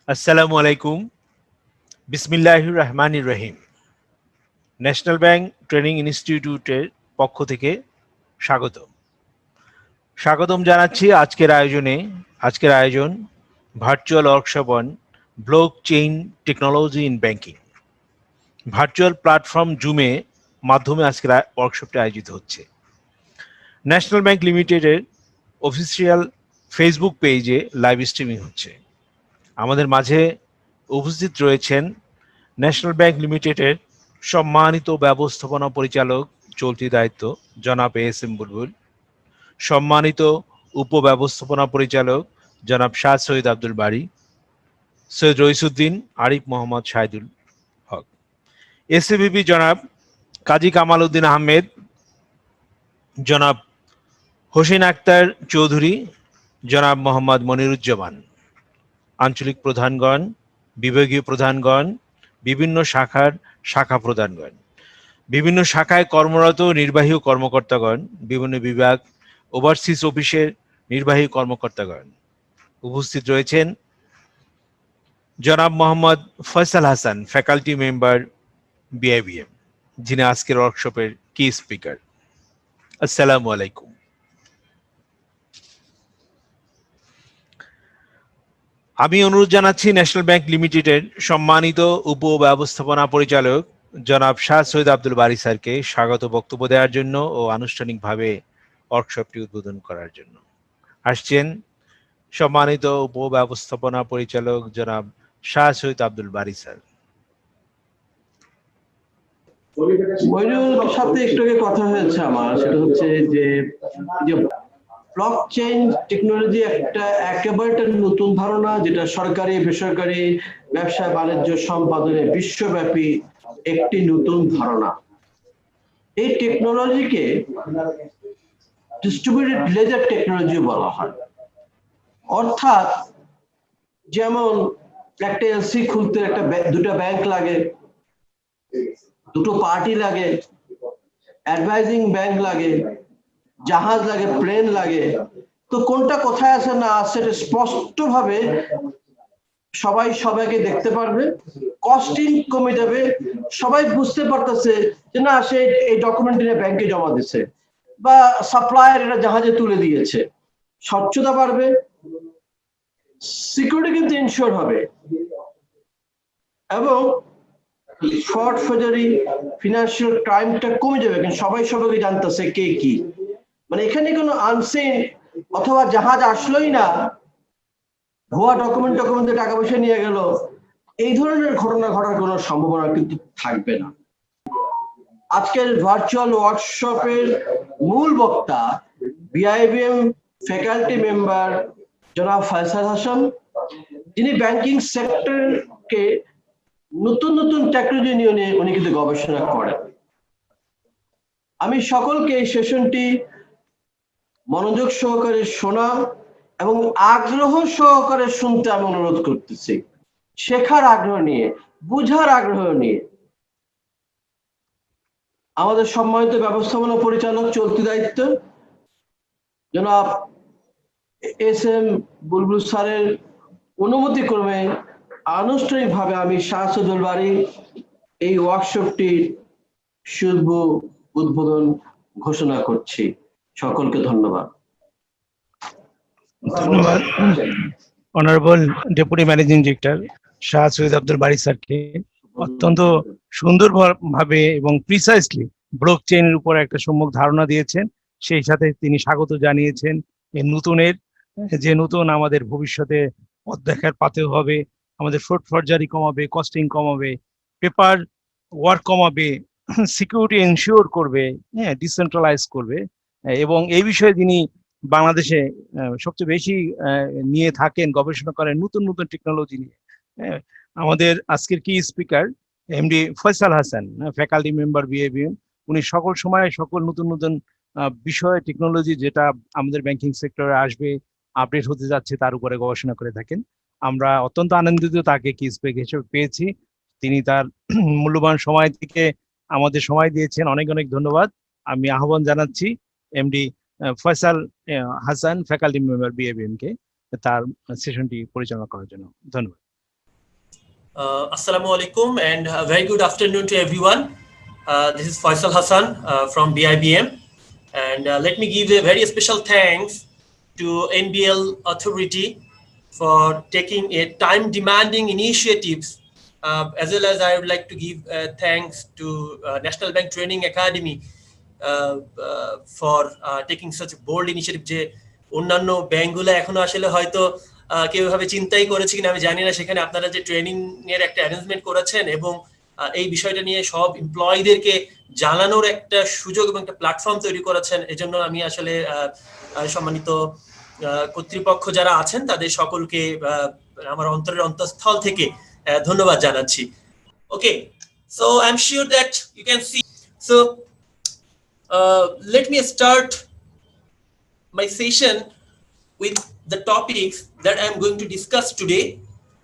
আসসালামু আলাইকুম। বিসমিল্লাহির রহমানির রহিম। ন্যাশনাল ব্যাংক ট্রেনিং ইনস্টিটিউটের পক্ষ থেকে স্বাগতম। স্বাগতম জানাচ্ছি আজকের আয়োজন virtual workshop on blockchain technology in banking. Virtual platform জুমে মাধ্যমে আজকের ওয়ার্কশপটি আয়োজিত হচ্ছে। ন্যাশনাল ব্যাংক লিমিটেডের অফিসিয়াল ফেসবুক পেজে লাইভ স্ট্রিমিং হচ্ছে। আমাদের মাঝে উপস্থিত রয়েছেন ন্যাশনাল ব্যাংক লিমিটেডের সম্মানিত ব্যবস্থাপনা পরিচালক চলতি দায়িত্ব জনাব এস এম বুলবুল, সম্মানিত উপব্যবস্থাপনা পরিচালক জনাব শাহ সৈয়দ আব্দুল বারী, সৈয়দ রইসুদ্দিন আরিফ মোহাম্মদ শাহিদুল হক, এসএবিপি জনাব কাজী কামাল উদ্দিন আহমেদ, জনাব হোসেন আক্তার চৌধুরী, জনাব মোহাম্মদ মনিরুজ্জামান, আঞ্চলিক প্রধানগণ, বিভাগীয় প্রধানগণ, বিভিন্ন শাখা প্রধানগণ, বিভিন্ন শাখায় কর্মরত নির্বাহী ও কর্মকর্তাগণ, বিভিন্ন বিভাগ ওভারসিজ অফিসের নির্বাহী কর্মকর্তাগণ, উপস্থিত রয়েছেন জনাব Mohammad Faisal Hasan, faculty member BIBM, যিনি আজকের ওয়ার্কশপের কি স্পিকার। আসসালামু আলাইকুম। আমি অনুরোধ জানাচ্ছি ন্যাশনাল ব্যাংক লিমিটেডের সম্মানিত উপব্যবস্থাপনা পরিচালক জনাব শাহ সৈয়দ আব্দুল বারী স্যারকে স্বাগত বক্তব্য দেওয়ার জন্য ও আনুষ্ঠানিকভাবে ওয়ার্কশপটি উদ্বোধন করার জন্য। আসছেন সম্মানিত উপব্যবস্থাপনা পরিচালক জনাব শাহ সৈয়দ আব্দুল বারী স্যার। মইনুল সাথে একটু আগে কথা হয়েছে আমার, সেটা হচ্ছে যে ব্লক চেইন টেকনোলজি একেবারে নতুন ধারণা, যেটা সরকারি বেসরকারি ব্যবসা বাণিজ্য সম্পাদনে বিশ্বব্যাপী একটি নতুন ধারণা। এই টেকনোলজিকে ডিস্ট্রিবিউটেড লেজার টেকনোলজি বলা হয়। অর্থাৎ যেমন একটা এলসি খুলতে দুটো ব্যাংক লাগে, দুটো পার্টি লাগে, অ্যাডভাইজিং ব্যাংক লাগে, জাহাজ লাগে, প্লেন লাগে। তো কোনটা কোথায় আছে না আছে স্পষ্ট ভাবে সবাই সবাইকে দেখতে পারবে, কস্টিং কমে যাবে, সবাই বুঝতে পারতেছে যে না সে এই ডকুমেন্ট নিয়ে ব্যাংকে জমা দিচ্ছে বা সাপ্লায়ার এটা জাহাজে তুলে দিয়েছে। স্বচ্ছতা বাড়বে, সিকিউরিটি কিন্তু ইনশিওর হবে, এবং ফ্রড ফর্জারি ফিনান্সিয়াল ক্রাইমটা কমে যাবে, কিন্তু সবাই সবাইকে জানতেছে কে কি। মানে এখানে কোনো আনসিন অথবা জাহাজ আসলোই না, ভুয়া ডকুমেন্টে টাকা পয়সা নিয়ে গেল, এই ধরনের ঘটনা ঘটার কোনো সম্ভাবনা কিন্তু থাকবে না। আজকের ভার্চুয়াল ওয়ার্কশপের মূল বক্তা বিআইবিএম ফ্যাকাল্টি মেম্বার জনাব ফয়সাল হাসান, যিনি ব্যাংকিং সেক্টরকে নতুন নতুন টেকনোলজি নিয়ে উনি কিন্তু গবেষণা করেন। আমি সকলকে এই সেশনটি মনোযোগ সহকারে শোনা এবং আগ্রহ সহকারে শুনতে আমি অনুরোধ করতেছি, শেখার আগ্রহ নিয়ে, বুঝার আগ্রহ নিয়ে। আমাদের সম্মানিত ব্যবস্থাপনা পরিচালক চলতি দায়িত্ব জনাব এস.এম. বুলবুল স্যারের অনুমতি ক্রমে আনুষ্ঠানিকভাবে আমি শাহ সৈয়দ আব্দুল বারী এই ওয়ার্কশপটি শুভ উদ্বোধন ঘোষণা করছি। সকলকে ধন্যবাদ। ধন্যবাদ honourable deputy managing director Shah Syed Abdul Bari স্যারকে অত্যন্ত সুন্দরভাবে এবং প্রিসাইসলি ব্লক চেইনের উপর একটা সম্যক ধারণা দিয়েছেন। সেই সাথে তিনি স্বাগত জানিয়েছেন এই নতুন আমাদের ভবিষ্যতে পথ দেখার পাতেও হবে, আমাদের ফ্রড ফর্জারি কমাবে, কস্টিং কমাবে, পেপার ওয়ার্ক কমাবে, সিকিউরিটি এনশিওর করবে, হ্যাঁ, ডিসেন্ট্রালাইজ করবে। এবং এই বিষয়ে যিনি বাংলাদেশে সবচেয়ে বেশি নিয়ে থাকেন, গবেষণা করেন নতুন নতুন টেকনোলজি নিয়ে। আমাদের আজকের কি speaker MD Faisal Hasan, faculty member BIBM, উনি সকল সময় সকল নতুন নতুন বিষয় টেকনোলজি যেটা আমাদের ব্যাংকিং সেক্টরে আসবে, আপডেট হতে যাচ্ছে, তার উপরে গবেষণা করে থাকেন। আমরা অত্যন্ত আনন্দিত তাকে কি স্পিকার হিসেবে পেয়েছি। তিনি তার মূল্যবান সময় থেকে আমাদের সময় দিয়েছেন, অনেক অনেক ধন্যবাদ। আমি আহ্বান জানাচ্ছি MD Faisal Hasan, faculty member BIBM কে তার সেশনটি পরিচালনা করার জন্য। ধন্যবাদ। Assalamu alaikum and very good afternoon to everyone. This is Faisal Hassan from BIBM, and let me give a very special thanks to NBL Authority for taking a time-demanding initiatives, as well as I would like to give thanks to National Bank Training Academy for taking such a bold initiative. যে অন্যান্য ব্যাংকগুলো এখনো আসলে হয়তো কেউ ভাবে চিন্তাই করেছে কিনা আমি জানি না, সেখানে আপনারা যে ট্রেনিং এর একটা অ্যারেঞ্জমেন্ট করেছেন এবং এই বিষয়টা নিয়ে সব এমপ্লয়ীদেরকে জানানোর একটা সুযোগ এবং একটা প্ল্যাটফর্ম তৈরি করেছেন, এজন্য আমি আসলে সম্মানিত কর্তৃপক্ষ যারা আছেন তাদের সকলকে আমার অন্তরের অন্তঃস্থল থেকে ধন্যবাদ জানাচ্ছি। Okay, so I am sure that you can see, so let me start my session with the topics that I am going to discuss today.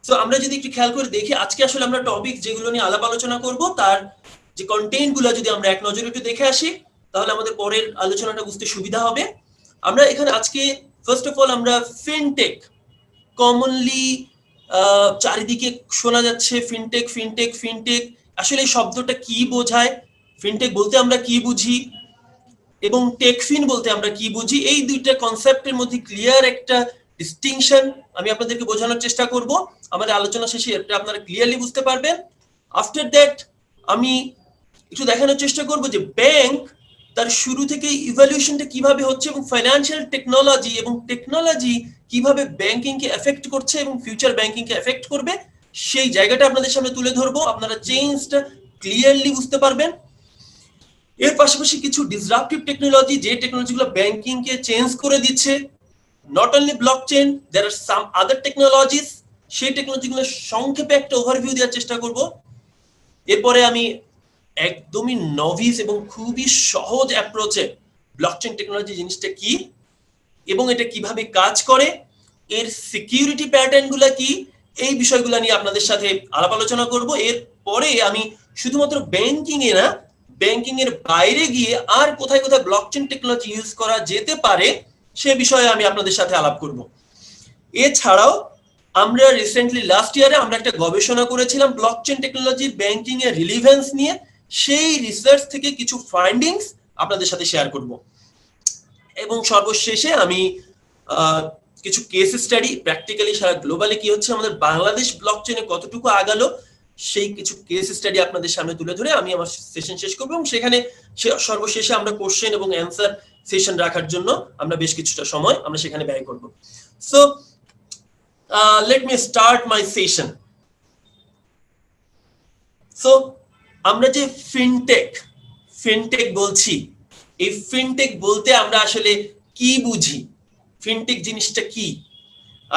So আমরা যদি একটু খেয়াল করে দেখি আজকে আসলে আমরা টপিক যেগুলো নিয়ে আলাপ আলোচনা করব তার যে কন্টেন্ট গুলো যদি আমরা এক নজরে একটু দেখে আসি তাহলে আমাদের পরের আলোচনাটা বুঝতে সুবিধা হবে। আমরা এখানে আজকে ফার্স্ট অফ অল আমরা ফিনটেক, কমনলি চারিদিকে শোনা যাচ্ছে ফিনটেক ফিনটেক ফিনটেক, আসলে এই শব্দটা কি বোঝায়, ফিনটেক বলতে আমরা কি বুঝি এবং টেকফিন বলতে আমরা কি বুঝি, এই দুইটা কনসেপ্টের মধ্যে ক্লিয়ার একটা ডিস্টিংশন আমি আপনাদেরকে বোঝানোর চেষ্টা করব। আমাদের আলোচনা শেষে এটা আপনারা ক্লিয়ারলি বুঝতে পারবেন। আফটার দ্যাট আমি একটু দেখানোর চেষ্টা করব যে ব্যাংক তার শুরু থেকে ইভলিউশনটা কিভাবে হচ্ছে এবং ফাইন্যান্সিয়াল টেকনোলজি এবং টেকনোলজি কিভাবে ব্যাংকিং কে এফেক্ট করছে এবং ফিউচার ব্যাংকিং কে এফেক্ট করবে, সেই জায়গাটা আপনাদের সামনে তুলে ধরবো। আপনারা চেঞ্জটা ক্লিয়ারলি বুঝতে পারবেন। এর পাশাপাশি কিছু ডিসরাপটিভ টেকনোলজি, যে টেকনোলজিগুলো ব্যাংকিং কে চেঞ্জ করে দিচ্ছে, not only blockchain, there are some other technologies, সেই টেকনোলজিগুলো সংক্ষেপে একটা ওভারভিউ দেওয়ার চেষ্টা করব। এরপরে আমি একদমই নভিস এবং খুবই সহজ অ্যাপ্রোচে ব্লকচেন টেকনোলজি জিনিসটা কি এবং এটা কিভাবে কাজ করে, এর সিকিউরিটি প্যাটার্নগুলো কি, এই বিষয়গুলো নিয়ে আপনাদের সাথে আলাপ আলোচনা করব। এরপরে আমি শুধুমাত্র ব্যাংকিং এ না, ব্যাংকিং এর বাইরে গিয়ে আর কোথায় কোথায় ব্লকচেন টেকনোলজি ইউজ করা যেতে পারে সে বিষয়ে আমি আপনাদের সাথে আলাপ করব। এছাড়াও আমরা রিসেন্টলি লাস্ট ইয়ারে আমরা একটা গবেষণা করেছিলাম ব্লকচেন টেকনোলজি ব্যাংকিং এর রিলেভেন্স নিয়ে, সেই রিসার্চ থেকে কিছু ফাইন্ডিংস আপনাদের সাথে শেয়ার করব। এবং সর্বশেষে আমি কিছু কেস স্টাডি, প্র্যাকটিক্যালি সারা গ্লোবালি কি হচ্ছে, আমাদের বাংলাদেশ ব্লকচেনে কতটুকু আগালো, সেই কিছু কেস স্টাডি আপনাদের সামনে তুলে ধরে আমি আমার সেশন শেষ করব। এবং সেখানে সর্বশেষে আমরা কোশ্চেন এবং অ্যান্সার সেশন রাখার জন্য আমরা বেশ কিছুটা সময় আমরা সেখানে ব্যয় করব। So let me start my session. So আমরা যে ফিনটেক বলছি, এই ফিনটেক বলতে আমরা আসলে কি বুঝি, ফিনটেক জিনিসটা কি,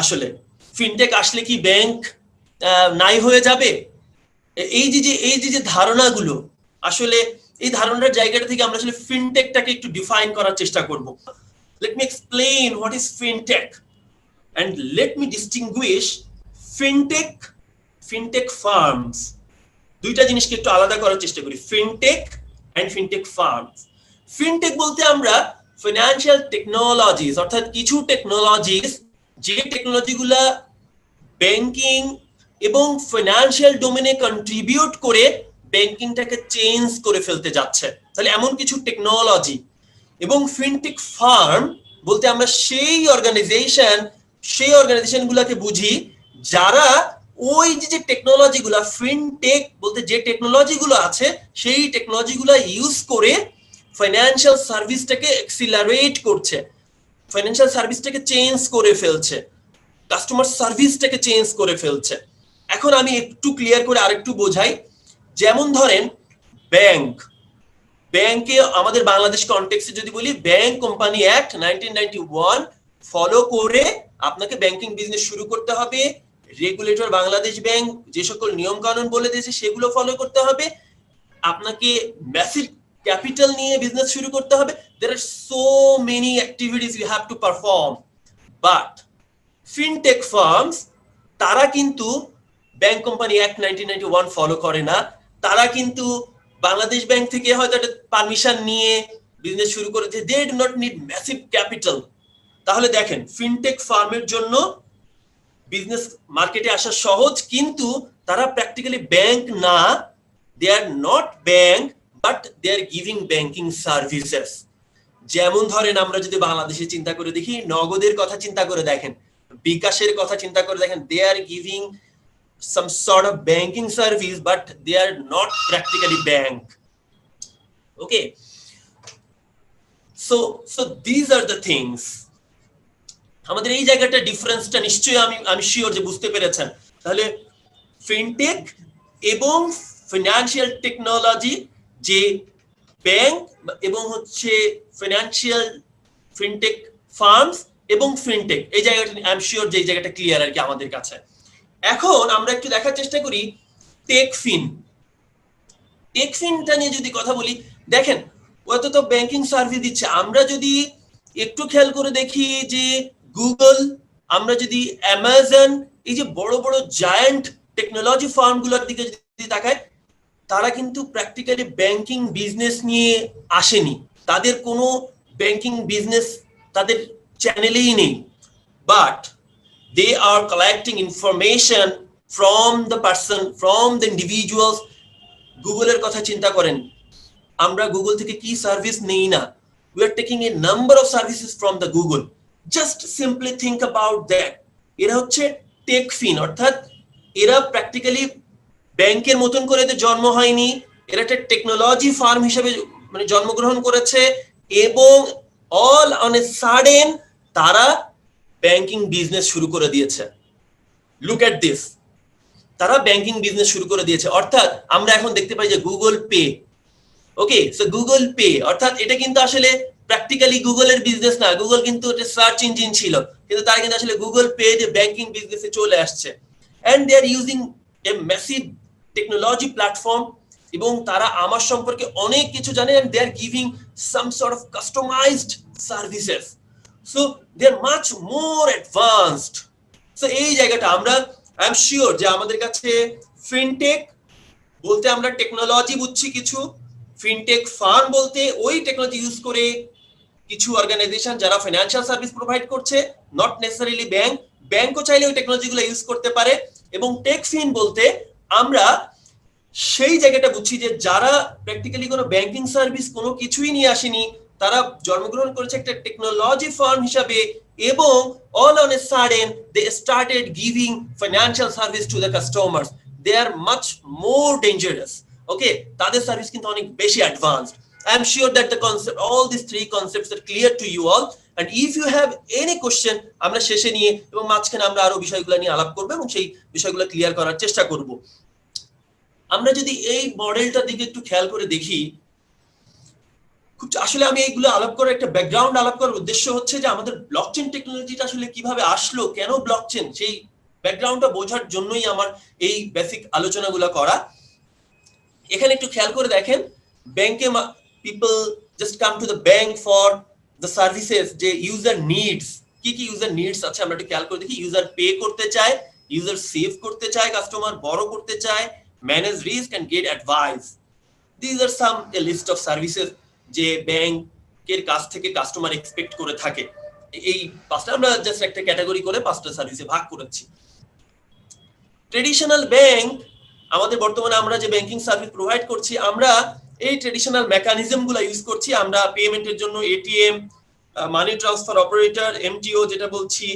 আসলে ফিনটেক আসলে কি ব্যাংক নাই হয়ে যাবে, এই যে ধারণাগুলো, আসলে এই ধারণার জায়গাটা থেকে আমরা আসলে ফিনটেকটাকে একটু ডিফাইন করার চেষ্টা করব। Let me explain what is fintech and let me distinguish fintech firms. দুইটা জিনিসকে একটু আলাদা করার চেষ্টা করি, fintech and fintech firms. Fintech বলতে আমরা ফাইন্যান্সিয়াল টেকনোলজিস, অর্থাৎ কিছু টেকনোলজিস, যে টেকনোলজিগুলা ব্যাংকিং এবং ফাইন্যান্সিয়াল ডোমেনে কন্ট্রিবিউট করে ব্যাংকিংটাকে চেঞ্জ করে ফেলতে যাচ্ছে, তাহলে এমন কিছু টেকনোলজি। এবং ফিনটেক ফার্ম বলতে আমরা সেই অর্গানাইজেশনগুলোকে বুঝি যারা ওই যে টেকনোলজিগুলো, ফিনটেক বলতে যে টেকনোলজিগুলো আছে সেই টেকনোলজিগুলো ইউজ করে ফাইন্যান্সিয়াল সার্ভিসটাকে এক্সিলারেট করছে, ফাইন্যান্সিয়াল সার্ভিসটাকে চেঞ্জ করে ফেলছে, কাস্টমার সার্ভিসটাকে চেঞ্জ করে ফেলছে। এখন আমি একটু ক্লিয়ার করে আরেকটু বোঝাই, যেমন ধরেন ব্যাংকে আমাদের বাংলাদেশ কনটেক্সটে যদি বলি, ব্যাংক কোম্পানি অ্যাক্ট 1991 ফলো করে আপনাকে ব্যাংকিং বিজনেস শুরু করতে হবে, রেগুলেটর বাংলাদেশ ব্যাংক যে সকল নিয়ম কানুন বলে দিয়েছে সেগুলো ফলো করতে হবে, আপনাকে ম্যাসিভ ক্যাপিটাল নিয়ে বিজনেস শুরু করতে হবে। there are so many activities you have to perform, but fintech firms তারা কিন্তু ব্যাংক কোম্পানি অ্যাক্ট 1991 ফলো করে না, তারা কিন্তু বাংলাদেশ ব্যাংক থেকে হয়তো একটা পারমিশন নিয়ে বিজনেস শুরু করেছে, they do not need massive capital. তাহলে দেখেন ফিনটেক ফার্মের জন্য বিজনেস মার্কেটে আসা সহজ, কিন্তু তারা প্র্যাকটিক্যালি ব্যাংক না, they are not bank but they are giving banking services. যেমন ধরেন আমরা যদি বাংলাদেশে চিন্তা করে দেখি, নগদের কথা চিন্তা করে দেখেন, বিকাশের কথা চিন্তা করে দেখেন, they are giving some sort of banking service but they are not practically bank. Okay, so these are the things. আমাদের এই জায়গাটা ডিফারেন্সটা নিশ্চয়ই আমি শিওর যে বুঝতে পেরেছেন। তাহলে ফিনটেক এবং ফিনান্সিয়াল টেকনোলজি, যে ব্যাংক এবং হচ্ছে ফিনান্সিয়াল ফিনটেক ফার্মস এবং ফিনটেক, এই জায়গাটা আই এম শিওর যে এই জায়গাটা ক্লিয়ার আর কি আমাদের কাছে। এখন আমরা একটু দেখার চেষ্টা করি টেকফিন। টেকফিনটা নিয়ে যদি কথা বলি, দেখেন ওটা তো ব্যাংকিং সার্ভিস দিচ্ছে। আমরা যদি একটু খেয়াল করে দেখি যে গুগল, আমরা যদি অ্যামাজন, এই যে বড় বড় জায়ান্ট টেকনোলজি ফার্মগুলোর দিকে যদি তাকাই, তারা কিন্তু প্র্যাকটিক্যালি ব্যাংকিং বিজনেস নিয়ে আসেনি, তাদের কোনো ব্যাংকিং বিজনেস তাদের চ্যানেলেই নেই, but they are collecting information from the person, from the individuals. গুগলের কথা চিন্তা করেন, আমরা গুগল থেকে কি সার্ভিস নেই না, we are taking a number of services from the Google. Just simply think about that. এরা হচ্ছে টেকফিন, অর্থাৎ এরা প্র্যাকটিক্যালি ব্যাংকের মতন করে এদের জন্ম হয়নি, এরা একটা টেকনোলজি ফার্ম হিসেবে মানে জন্মগ্রহণ করেছে, এবং অল অন এ সাডেন তারা ব্যাংকিং বিজনেস শুরু করে দিয়েছে। লুক এট দিস, তারা ব্যাংকিং বিজনেস শুরু করে দিয়েছে। অর্থাৎ আমরা এখন দেখতে পাই যে গুগল পে, ওকে, সো গুগল পে অর্থাৎ এটা কিন্তু আসলে প্র্যাকটিক্যালি গুগলের বিজনেস না, গুগল কিন্তু এটা সার্চ ইঞ্জিন ছিল, কিন্তু তারা কিন্তু আসলে গুগল পে যে ব্যাংকিং বিজনেসে চলে আসছে, and they are using a massive technology platform, এবং তারা আমার সম্পর্কে অনেক কিছু জানে, and they are giving some sort of customised services. So they are much more advanced. So এই জায়গাটা আমরা আই এম শিওর যে আমাদের কাছে ফিনটেক বলতে আমরা টেকনোলজি বুঝছি কিছু, ফিনটেক ফার্ম বলতে ওই টেকনোলজি ইউজ করে কিছু অর্গানাইজেশন যারা ফাইন্যান্সিয়াল সার্ভিস প্রোভাইড করছে, নট নেসেসারিলি ব্যাংক, ব্যাংকও চাইলে ওই টেকনোলজিগুলো ইউজ করতে পারে। এবং টেকফিন বলতে আমরা সেই জায়গাটা বুঝছি যে যারা প্র্যাকটিক্যালি কোনো ব্যাংকিং সার্ভিস কোনো কিছুই নিয়ে আসেনি, তারা জন্মগ্রহণ করেছে একটা টেকনোলজি ফার্ম হিসাবে, এবং all on a sudden they started giving financial service to the customers. They are much more dangerous. Okay, তাদের সার্ভিস কিন্তু অনেক বেশি advanced. I am sure that the concept, all these three concepts are clear to you all, and if you have any question আমরা শেষে নিয়ে এবং মাঝখানে আমরা আরো বিষয়গুলো নিয়ে আলাপ করব এবং সেই বিষয়গুলো ক্লিয়ার করার চেষ্টা করব। আমরা যদি এই মডেলটার দিকে একটু খেয়াল করে দেখি, আসলে আমি এইগুলো আলাপ করার একটা ব্যাকগ্রাউন্ড আলাপ করার উদ্দেশ্য হচ্ছে যে আমাদের ব্লকচেন টেকনোলজিটা আসলে কিভাবে আসলো, কেন ব্লকচেন, সেই ব্যাকগ্রাউন্ডটা বোঝার জন্যই আমার এই বেসিক আলোচনাগুলো করা। এখানে একটু খেয়াল করে দেখেন, ব্যাংকে people just come to the bank for the services, যে ইউজার নিডস, কি কি ইউজার নিডস আছে আমরা একটু খেয়াল করে দেখি। ইউজার পে করতে চায়, ইউজার সেভ করতে চায়, কাস্টমার বড় করতে চায়, manage risk and get advice. This are some a list of services যে ব্যাংকের কাছ থেকে কাস্টমার এক্সপেক্ট করে থাকে। এই পাঁচটা আমরা জাস্ট একটা ক্যাটাগরি করে পাঁচটা সার্ভিসে ভাগ করেছি। ট্রেডিশনাল ব্যাংক, আমাদের বর্তমানে আমরা যে ব্যাংকিং সার্ভিস প্রোভাইড করছি, আমরা এই ট্রেডিশনাল মেকানিজম গুলো ইউজ করছি। আমরা পেমেন্টের জন্য ATM, money transfer operator, MTO যেটা বলছি,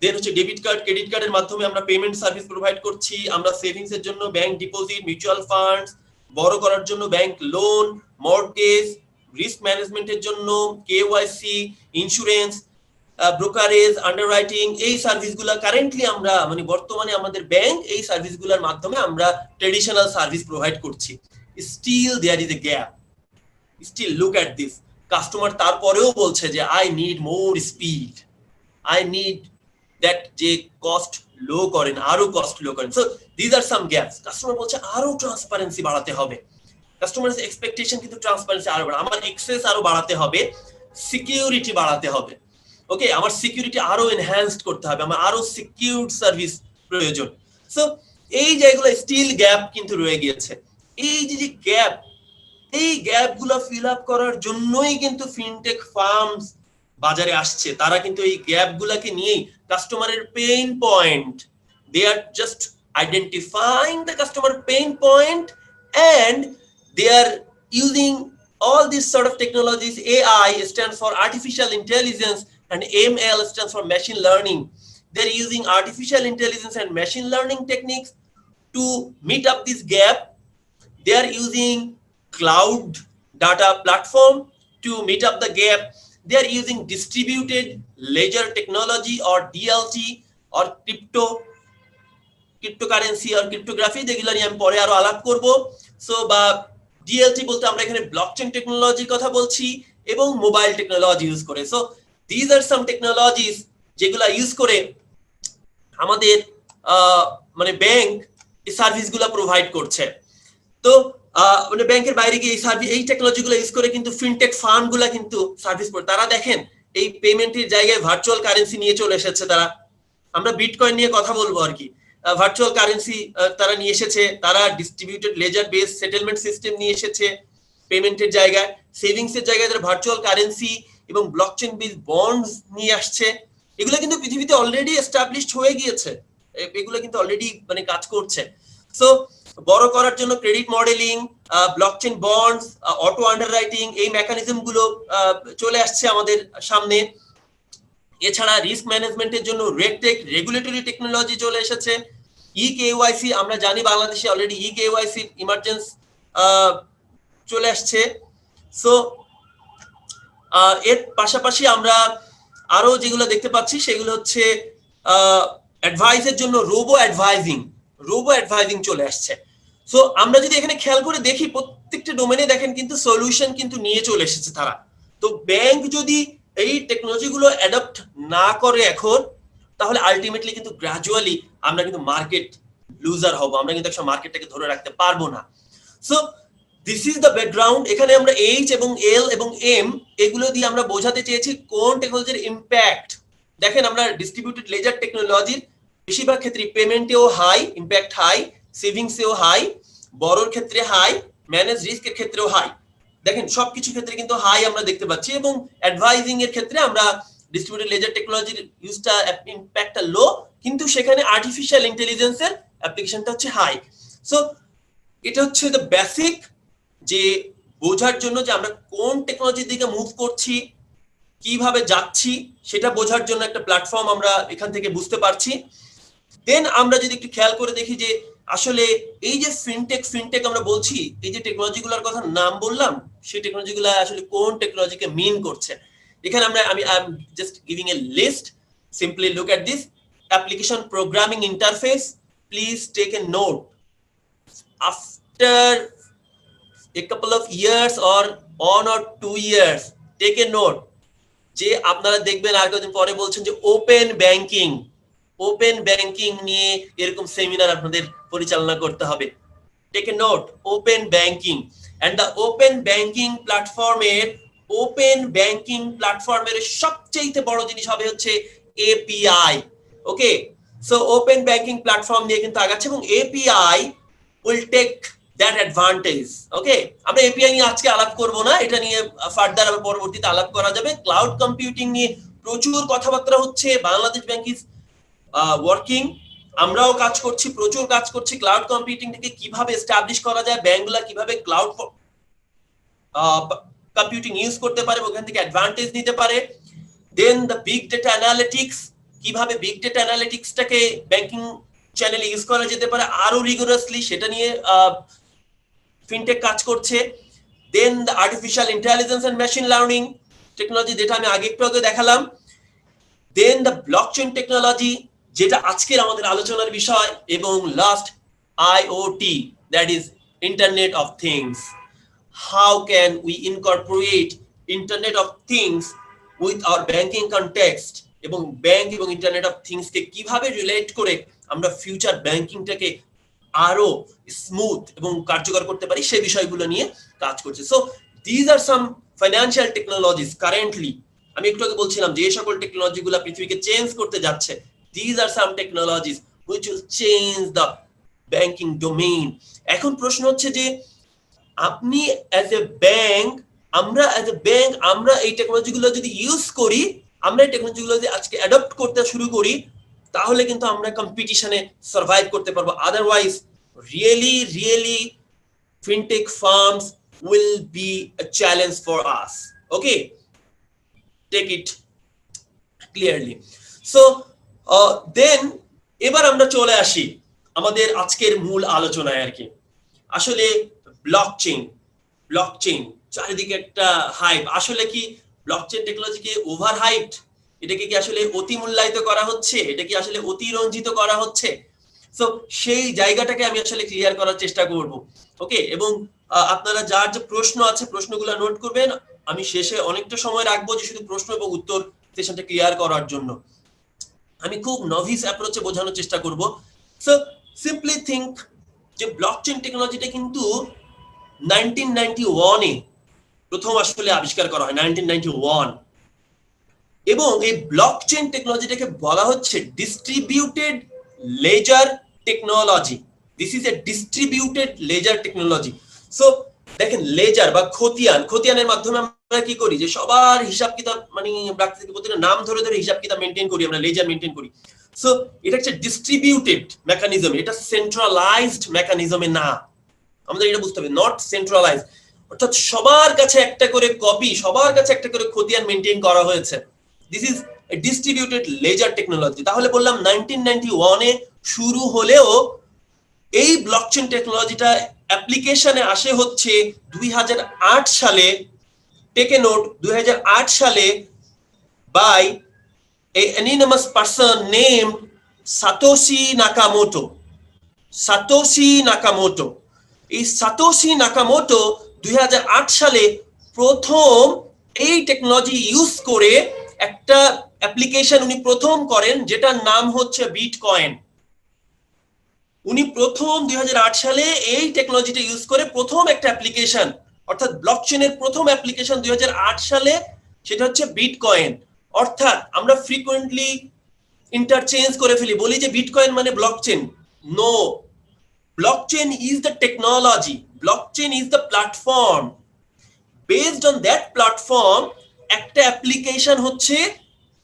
দেন হচ্ছে ডেবিট কার্ড, ক্রেডিট কার্ডের মাধ্যমে আমরা পেমেন্ট সার্ভিস প্রোভাইড করছি। আমরা সেভিংস এর জন্য ব্যাংক ডিপোজিট, মিউচুয়াল ফান্ডস, বড় করার জন্য ব্যাংক লোন, মর্টগেজ, রিস্ক ম্যানেজমেন্টের জন্য কেওয়াইসি, ইন্স্যুরেন্স, ব্রোকারেজ, আন্ডাররাইটিং, এই সার্ভিসগুলো কারেন্টলি আমরা মানে বর্তমানে আমাদের ব্যাংক এই সার্ভিসগুলোর মাধ্যমে আমরা ট্রেডিশনাল সার্ভিস প্রোভাইড করছি। Still there is a gap, still look at this, customer তারপরেও বলছে যে I need more speed, I need that যে কস্ট লো করেন, আরো কস্ট লো করেন। So this are some gaps. Customer বলছে আরো ট্রান্সপারেন্সি বাড়াতে হবে, কাস্টমারের এক্সপেকটেশন কিন্তু ট্রান্সপারেন্সি আরো বাড়াতে, আমার এক্সেস আরো বাড়াতে হবে, সিকিউরিটি বাড়াতে হবে। ওকে, আমার সিকিউরিটি আরো এনহ্যান্সড করতে হবে, আমার আরো সিকিউরড সার্ভিস প্রয়োজন। সো এই যেগুলো স্টিল গ্যাপ কিন্তু রয়ে গিয়েছে, এই যে গ্যাপ, এই গ্যাপগুলো ফিল আপ করার জন্যই কিন্তু ফিনটেক ফার্মস বাজারে আসছে। তারা কিন্তু এই গ্যাপগুলোকে নিয়েই কাস্টমারের pain point, they are just identifying the customer pain point, and they are using all these sort of technologies. AI stands for artificial intelligence and ML stands for machine learning. They're using artificial intelligence and machine learning techniques to meet up this gap. They are using cloud data platform to meet up the gap. They are using distributed ledger technology or DLT or cryptocurrency or cryptography, যেগুলো নিয়ে আমি পরে আরো আলাপ করব। So বা DLT বলতে আমরা এখানে ব্লকচেন টেকনোলজির কথা বলছি এবং মোবাইল টেকনোলজি ইউজ করে। So these are some technologies যেগুলো ইউজ করে আমাদের মানে ব্যাংক এই সার্ভিসগুলো প্রোভাইড করছে। তো মানে ব্যাংকের বাইরে গিয়ে এই সার্ভিস এই টেকনোলজিগুলো ইউজ করে কিন্তু ফিনটেক ফার্মগুলো কিন্তু সার্ভিস করে। তারা দেখেন এই পেমেন্টের জায়গায় ভার্চুয়াল কারেন্সি নিয়ে চলে এসেছে তারা। আমরা বিটকয়েন নিয়ে কথা বলবো আর কি। ভার্চুয়াল কারেন্সি তারা নিয়ে এসেছে, তারা distributed ledger base settlement system নিয়ে এসেছে পেমেন্টের জায়গায়, সেভিংস এর জায়গায় তারা ভার্চুয়াল কারেন্সি এবং ব্লকচেন বেস বন্ডস নিয়ে আসছে। এগুলো কিন্তু পৃথিবীতে অলরেডি এস্টাবলিশড হয়ে গিয়েছে, এগুলো কিন্তু অলরেডি মানে কাজ করছে। সো বড় করার জন্য credit modelling, blockchain bonds, auto underwriting এই মেকানিজম গুলো চলে আসছে আমাদের সামনে। এছাড়া রিস্ক ম্যানেজমেন্টের জন্য রেডটেক রেগুলেটরি টেকনোলজি চলে এসেছে। ইকেওয়াইসি আমরা জানি বাংলাদেশে অলরেডি ইকেওয়াইসি ইমার্জেন্স চলে আসছে। সো এর পাশাপাশি আমরা আরো যেগুলো দেখতে পাচ্ছি সেগুলো হচ্ছে অ্যাডভাইসের জন্য রোবো অ্যাডভাইজিং চলে আসছে। সো আমরা যদি এখানে খেয়াল করে দেখি প্রত্যেকটা ডোমেনে দেখেন কিন্তু সলিউশন কিন্তু নিয়ে চলে এসেছে তারা। তো ব্যাংক যদি এই টেকনোলজি গুলো অ্যাডপ্ট না করে এখন, তাহলে আলটিমেটলি কিন্তু গ্রাজুয়ালি আমরা কিন্তু মার্কেট লুজার হব, আমরা কিন্তু একটা মার্কেটটাকে ধরে রাখতে পারবো না। So this is the background. এখানে আমরা এইচ এবং এল এবং এম এগুলো দিয়ে আমরা বোঝাতে চেয়েছি কোন টেকনোলজির ইম্প্যাক্ট। দেখেন আমরা ডিস্ট্রিবিউটেড লেজার টেকনোলজির বেশিরভাগ ক্ষেত্রে পেমেন্টেও হাই ইম্প্যাক্ট, হাই সেভিংসেও হাই, বড়োর ক্ষেত্রে হাই, ম্যানেজ রিস্কের ক্ষেত্রেও হাই। দেখেন সবকিছু ক্ষেত্রে কিন্তু হাই আমরা দেখতে পাচ্ছি, এবং অ্যাডভাইজিং এর ক্ষেত্রে আমরা ডিস্ট্রিবিউটেড লেজার টেকনোলজির ইউজটা ইম্প্যাক্টটা লো, কিন্তু সেখানে আর্টিফিশিয়াল ইন্টেলিজেন্সের অ্যাপ্লিকেশনটা হচ্ছে হাই। সো এটা হচ্ছে দ্য বেসিক, যে বোঝার জন্য যে আমরা কোন টেকনোলজির দিকে মুভ করছি, কিভাবে যাচ্ছি সেটা বোঝার জন্য একটা প্ল্যাটফর্ম আমরা এখান থেকে বুঝতে পারছি। দেন আমরা যদি একটু খেয়াল করে দেখি যে আসলে এই যে ফিনটেক আমরা বলছি, এই যে টেকনোলজিগুলোর কথা নাম বললাম, সেই টেকনোলজিগুলো আসলে কোন টেকনোলজিকে মিন করছে। এখানে আমি I am just giving a list, simply look at this application programming interface. Please take a note, after a couple of years or 1 or 2 years, take a note যে আপনারা দেখবেন আর কয়েকদিন পরে বলছেন যে ওপেন ব্যাংকিং নিয়ে এরকম সেমিনার আপনাদের পরিচালনা করতে হবে। Take a note, open banking. And the open banking প্ল্যাটফর্মের সবচেয়ে বড় জিনিস হবে হচ্ছে API. Okay, so open banking platform নিয়ে কিন্তু আগাচ্ছে, এবং API will take that advantage. Okay, আমরা এপিআই নিয়ে আজকে আলাপ করব না, এটা নিয়ে ফার্দার আবার পরবর্তীতে আলাপ করা যাবে। ক্লাউড কম্পিউটিং নিয়ে প্রচুর কথাবার্তা হচ্ছে, বাংলাদেশ ব্যাংক ইজ ওয়ার্কিং, আমরাও কাজ করছি, প্রচুর কাজ করছি ক্লাউড কম্পিউটিং থেকে কিভাবে এস্টাবলিশ করা যায়, ব্যাংকগুলো কিভাবে ক্লাউড কম্পিউটিং ইউজ করতে পারে, ওখান থেকে অ্যাডভান্টেজ নিতে পারে। দেন দ্য বিগ ডেটা অ্যানালিটিক্স, কিভাবে বিগ ডেটা অ্যানালিটিক্সটাকে ব্যাংকিং চ্যানেলে ইউজ করা যেতে পারে আরো রিগোরাসলি, সেটা নিয়ে ফিনটেক কাজ করছে। Then the artificial intelligence and machine learning technology, যেটা আমি আগে একটু আগে দেখালাম। দেন দ্য ব্লকচেন টেকনোলজি, যেটা আজকের আমাদের আলোচনার বিষয়। এবং last IoT, that is internet of things. How can we incorporate internet of things with our banking context, এবং ব্যাংক এবং ইন্টারনেট অফ থিংস কে কিভাবে রিলেট করে আমরা ফিউচার ব্যাংকিংটাকে আরো স্মুথ এবং কার্যকর করতে পারি, সেই বিষয়গুলো নিয়ে কাজ করছে। So these are some financial technologies currently, আমি একটু আগে বলছিলাম যে সকল টেকনোলজিগুলো পৃথিবীকে চেঞ্জ করতে যাচ্ছে, these are some technologies which will change the banking domain. এখন প্রশ্ন হচ্ছে যে আপনি অ্যাজ এ ব্যাংক, আমরা এই টেকনোলজিগুলো যদি ইউজ করি, আমরা এই টেকনোলজিগুলো যদি আজকে অ্যাডপ্ট করতে শুরু করি, তাহলে কিন্তু আমরা কম্পিটিশনে সার্ভাইভ করতে পারবো। Otherwise really fintech firms will be a challenge for us. Okay, take it clearly. So then এবার আমরা চলে আসি আমাদের আজকের মূল আলোচনায় আর কি। আসলে ব্লকচেইন চারিদিকে একটা হাইপ। আসলে কি ব্লকচেইন টেকনোলজিকে ওভার হাইপড? এটাকে কি আসলে অতি মূল্যায়িত করা হচ্ছে? এটা কি আসলে অতিরঞ্জিত করা হচ্ছে? সো সেই জায়গাটাকে আমি আসলে ক্লিয়ার করার চেষ্টা করব। ওকে, এবং আপনারা যার যে প্রশ্ন আছে প্রশ্নগুলো নোট করবেন। আমি শেষে অনেকটা সময় রাখবো যে শুধু প্রশ্ন এবং উত্তর সেশনটা ক্লিয়ার করার জন্য। আমি খুব নভিস অ্যাপ্রোচে বোঝানোর চেষ্টা করব। সো সিম্পলি থিংক যে ব্লকচেইন টেকনোলজিটা কিন্তু 1991 এ প্রথম আসলে আবিষ্কার করা হয়, 1991। এবং এই ব্লকচেইন টেকনোলজিটাকে বলা হচ্ছে distributed ledger technology. This is a distributed ledger technology. So দেখেন, লেজার বা খতিয়ানের মাধ্যমে আমরা কি করি যে সবার হিসাব কিতাব মানে প্রতিটা নাম ধরে ধরে হিসাব কিতাব মেনটেন করি, আমরা লেজার মেনটেন করি। সো এটা হচ্ছে ডিস্ট্রিবিউটেড মেকানিজম, এটা সেন্ট্রালাইজড মেকানিজমে না। আমাদের এটা বুঝতে হবে, নট সেন্ট্রালাইজড, অর্থাৎ সবার কাছে একটা করে কপি, সবার কাছে একটা করে খতিয়ান মেনটেন করা হয়েছে। This is a distributed ledger technology. তাহলে বললাম 1991 এ শুরু হলেও এই ব্লকচেইন টেকনোলজিটা অ্যাপ্লিকেশনে আসে হচ্ছে 2008 সালে। টেক এ নোট, 2008 সালে by a anonymous person named Satoshi Nakamoto. এই সাতোশি নাকামোটো 2008 সালে প্রথম এই টেকনোলজি ইউজ করে একটা অ্যাপ্লিকেশন উনি প্রথম করেন, যেটার নাম হচ্ছে বিটকয়েন। উনি প্রথম 2008 সালে এই টেকনোলজিটা ইউজ করে প্রথম একটা অ্যাপ্লিকেশন, অর্থাৎ ব্লকচেইনের প্রথম অ্যাপ্লিকেশন 2008 সালে, সেটা হচ্ছে বিটকয়েন। অর্থাৎ আমরা ফ্রিকোয়েন্টলি ইন্টারচেঞ্জ করে ফেলি, বলি যে বিটকয়েন মানে blockchain. No, blockchain is the technology, blockchain is the platform. Based on that platform একটা অ্যাপ্লিকেশন হচ্ছে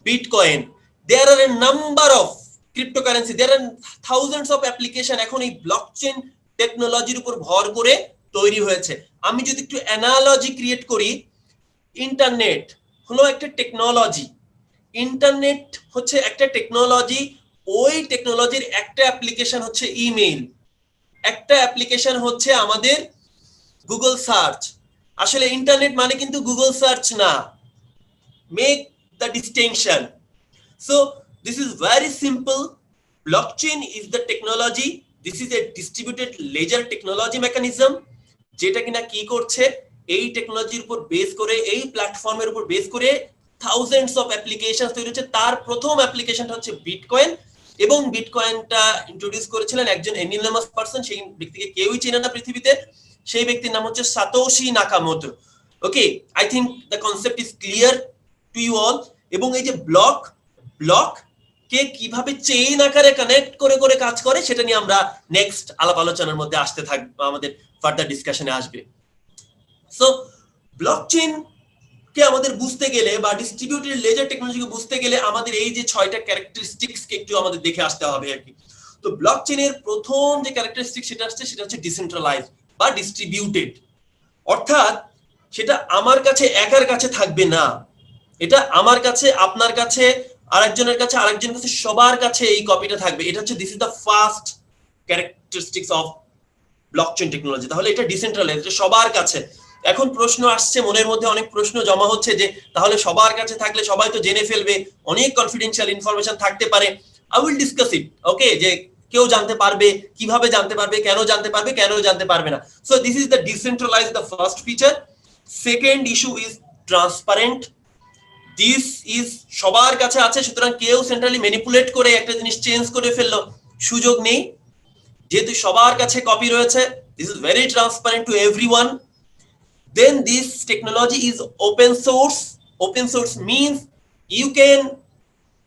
bitcoin. there are a number of cryptocurrency, there are thousands of application এখন এই ব্লকচেইন টেকনোলজির উপর ভর করে তৈরি হয়েছে। আমি যদি একটু অ্যানালজি ক্রিয়েট করি, ইন্টারনেট হলো একটা টেকনোলজি, ইন্টারনেট হচ্ছে একটা টেকনোলজি, ওই টেকনোলজির একটা অ্যাপ্লিকেশন হচ্ছে ইমেইল, একটা অ্যাপ্লিকেশন হচ্ছে আমাদের গুগল সার্চ। আসলে ইন্টারনেট মানে কিন্তু গুগল সার্চ না, make the distinction. So this is very simple, blockchain is the technology, this is a distributed ledger technology mechanism, যেটা কিনা কি করছে এই টেকনোলজির উপর বেস করে, এই প্ল্যাটফর্মের উপর বেস করে থাউজেন্ডস অফ অ্যাপ্লিকেশন তৈরি হচ্ছে। তার প্রথম অ্যাপ্লিকেশনটা হচ্ছে বিটকয়েন, এবং বিটকয়েনটা ইন্ট্রোডিউস করেছিলেন একজন অ্যানোনিমাস পারসন, সেই ব্যক্তিকে কেউই চেনে না পৃথিবীতে, সেই ব্যক্তির নাম হচ্ছে Satoshi Nakamoto. Okay, I think the concept is clear to you all. এবং এই যে ব্লক কে কিভাবে চেইন আকারে কানেক্ট করে করে কাজ করে, সেটা নিয়ে আমরা নেক্সট আলাপ আলোচনার মধ্যে আসতে থাকবো, আমাদের ফার্দার ডিসকাশনে আসবে। সো ব্লকচেইন কে আমাদের বুঝতে গেলে বা ডিস্ট্রিবিউটেড লেজার টেকনোলজিকে বুঝতে গেলে আমাদের এই যে 6টা ক্যারেক্টারিস্টিক্স কে একটু আমাদের দেখে আসতে হবে আর কি। তো ব্লকচেইনের প্রথম যে ক্যারেক্টারিস্টিক সেটা হচ্ছে ডিসেন্ট্রালাইজড বা ডিস্ট্রিবিউটেড, অর্থাৎ সেটা আমার কাছে একার কাছে থাকবে না, এটা আমার কাছে, আপনার কাছে, আরেকজনের কাছে, আরেকজনের কাছে, সবার কাছে এই কপিটা থাকবে। এটা হচ্ছে this is the first characteristics of blockchain technology. তাহলে এটা ডিসেন্ট্রালাইজড, এটা সবার কাছে। এখন প্রশ্ন আসছে, মনের মধ্যে অনেক প্রশ্ন জমা হচ্ছে যে তাহলে সবার কাছে থাকলে সবাই তো জেনে ফেলবে, অনেক কনফিডেন্সিয়াল ইনফরমেশন থাকতে পারে। I will discuss it. Okay, যে কেউ জানতে পারবে, কিভাবে জানতে পারবে, কেন জানতে পারবে, কেন জানতে পারবে না। So this is the decentralised, the first feature. Second issue is transparent. This is সবার কাছে আছে, সুতরাং কেউ সেন্ট্রালি ম্যানিপুলেট করে একটা জিনিস চেঞ্জ করে ফেললো সুযোগ নেই, যেহেতু সবার কাছে কপি রয়েছে। This is very transparent to everyone. Then this technology is open source. Open source means you can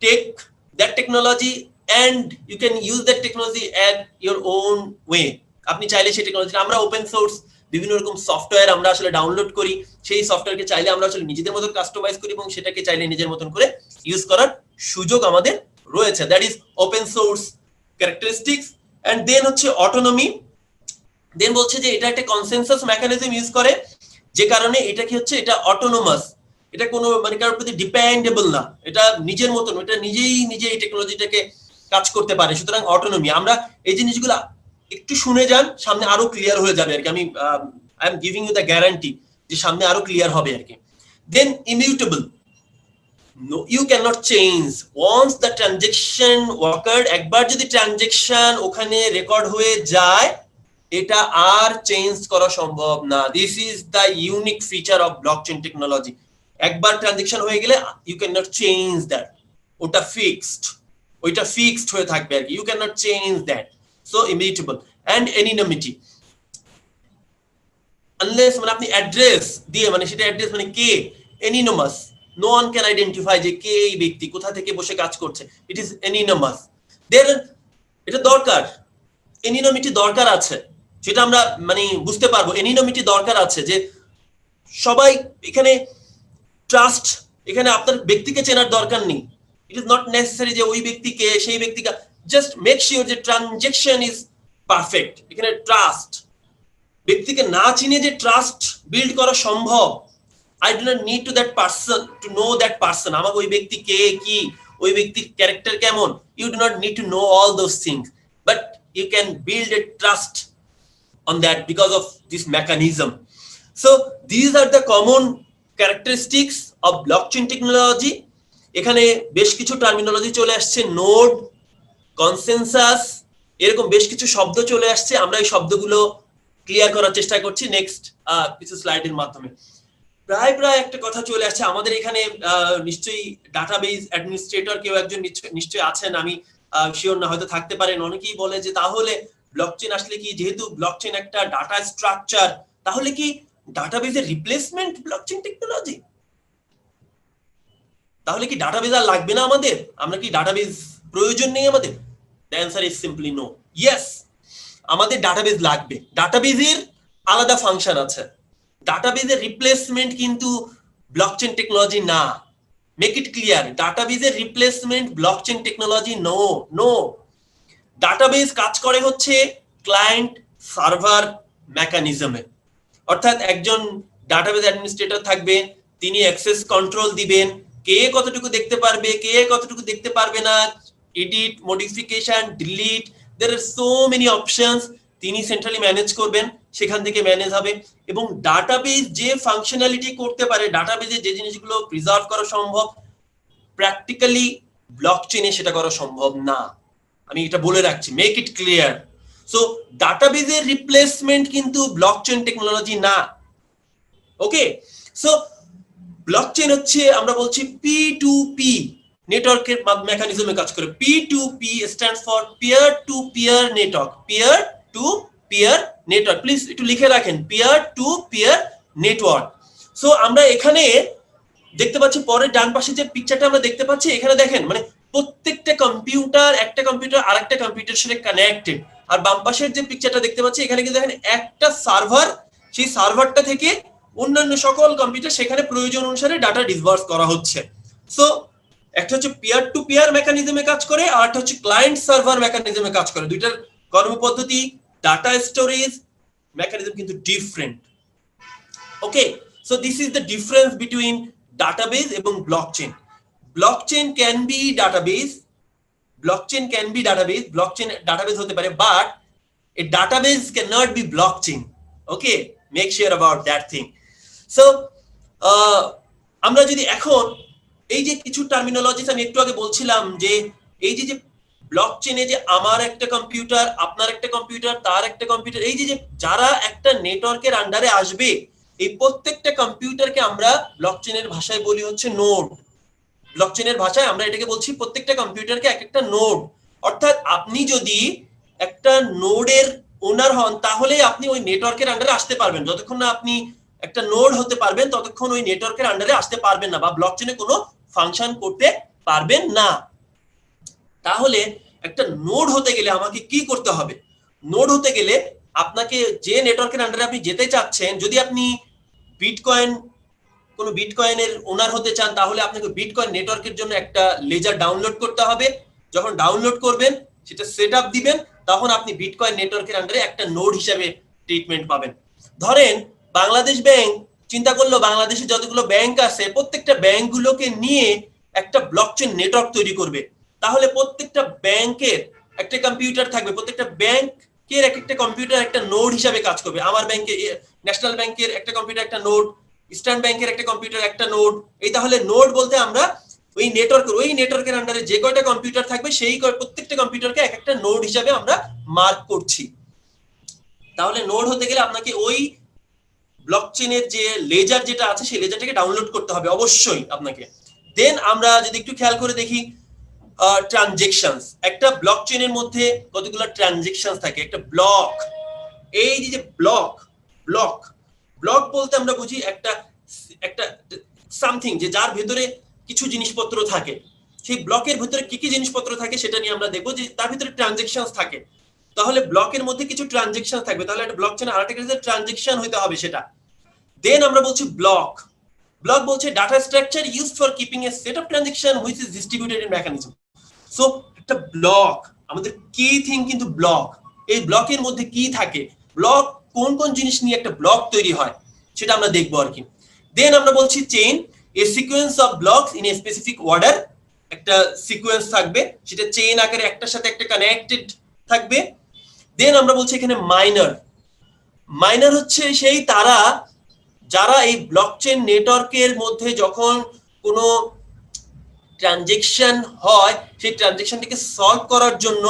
take that technology and you can use that technology at your own way. আপনি চাইলে সেই technology, আমরা open source বিভিন্ন রকম software আমরা আসলে download করি, সেই সফটওয়্যারকে চাইলে আমরা আসলে নিজেদের মতো কাস্টমাইজ করি এবং সেটাকে চাইলে নিজের মতন করে ইউজ করার সুযোগ আমাদের রয়েছে, that is open source characteristics. And then হচ্ছে অটোনমি। দেন বলছে যে এটা একটা কনসেনসাস মেকানিজম ইউজ করে, যে কারণে এটা কি হচ্ছে, এটা অটোনোমাস, এটা কোনো মানে কারোর প্রতি ডিপেন্ডেবল না, এটা নিজের মতন, এটা নিজে এই টেকনোলজিটাকে কাজ করতে পারে, সুতরাং অটোনমি। আমরা এই জিনিসগুলো একটু শুনে যান, সামনে আরো ক্লিয়ার হয়ে যাবে আর কি। আমি I am giving you the guarantee যে সামনে আরো ক্লিয়ার হবে আর কি। Then immutable, no, you cannot change once the transaction occurred, একবার যদি ট্রানজেকশন ওখানে রেকর্ড হয়ে যায় এটা আর চেঞ্জ করা সম্ভব না। This is the unique feature of blockchain technology. একবার ট্রানজেকশন হয়ে গেলে you can not change that, ওটা ফিক্সড হয়ে থাকবে আর কি, you can not change that. So immutable and anonymity, unless মানে আপনি অ্যাড্রেস দিয়ে, মানে সেটা অ্যাড্রেস মানে কে, anonymous, no one can identify যে কে এই ব্যক্তি, কোথা থেকে বসে কাজ করছে, ইট ইজ অ্যানোনিমাস। এটা দরকার, অ্যানোনিমিটি দরকার আছে, সেটা আমরা মানে বুঝতে পারবো। অ্যানোনিমিটি দরকার আছে যে সবাই এখানে ট্রাস্ট, এখানে আপনার ব্যক্তিকে চেনার দরকার নেই, ইট ইজ নট নেসেসারি যে ওই ব্যক্তিকে সেই ব্যক্তিকে, জাস্ট মেক শিওর যে ট্রানজেকশন ইজ পারফেক্ট। এখানে ট্রাস্ট, ব্যক্তিকে না চিনে যে ট্রাস্ট বিল্ড করা সম্ভব, I do not need to that person to know that person, আমাকে ওই ব্যক্তি কে, কি, ওই ব্যক্তির ক্যারেক্টার কেমন, you do not need to know all those things, but you can build a trust on that because of this mechanism. So these are the common characteristics of blockchain technology. এখানে বেশ কিছু terminology চলে আসছে, node, consensus, এরকম বেশ কিছু শব্দ চলে আসছে। আমরা এই শব্দগুলো ক্লিয়ার করার চেষ্টা করছি নেক্সট কিছু স্লাইডের মাধ্যমে। প্রায় একটা কথা চলে আসছে আমাদের এখানে, নিশ্চয়ই ডাটাবেজ অ্যাডমিনিস্ট্রেটর কেউ একজন নিশ্চয়ই আছেন, আমি শিওর না, হয়তো থাকতে পারেন। অনেকেই বলে যে তাহলে ব্লকচেন আসলে কি, যেহেতু ব্লকচেন একটা ডাটা স্ট্রাকচার, তাহলে কি ডাটাবেজের রিপ্লেসমেন্ট ব্লকচেন টেকনোলজি? তাহলে কি ডাটাবেজ আর লাগবে না আমাদের? আমরা কি ডাটাবেজ প্রয়োজন নেই আমাদের? The answer is simply no. Yes, আমাদের ডাটাবেজ লাগবে, ডাটাবেজের আলাদা ফাংশন আছে, ডাটাবেজের রিপ্লেসমেন্ট কিন্তু ব্লকচেন টেকনোলজি না। মেক ইট ক্লিয়ার, ডাটাবেজের replacement blockchain technology no. Database কাজ করে হচ্ছে ক্লায়েন্ট সার্ভার মেকানিজমে, অর্থাৎ একজন ডাটাবেজ অ্যাডমিনিস্ট্রেটর থাকবেন, তিনি অ্যাক্সেস কন্ট্রোল দিবেন, কে কতটুকু দেখতে পারবে, কে কতটুকু দেখতে পারবে না, edit, modification, delete, there are so many options, তিনি সেন্ট্রালি ম্যানেজ করবেন, সেখান থেকে ম্যানেজ হবে। এবং ডাটাবেজ যে ফাংশনালিটি করতে পারে, ডাটাবেজে যে জিনিসগুলো প্রিজার্ভ করা সম্ভব, প্র্যাকটিক্যালি ব্লকচেনে সেটা করা সম্ভব না। আমি এটা বলে রাখছি, মেক ইট ক্লিয়ার। সো ডাটাবেজের রিপ্লেসমেন্ট কিন্তু ব্লকচেন টেকনোলজি না। ওকে, সো ব্লকচেন হচ্ছে, আমরা বলছি P2P নেটওয়ার্কের মেকানিজমে কাজ করে। P2P stands for peer to peer network, peer to peer network, please একটু লিখে রাখেন, peer to peer network. So আমরা এখানে দেখতে পাচ্ছি, পরের ডান পাশে যে পিকচারটা আমরা দেখতে পাচ্ছি, এখানে দেখেন মানে প্রত্যেকটা কম্পিউটার, একটা কম্পিউটার আরেকটা কম্পিউটারের সাথে কানেক্টেড। আর বাম পাশের যে পিকচারটা দেখতে পাচ্ছি, এখানে কিন্তু দেখেন একটা সার্ভার, সেই সার্ভারটা থেকে অন্যান্য সকল কম্পিউটার সেখানে প্রয়োজন অনুসারে ডাটা ডিসভার্স করা হচ্ছে। সো একটা হচ্ছে পিয়ার টু পিয়ার মেকানিজমে কাজ করে, আর একটা হচ্ছে ক্লায়েন্ট সার্ভার মেকানিজমে কাজ করে। দুইটার কর্মপদ্ধতি, ডাটা স্টোরেজ মেকানিজম কিন্তু different. Okay, so this is the difference between database এবং blockchain. Blockchain can be database, blockchain can be database, blockchain database হতে পারে, but a database can not be blockchain. Okay, make sure about that thing. So আমরা যদি এখন এই যে কিছু terminologies আমি একটু আগে বলছিলাম, যে এই যে ব্লকচেনে যে আমার একটা কম্পিউটার, আপনার একটা কম্পিউটার, তার একটা কম্পিউটার, এই যে যারা একটা নেটওয়ার্কের আন্ডারে আসবে, এই প্রত্যেকটা কম্পিউটারকে আমরা ব্লকচেনের ভাষায় বলি হচ্ছে নোড। ব্লকচেনের ভাষায় আমরা এটাকে বলছি প্রত্যেকটা কম্পিউটারকে এক একটা নোড। অর্থাৎ আপনি যদি একটা নোডের ওনার হন, তাহলে আপনি ওই নেটওয়ার্কের আন্ডারে আসতে পারবেন। যতক্ষণ না আপনি একটা নোড হতে পারবেন, ততক্ষণ ওই নেটওয়ার্কের আন্ডারে আসতে পারবেন না, বা ব্লকচেনে কোনো ফাংশন করতে পারবেন না। তাহলে একটা নোড হতে গেলে আমাকে কি করতে হবে? নোড হতে গেলে আপনাকে যে নেটওয়ার্কের আন্ডারে আপনি যেতে চাচ্ছেন, যদি আপনি বিটকয়েন, কোন বিটকয়েনের ওনার হতে চান, তাহলে আপনাকে বিটকয়েন নেটওয়ার্কের জন্য একটা লেজার ডাউনলোড করতে হবে। যখন ডাউনলোড করবেন, সেটা সেট আপ দিবেন, তখন আপনি বিটকয়েন নেটওয়ার্কের আন্ডারে একটা নোড হিসাবে ট্রিটমেন্ট পাবেন। ধরেন বাংলাদেশ ব্যাংক চিন্তা করলো বাংলাদেশে যতগুলো ব্যাংক আছে প্রত্যেকটা ব্যাংকগুলোকে নিয়ে একটা ব্লকচেন নেটওয়ার্ক তৈরি করবে। তাহলে প্রত্যেকটা ব্যাংকের একটা কম্পিউটার থাকবে, প্রত্যেকটা ব্যাংকের এক একটা কম্পিউটার একটা নোড হিসাবে কাজ করবে। আমার ব্যাংকে, ন্যাশনাল ব্যাংকের একটা কম্পিউটার একটা নোড, ইস্টার্ন ব্যাংকের একটা কম্পিউটার একটা নোড। এই তাহলে নোড বলতে আমরা ওই নেটওয়ার্কের আন্ডারে যে কয়টা কম্পিউটার থাকবে সেই প্রত্যেকটা কম্পিউটারকে এক একটা নোড হিসাবে আমরা মার্ক করছি। তাহলে নোড হতে গেলে আপনাকে ওই ব্লকচেনের যে লেজার যেটা আছে সেই লেজারটাকে ডাউনলোড করতে হবে অবশ্যই আপনাকে। দেন আমরা যদি একটু খেয়াল করে দেখি ট্রানজেকশনস, একটা ব্লকচেনের মধ্যে কতগুলো ট্রানজেকশনস থাকে। একটা ব্লক, এই যে ব্লক বলতে আমরা বুঝি একটা সামথিং যে যার ভেতরে কিছু জিনিসপত্র থাকে। সেই ব্লকের ভেতরে কি কি জিনিসপত্র থাকে সেটা নিয়ে আমরা দেখবো যে তার ভিতরে ট্রানজেকশনস থাকে। তাহলে ব্লকের মধ্যে কিছু ট্রানজেকশন থাকবে, তাহলে একটা ব্লকচেনে আরেকটা ট্রানজেকশন হইতে হবে সেটা। দেন আমরা বলছি ব্লক বলছে data structure used for keeping A set of transaction which is distributed in mechanism. So একটা ব্লক, আমাদের কি থিং কিন্তু ব্লক, এই ব্লকের মধ্যে কি থাকে, ব্লক কোন কোন জিনিস নিয়ে একটা ব্লক তৈরি হয় সেটা আমরা দেখবো আর কি। দেন আমরা বলছি chain, A sequence of blocks in a specific order, একটা সিকোয়েন্স থাকবে সেটা চেইন আকারে একটার সাথে একটা কানেক্টেড থাকবে। দেন আমরা বলছি এখানে মাইনার হচ্ছে সেই তারা যারা এই ব্লকচেন নেটওয়ার্কের মধ্যে যখন কোনো ট্রানজেকশন হয় সেই ট্রানজেকশনটাকে সলভ করার জন্য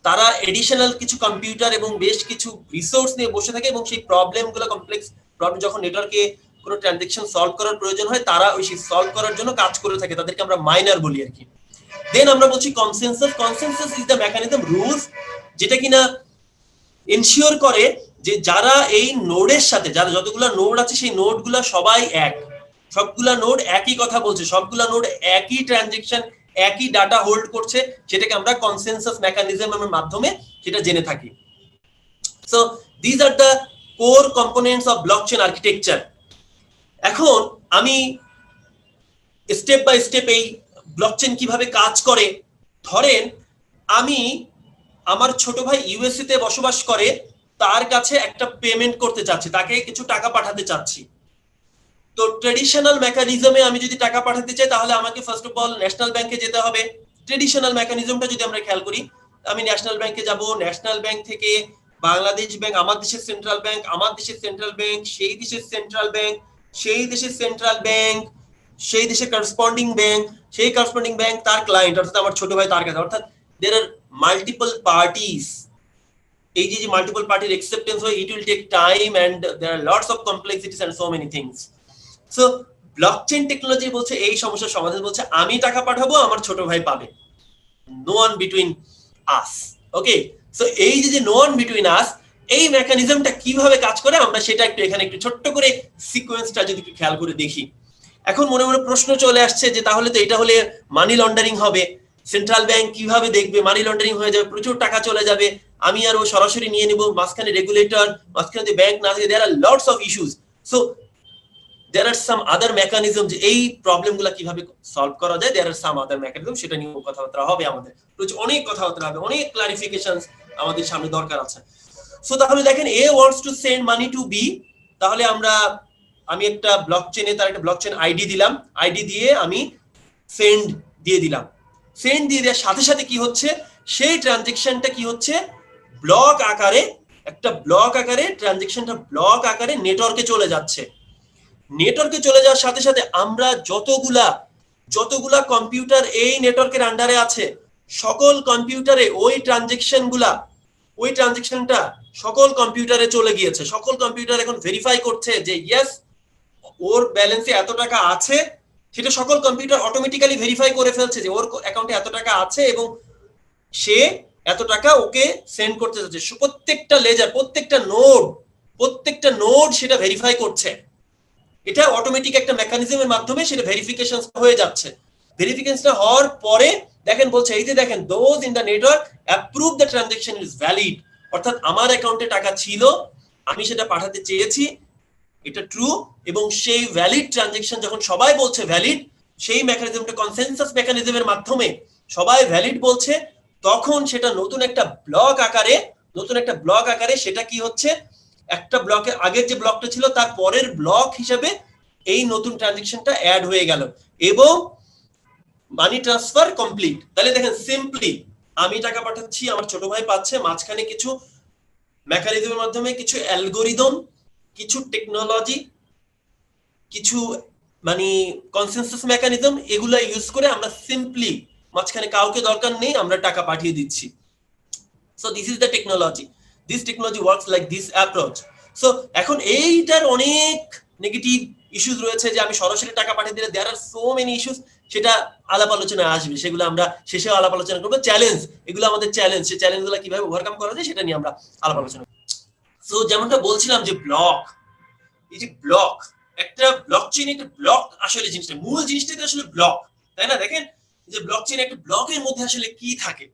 তারা এডিশনাল কিছু কম্পিউটার এবং বেশ কিছু রিসোর্স নিয়ে বসে থাকে এবং সেই প্রবলেমগুলো কমপ্লেক্স প্রবলেম যখন নেটওয়ার্কে কোনো ট্রানজেকশন সলভ করার প্রয়োজন হয় তারা ওই সেই সলভ করার জন্য কাজ করে থাকে, তাদেরকে আমরা মাইনার বলি আর কি। দেন আমরা বলছি consensus is the mechanism rules, যেটা কিনা এনশিওর করে যে যারা এই নোডের সাথে, যারা যতগুলো নোড আছে সেই নোডগুলো সবাই এক, সবগুলা নোড একই কথা বলছে, সবগুলা নোড একই ট্রানজেকশন একই ডাটা হোল্ড করছে, সেটাকে আমরা কনসেনসাস মেকানিজমের মাধ্যমে সেটা জেনে থাকি। So this are the core components of blockchain architecture. এখন আমি স্টেপ বাই স্টেপ এই ব্লকচেন কিভাবে কাজ করে, ধরেন আমি আমার ছোট ভাই ইউএসএ তে বসবাস করে, তার কাছে একটা পেমেন্ট করতে চাচ্ছি, তাকে কিছু টাকা পাঠাতে চাচ্ছি। তো ট্রেডিশনাল মেকানিজমে আমি যদি টাকা পাঠাতে চাই তাহলে আমাকে ফার্স্ট অফ অল ন্যাশনাল ব্যাংকে যেতে হবে। ট্রেডিশনাল মেকানিজমটা যদি আমরা খেয়াল করি, আমি ন্যাশনাল ব্যাংকে যাব, ন্যাশনাল ব্যাংক থেকে বাংলাদেশ ব্যাংক, আমার দেশের সেন্ট্রাল ব্যাংক, আমার দেশের সেন্ট্রাল ব্যাংক, সেই দেশের সেন্ট্রাল ব্যাংক, সেই দেশের সেন্ট্রাল ব্যাংক, সেই দেশের করসপন্ডিং ব্যাংক, সেই করসপন্ডিং ব্যাংক তার ক্লায়েন্ট অর্থাৎ আমার ছোট ভাই তার কাছে, অর্থাৎ there are multiple parties. এই যে মাল্টিপল পার্টির অ্যাকসেপ্টেন্স হয়, it will take time and there are lots of complexities and so many things. So blockchain technology বলছে এই সমস্যার সমাধান, বলছে আমি টাকা পাঠাবো, আমার ছোট ভাই পাবে, no one between us. ওকে, সো এই যে no one between us, এই মেকানিজমটা কিভাবে কাজ করে আমরা সেটা একটু এখানে একটু ছোট্ট করে সিকোয়েন্সটা যদি একটু খেয়াল করে দেখি। এখন মনে মনে প্রশ্ন চলে আসছে যে তাহলে তো এটা হলে মানি লন্ডারিং হবে, সেন্ট্রাল ব্যাংক কিভাবে দেখবে, মানি লন্ডারিং হয়ে যাবে, প্রচুর টাকা চলে যাবে, আমি আর ও সরাসরি নিয়ে নিব, মাঝখানে রেগুলেটর, মাঝখানে ব্যাংক না থাকে, there are lots of issues. So there are some other mechanism, যে এই প্রবলেমগুলো কিভাবে সলভ করা যায়, দেয়ার আর সাম আদার মেকানিজম, সেটা নিয়ে কথাবার্তা হবে আমাদের, অনেক কথাবার্তা হবে, অনেক ক্লারিফিকেশনস আমাদের সামনে দরকার আছে। সো তাহলে দেখেন A wants to send money to B, তাহলে আমি একটা ব্লকচেনে তার একটা ব্লকচেন আইডি দিলাম, আইডি দিয়ে আমি সেন্ড দিয়ে দিলাম। সেন্ড দিয়ে দেওয়ার সাথে সাথে কি হচ্ছে, সেই ট্রানজেকশনটা কি হচ্ছে ব্লক আকারে, একটা ব্লক আকারে ট্রানজেকশনটা ব্লক আকারে নেটওয়ার্কে চলে যাচ্ছে। নেটওয়ার্কে চলে যাওয়ার সাথে সাথে আমরা যতগুলা কম্পিউটার এই নেটওয়ার্কের আন্ডারে আছে, সকল কম্পিউটারে ওই ট্রানজেকশনটা সকল কম্পিউটারে চলে গিয়েছে। সকল কম্পিউটার এখন ভেরিফাই করছে যে ইয়েস ওর ব্যালেন্সে এত টাকা আছে, সেটা সকল কম্পিউটার অটোমেটিক্যালি ভেরিফাই করে ফেলছে যে ওর অ্যাকাউন্টে এত টাকা আছে এবং সে এত টাকা ওকে সেন্ড করতে যাচ্ছে। প্রত্যেকটা লেজার, প্রত্যেকটা নোড সেটা ভেরিফাই করছে। এটা অটোমেটিক একটা মেকানিজমের মাধ্যমে সেটা ভেরিফিকেশন হয়ে যাচ্ছে। ভেরিফিকেশন হওয়ার পরে দেখেন বলছে, এই যে দেখেন those in the network approve the transaction is valid, অর্থাৎ আমার অ্যাকাউন্টে টাকা ছিল, আমি সেটা পাঠাতে চেয়েছি, এটা ট্রু, এবং সেই ভ্যালিড ট্রানজেকশন যখন সবাই বলছে ভ্যালিড, সেই মেকানিজমটা কনসেনসাস মেকানিজমের মাধ্যমে সবাই ভ্যালিড বলছে, তখন সেটা নতুন একটা ব্লক আকারে সেটা কি হচ্ছে, একটা ব্লকের আগের যে ব্লকটা ছিল তার পরের ব্লক হিসেবে এই নতুন ট্রানজেকশনটা অ্যাড হয়ে গেল এবং মানি ট্রান্সফার কমপ্লিট। তাহলে দেখেন সিম্পলি আমি টাকা পাঠাচ্ছি, আমার ছোট ভাই পাচ্ছে, মাঝখানে কিছু মেকানিজমের মাধ্যমে কিছু অ্যালগোরিদম, কিছু টেকনোলজি, কিছু মানে কনসেনসাস মেকানিজম, এগুলা ইউজ করে আমরা সিম্পলি মাঝখানে কাউকে দরকার নেই আমরা টাকা পাঠিয়ে দিচ্ছি। So this is the technology, this technology works like this approach. So এখন এইটার অনেক নেগেটিভ ইস্যুস রয়েছে যে আমি সরাসরি টাকা পাঠিয়ে দিলে দেয়ার আর সো মেনি ইস্যুস, সেটা আলাপ আলোচনায় আসবে, সেগুলো আমরা শেষে আলাপ আলোচনা করবো। চ্যালেঞ্জ, এগুলো আমাদের চ্যালেঞ্জ, সেই চ্যালেঞ্জগুলো কিভাবে ওভারকাম করা যায় সেটা নিয়ে আমরা আলাপ আলোচনা করব। সো যেমনটা বলছিলাম যে ব্লক, এই যে ব্লক, একটা ব্লকচেইন একটা ব্লক, আসলে জিনিসটা মূল জিনিসটা আসলে ব্লক, তাই না? দেখেন যে ব্লকচেইন, একটা ব্লকের মধ্যে আসলে কি থাকে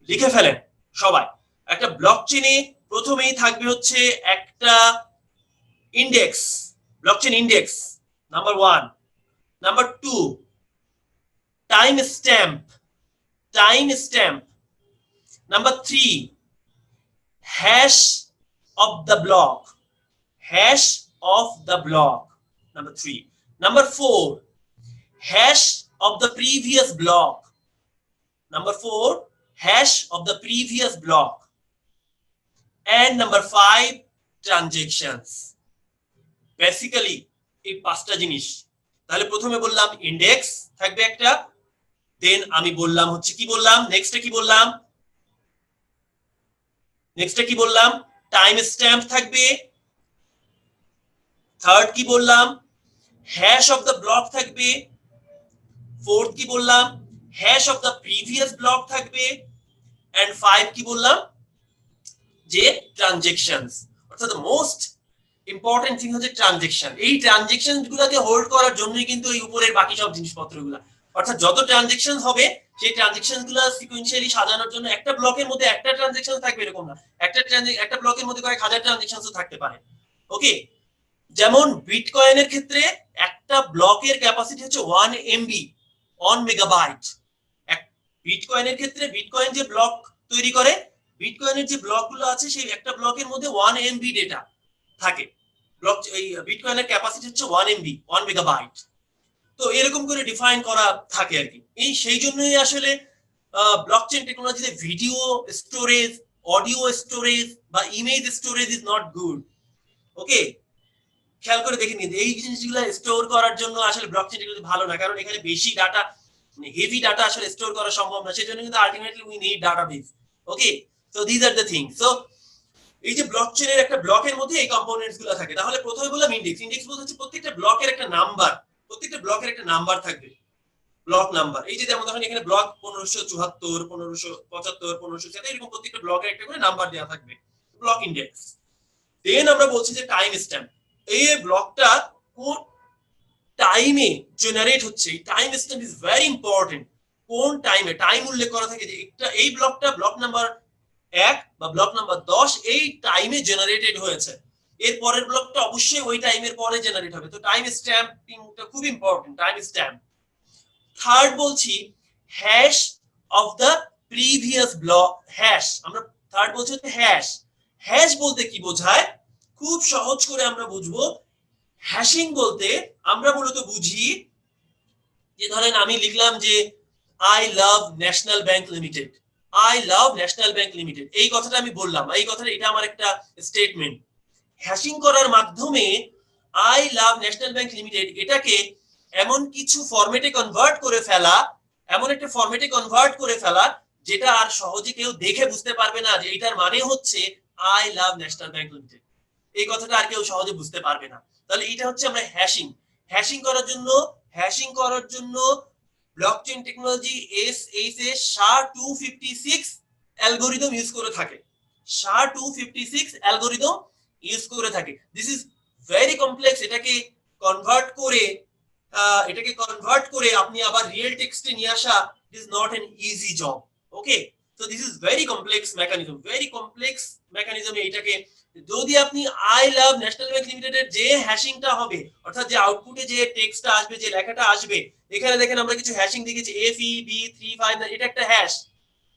লিখে ফেলেন সবাই। একটা ব্লকচেইনে প্রথমেই থাকবে হচ্ছে একটা index, blockchain index number 1, number 2 time stamp, number 3 hash of the block, number 3. Number 4 hash of the previous block, and number 5 transactions. Basically এই পাঁচটা জিনিস। তাহলে প্রথমে বললাম ইন্ডেক্স থাকবে একটা, দেন আমি বললাম হচ্ছে কি বললাম, নেক্সটে কি বললাম, টাইম স্ট্যাম্প থাকবে, থার্ড কি বললাম, হ্যাশ অফ দ্য ব্লক থাকবে, ফোর্থ কি বললাম, hash of the previous block থাকবে, এন্ড 5 কি বললাম, যে ট্রানজেকশনস। অর্থাৎ মোস্ট ইম্পর্টেন্ট থিং হচ্ছে ট্রানজেকশন। এই ট্রানজেকশন গুলোকে হোল্ড করার জন্যই কিন্তু এই উপরের বাকি সব জিনিসপত্রগুলো, অর্থাৎ যত ট্রানজেকশন হবে সেই ট্রানজেকশন গুলো সিকোয়েন্সিয়ালি সাজানোর জন্য একটা ব্লকের মধ্যে একটা ট্রানজেকশন থাকবে এরকম না, একটা ব্লকের মধ্যে কয়েক হাজার ট্রানজেকশনও থাকতে পারে। ওকে, যেমন বিটকয়েনের ক্ষেত্রে একটা ব্লকের ক্যাপাসিটি হচ্ছে 1 MB, 1 মেগাবাইট। বিটকয়েনের ক্ষেত্রে বিটকয়েন যে ব্লক তৈরি করে, বিটকয়েনের যে ব্লকগুলো আছে সেই একটা ব্লকের মধ্যে 1 MB ডেটা থাকে। ব্লক এই বিটকয়েনের ক্যাপাসিটি হচ্ছে 1 MB, 1 মেগাবাইট। তো এরকম করে ডিফাইন করা থাকে আর কি। এই সেই জন্যই আসলে ব্লকচেইন টেকনোলজিতে ভিডিও স্টোরেজ, অডিও স্টোরেজ বা image storage is not good. Okay, খেয়াল করে দেখে নিন, এই জিনিসগুলো স্টোর করার জন্য আসলে ব্লকচেইন টেকনোলজি ভালো না, কারণ এখানে বেশি ডাটা, হেভি ডাটা আসলে স্টোর করা সম্ভব না, সেজন্য কিন্তু ultimately we need database. Okay, so this are the things. So এই যে ব্লকচেইনের একটা ব্লকের মধ্যে এই কম্পোনেন্টস গুলো থাকে। তাহলে প্রথমে বললাম ইন্ডেক্স, বলতে হচ্ছে প্রত্যেকটা ব্লকের একটা নাম্বার, থাকবে, ব্লক নাম্বার। এই যে যেমন ধরেন এখানে ব্লক 1574, 1575, 1507, এরকম প্রত্যেকটা ব্লকের একটা করে নাম্বার দেওয়া থাকবে, ব্লক ইন্ডেক্স। দেন আমরা বলছি যে টাইম স্ট্যাম্প, এই ব্লকটা কোন টাইমে জেনারেট হচ্ছে, এই time stamp is very important. কোন টাইমে, টাইম উল্লেখ করা থাকে যে এই ব্লকটা ব্লক নাম্বার 1 বা ব্লক নাম্বার 10 এই টাইমে জেনারেটেড হয়েছে, এর পরের ব্লকটা অবশ্যই ওই টাইমের পরে জেনারেট হবে। তো টাইম স্ট্যাম্পিংটা খুব ইম্পর্টেন্ট, টাইম স্ট্যাম্প। থার্ড বলছি hash of the previous block, hash, আমরা থার্ড বলছি হচ্ছে হ্যাশ। হ্যাশ বলতে কি বোঝায়, খুব সহজ করে আমরা বুঝবো। হ্যাশিং বলতে আমরা মূলত বুঝি যে ধরেন আমি লিখলাম যে I love national bank limited, এই কথাটা আমি বললাম, এই কথাটা, এটা আমার একটা স্টেটমেন্ট। হ্যাশিং করার মাধ্যমে I love national bank limited এটাকে এমন কিছু ফরম্যাটে কনভার্ট করে ফেলা যেটা আর সহজে কেউ দেখে বুঝতে পারবে না যে এটার মানে হচ্ছে I love national bank limited, এই কথাটা আর কেউ সহজে বুঝতে পারবে না। তাহলে এটা হচ্ছে আমরা হ্যাশিং করার জন্য blockchain technology SHA 256 algorithm use করে থাকে, SHA 256 অ্যালগরিদম ইউজ করে থাকে। This is very complex. এটাকে কনভার্ট করে আপনি আবার রিয়েল টেক্সটে নিয়ে আসা is not an easy job. Okay, so this is very complex mechanism এইটাকে যদি আপনি আই লাভ ন্যাশনাল ব্যাংক লিমিটেডের যে হ্যাশিংটা হবে, অর্থাৎ যে আউটপুটে যে টেক্সটটা আসবে, যে লেখাটা আসবে, এখানে দেখেন আমরা কিছু হ্যাশিং দেখেছি FEB359, এটা একটা হ্যাশ,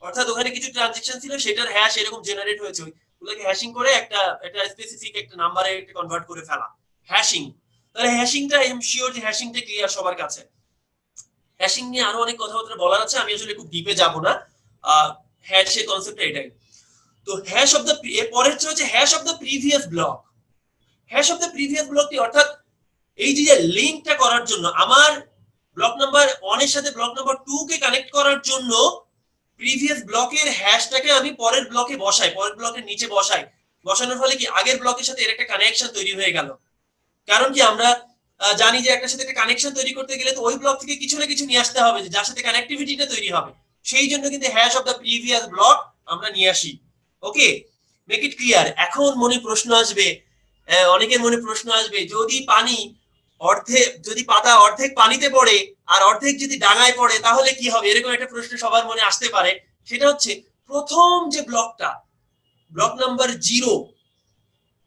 অর্থাৎ ওখানে কিছু ট্রানজাকশন ছিল সেটার হ্যাশ এরকম জেনারেট হয়েছে, ওগুলোকে হ্যাশিং করে একটা স্পেসিফিক একটা নাম্বারে একটা কনভার্ট করে ফেলা, হ্যাশিং। তাহলে হ্যাশিংটা আই এম শিওর যে হ্যাশিংটা ক্লিয়ার সবার কাছে। হ্যাশিং নিয়ে আরো অনেক কথাবার্তা বলার আছে, আমি আসলে খুব ডিপে যাব না, হ্যাশের কনসেপ্টটা এটাই। তো হ্যাশ অফ দ্য পরের হচ্ছে hash of the previous block. Hash of the previous ব্লকটি অর্থাৎ এই যে লিংকটা করার জন্য আমার ব্লক নাম্বার 1 এর সাথে ব্লক নাম্বার 2 কে কানেক্ট করার জন্য প্রিভিয়াস ব্লকের হ্যাশটাকে আমি পরের ব্লকে বসাই, পরের ব্লকের নিচে বসাই, বসানোর ফলে কি আগের ব্লকের সাথে এর একটা কানেকশন তৈরি হয়ে গেল। কারণ কি আমরা জানি যে একটা সাথে একটা কানেকশন তৈরি করতে গেলে তো ওই ব্লক থেকে কিছু না কিছু নিয়ে আসতে হবে, যার সাথে কানেক্টিভিটিটা তৈরি হবে, সেই জন্য কিন্তু hash of the previous block আমরা নিয়ে আসি। ওকে, মেক ইট ক্লিয়ার। এখন মনে প্রশ্ন আসবে, অনেকের মনে প্রশ্ন আসবে, যদি পাতা অর্ধেক পানিতে পড়ে আর অর্ধেক যদি ডাঙায় পড়ে তাহলে কি হবে, এরকম একটা প্রশ্ন সবার মনে আসতে পারে। সেটা হচ্ছে প্রথম যে ব্লকটা, ব্লক নাম্বার 0,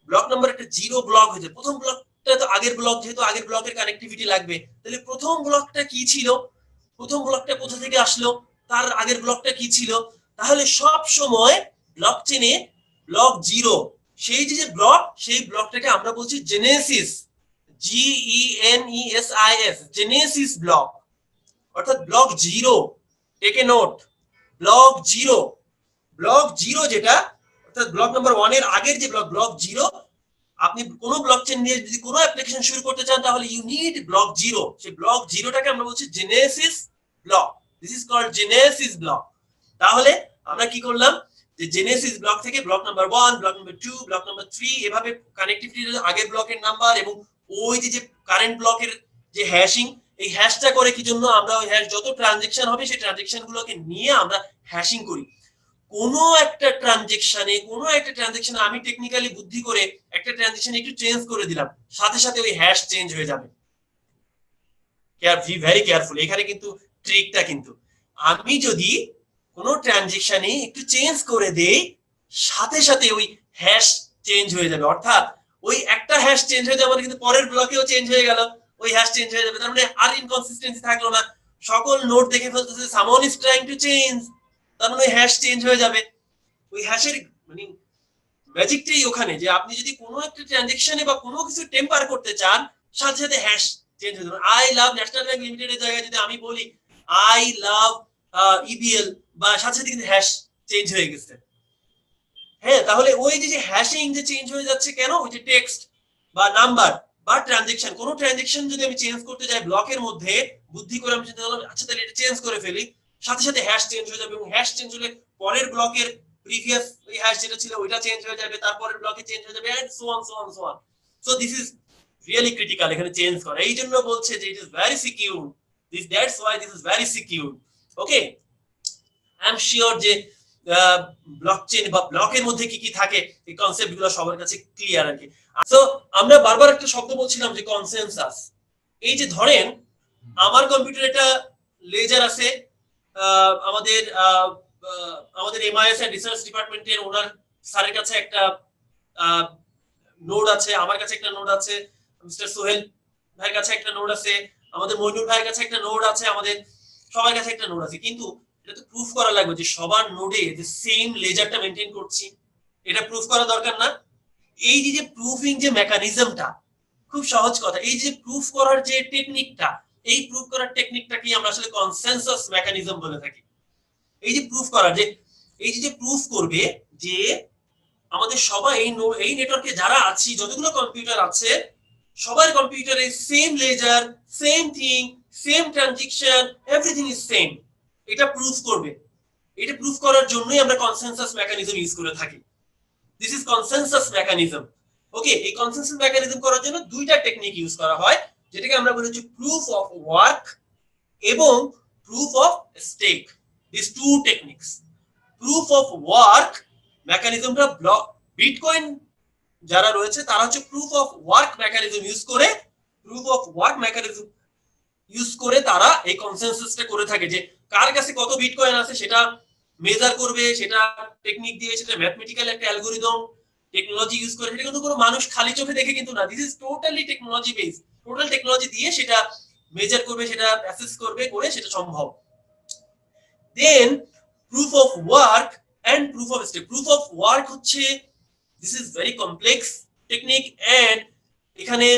ব্লক নাম্বার একটা 0 ব্লক হয়েছে, প্রথম ব্লকটা তো আগের ব্লক, যেহেতু আগের ব্লকের কানেক্টিভিটি লাগবে, তাহলে প্রথম ব্লকটা কি ছিল, প্রথম ব্লকটা কোথা থেকে আসলো, তার আগের ব্লকটা কি ছিল। তাহলে সব সময় ব্লক চেনে ব্লক 0 সেই যে ব্লক, সেই ব্লকটাকে আমরা বলছি জেনেসিস, GENESIS, জেনেসিস ব্লক, অর্থাৎ block 0। Take a note, block 0 যেটা, অর্থাৎ ব্লক নাম্বার 1 এর আগের যে ব্লক 0, আপনি কোনো ব্লকচেন নিয়ে যদি কোনো অ্যাপ্লিকেশন শুরু করতে চান তাহলে ইউ নিড ব্লক 0। সেই ব্লক 0টাকে আমরা বলছি genesis block. This is called genesis block. তাহলে আমরা কি করলাম, যে জেনেসিস ব্লক থেকে block number 1, block number 2, block number 3, এভাবে কানেক্টিভিটি আগের ব্লকের নাম্বার এবং ওই যে কারেন্ট ব্লকের যে হ্যাশিং, এই হ্যাশটা করে কি জন্য আমরা ওই হ্যাশ যত ট্রানজাকশন হবে সেই ট্রানজাকশন গুলোকে নিয়ে আমরা হ্যাশিং করি। কোনো একটা ট্রানজাকশনে আমি টেকনিক্যালি বুদ্ধি করে একটা ট্রানজাকশন একটু চেঞ্জ করে দিলাম, সাথে সাথে ওই হ্যাশ চেঞ্জ হয়ে যাবে। ভেরি কেয়ারফুল, এখানে কিন্তু ট্রিকটা, কিন্তু আমি যদি কোনো ট্রানজাকশনে একটু চেঞ্জ করে দেই সাথে সাথে ওই হ্যাশ চেঞ্জ হয়ে যাবে, অর্থাৎ ওই একটা হ্যাশ চেঞ্জ হয়ে যাবে কিন্তু পরের ব্লকেও চেঞ্জ হয়ে গেল, ওই হ্যাশ চেঞ্জ হয়ে যাবে, তার মানে আর ইনকনসিস্টেন্সি থাকলো না, সকল নোড দেখে ফেলতেছে someone is trying to change, তার মানে হ্যাশ চেঞ্জ হয়ে যাবে। ওই হ্যাশের মানে ম্যাজিকটাই ওখানে, যে আপনি যদি কোনো একটা ট্রানজাকশনে বা কোনো কিছু টেম্পার করতে চান সাথে সাথে হ্যাশ চেঞ্জ হয়ে যাবে। আই লাভ ন্যাশনাল ব্যাংক লিমিটেডের জায়গায় যদি আমি বলি আই লাভ EBL, বা সাথে সাথে কিন্তু হ্যাশ চেঞ্জ হয়ে গেছে। হ্যাঁ, তাহলে ওই যে হ্যাশিং যে চেঞ্জ হয়ে যাচ্ছে কেন, ওই যে টেক্সট বা নাম্বার বা ট্রানজাকশন, কোনো ট্রানজাকশন যদি আমি চেঞ্জ করতে যাই ব্লকের মধ্যে, বুদ্ধি করে আমি চিন্তা করলাম আচ্ছা তাহলে এটা চেঞ্জ করে ফেলি, সাথে সাথে হ্যাশ চেঞ্জ হয়ে যাবে, এবং হ্যাশ চেঞ্জ হলে পরের ব্লকের প্রিভিয়াস ওই হ্যাশ যেটা ছিল ওইটা চেঞ্জ হয়ে যাবে, তারপরের ব্লকে চেঞ্জ হয়ে যাবে, and so on. So this is really critical এখানে চেঞ্জ করা। এই জন্য বলছে যে it is very secure, that's why this is very secure. Okay, I am sure যে ব্লকচেন বা ব্লকের মধ্যে কি কি থাকে এই কনসেপ্টগুলো সবার কাছে ক্লিয়ার আর কি। সো আমরা বারবার একটা শব্দ বলছিলাম যে কনসেনসাস। এই যে ধরেন আমার কম্পিউটারে একটা লেজার আছে, আমাদের MIS এন্ড রিসার্চ ডিপার্টমেন্টের ওনার স্যারের কাছে একটা নোড আছে, আমার কাছে একটা নোড আছে, মিস্টার সোহেল ভাইয়ের কাছে একটা নোড আছে, আমাদের মইনুল ভাইয়ের কাছে একটা নোড আছে, আমাদের সবার কাছে একটা নোড আছে, কিন্তু এটা তো প্রুফ করা লাগবে যে সবার নোডে যে সেম লেজারটা মেইনটেইন করছি, এটা প্রুফ করা দরকার না? এই যে প্রুফিং যে মেকানিজমটা, খুব সহজ কথা, এই যে প্রুফ করার যে টেকনিকটা, এই প্রুফ করার টেকনিকটাকে আমরা আসলে কনসেনসাস মেকানিজম বলে থাকি। এই যে প্রুফ করার যে এই যে প্রুফ করবে যে আমাদের সবাই এই নেটওয়ার্কে যারা আছি, যতগুলো কম্পিউটার আছে, সবার কম্পিউটারে same ledger, same thing, same transaction, everything is same, এটা প্রুফ করবে। এটা প্রুফ করার জন্যই আমরা কনসেনসাস মেকানিজম ইউজ করে থাকি। This is consensus mechanism. Okay, এই কনসেনসাস মেকানিজম করার জন্য দুইটা টেকনিক ইউজ করা হয়, যেটাকে আমরা বলি প্রুফ অফ ওয়ার্ক এবং proof of stake. This two techniques, proof of work মেকানিজমটা বিটকয়েন যারা রয়েছে তারা হচ্ছে proof of work mechanism use করে তারা এই কনসেনসাসটা করে থাকে, যে কার কাছে কত বিটকয়েন আছে সেটা মেজার করবে, সেটা টেকনিক দিয়ে, সেটা ম্যাথমেটিক্যাল একটা অ্যালগরিদম টেকনোলজি ইউজ করে, সেটা কিন্তু কোনো মানুষ খালি চোখে দেখে কিন্তু না, this is totally technology based, total technology দিয়ে সেটা মেজার করবে, সেটা অ্যাসেস করবে, করে সেটা সম্ভব। Then proof of work and proof of stake. Proof of work হচ্ছে this is very complex technique, and এখানে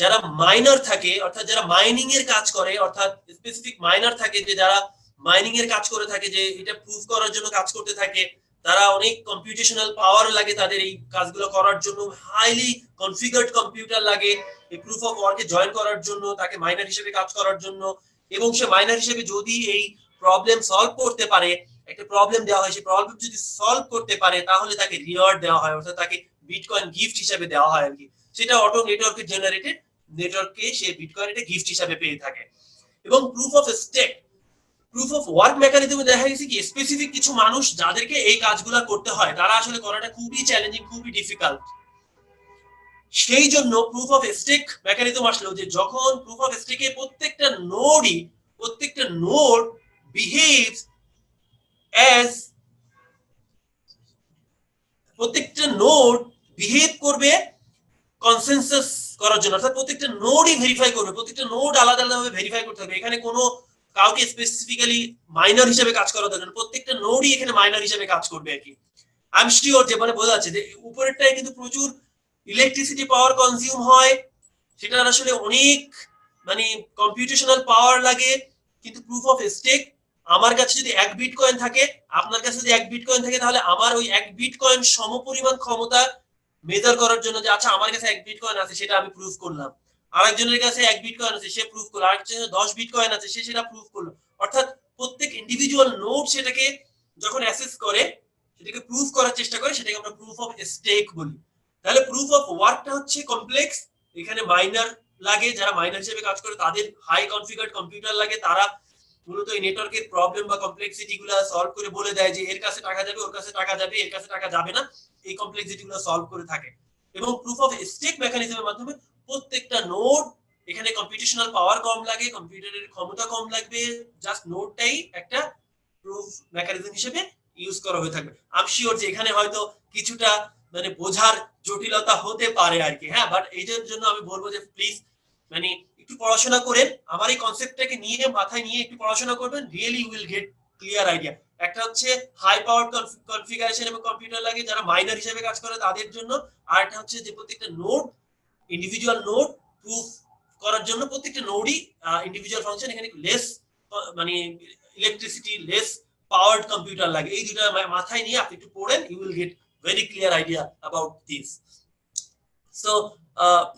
যারা মাইনার থাকে, অর্থাৎ যারা মাইনিং এর কাজ করে, অর্থাৎ স্পেসিফিক মাইনার থাকে, যে যারা মাইনিং এর কাজ করে থাকে, যে এটা প্রুফ করার জন্য কাজ করতে থাকে, তারা অনেক কম্পিউটেশনাল পাওয়ার লাগে তাদের এই কাজগুলো করার জন্য, হাইলি কনফিগার্ড কম্পিউটার লাগে এই প্রুফ অফ ওয়ার্কে জয়েন করার জন্য, তাকে মাইনার হিসেবে কাজ করার জন্য। এবং সে মাইনার হিসেবে যদি এই প্রবলেম সলভ করতে পারে, একটা প্রবলেম দেওয়া হয়, সেই প্রবলেম যদি সলভ করতে পারে, তাহলে তাকে রিওয়ার্ড দেওয়া হয়, অর্থাৎ তাকে বিটকয়েন গিফট হিসেবে দেওয়া হয় আর কি। সেটা অটো নেটওয়ার্কে জেনারেটেড, নেটওয়ার্কে সে বিটকয়েন এটা গিফট হিসেবে পেয়ে থাকে। এবং proof of stake, proof of work মেকানিজমে দেখা গেছে কি স্পেসিফিক কিছু মানুষ যাদেরকে এই কাজগুলো করতে হয়, তারা আসলে করাটা খুবই চ্যালেঞ্জিং, খুবই ডিফিকাল্ট। সেই জন্য প্রুফ অফ স্টেক মেকানিজম আসলো, যে যখন প্রুফ অফ স্টেকে প্রত্যেকটা নোড বিহেভস অ্যাজ, প্রত্যেকটা নোড বিহেভ করবে কনসেনসাস করার জন্য, অর্থাৎ প্রত্যেকটা নোডই ভেরিফাই করবে, প্রত্যেকটা নোড আলাদা আলাদাভাবে ভেরিফাই করতে হবে। এখানে কোনো কাউকে স্পেসিফিক্যালি মাইনর হিসেবে কাজ করা দরকার, প্রত্যেকটা নোডই এখানে মাইনর হিসেবে কাজ করবে আর কি। আই এম শিওর যে মানে বোঝা যাচ্ছে যে উপরেরটাই কিন্তু প্রচুর ইলেকট্রিসিটি পাওয়ার কনজিউম হয়, সেটার আসলে অনেক মানে কম্পিউটেশনাল পাওয়ার লাগে। কিন্তু প্রুফ অফ স্টেক, আমার কাছে যদি 1 বিটকয়েন থাকে, আপনার কাছে যদি 1 বিটকয়েন থাকে, তাহলে আমার ওই 1 বিটকয়েন সমপরিমাণ ক্ষমতা মেজার করার জন্য, যে আচ্ছা আমার কাছে 1 বিটকয়েন আছে, সেটা আমি প্রুফ করলাম। আরেকজনের কাছে 1 বিটকয়েন আছে, সে প্রুফ করলো। আরেকজনের 10 বিটকয়েন আছে, সে সেটা প্রুফ করলো। অর্থাৎ প্রত্যেক ইন্ডিভিজুয়াল নোড সেটাকে যখন অ্যাসেস করে, সেটাকে প্রুফ করার চেষ্টা করে, সেটাকে আমরা প্রুফ অফ স্টেক বলি। তাহলে প্রুফ অফ ওয়ার্কটা হচ্ছে কমপ্লেক্স, এখানে মাইনার লাগে, যারা মাইনার হিসেবে কাজ করে তাদের হাই কনফিগার্ড কম্পিউটার লাগে, তারা মূলত এই নেটওয়ার্কের প্রবলেম বা কমপ্লেক্সিটি গুলো সলভ করে বলে দেয় যে এর কাছে টাকা যাবে, ওর কাছে টাকা যাবে, এর কাছে টাকা যাবে না, এই কমপ্লেক্সিটি গুলো সলভ করে থাকে। এবং প্রুফ অফ স্টেক মেকানিজমের মাধ্যমে প্রত্যেকটা নোড, এখানে কম্পিউটেশনাল পাওয়ার কম লাগে, কম্পিউটারের ক্ষমতা কম লাগবে, জাস্ট নোডটাই একটা প্রুফ মেকানিজম হিসেবে ইউজ করা হয়ে থাকবে। আই এম শিওর যে এখানে হয়তো কিছুটা মানে বোঝার জটিলতা হতে পারে আর কি, হ্যাঁ, বাট এইটার জন্য আমি বলবো যে প্লিজ মানে একটু পড়াশোনা করেন, আমার এই কনসেপ্টটাকে নিয়ে মাথায় নিয়ে একটু পড়াশোনা করবেন, really you will get clear idea. একটা হচ্ছে হাই পাওয়ার কনফিগারেশন এবং কম্পিউটার লাগে, যারা মাইনার হিসেবে কাজ করে তাদের জন্য। আর একটা হচ্ছে যে প্রত্যেকটা নোড, ইন্ডিভিজুয়াল নোড প্রুফ করার জন্য প্রত্যেকটা নোডই ইন্ডিভিজুয়াল ফাংশন, এখানে লেস মানে ইলেকট্রিসিটি, লেস পাওয়ার্ড কম্পিউটার লাগে। এই দুটো মাথায় নিয়ে আপনি একটু পড়েন, you will get very clear idea about this. So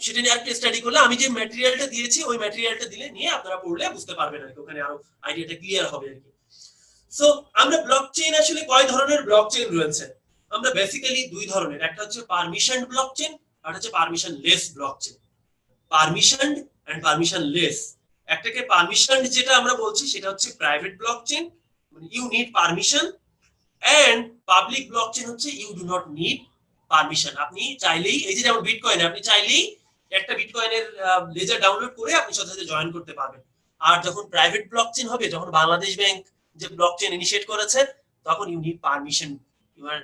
সেটা নিয়ে আরেকটু স্টাডি করলে, আমি যে ম্যাটেরিয়ালটা দিয়েছি ওই ম্যাটেরিয়ালটা দিলে নিয়ে আপনারা পড়লে বুঝতে পারবেন আর কি, ওখানে আরো আইডিয়াটা ক্লিয়ার হবে আর কি। সো আমরা ব্লকচেইন, আসলে কয় ধরনের ব্লকচেইন রয়েছে? আমরা বেসিক্যালি 2 ধরনের, একটা হচ্ছে পারমিশন ব্লকচেইন, আর হচ্ছে permissionless blockchain. Permission and permissionless. একটাকে পারমিশন যেটা আমরা বলছি সেটা হচ্ছে প্রাইভেট ব্লকচেইন, মানে you need permission, and public blockchain হচ্ছে you do not need permission. আপনি চাইলেই, এই যে যেমন বিটকয়েন, আপনি চাইলেই একটা বিটকয়েনের লেজার ডাউনলোড করে আপনি সাথে সাথে জয়েন করতে পারবেন। আর যখন প্রাইভেট ব্লকচেইন হবে, যখন বাংলাদেশ ব্যাংক যে ব্লকচেইন ইনিশিয়েট করেছে, তখন you need permission, you are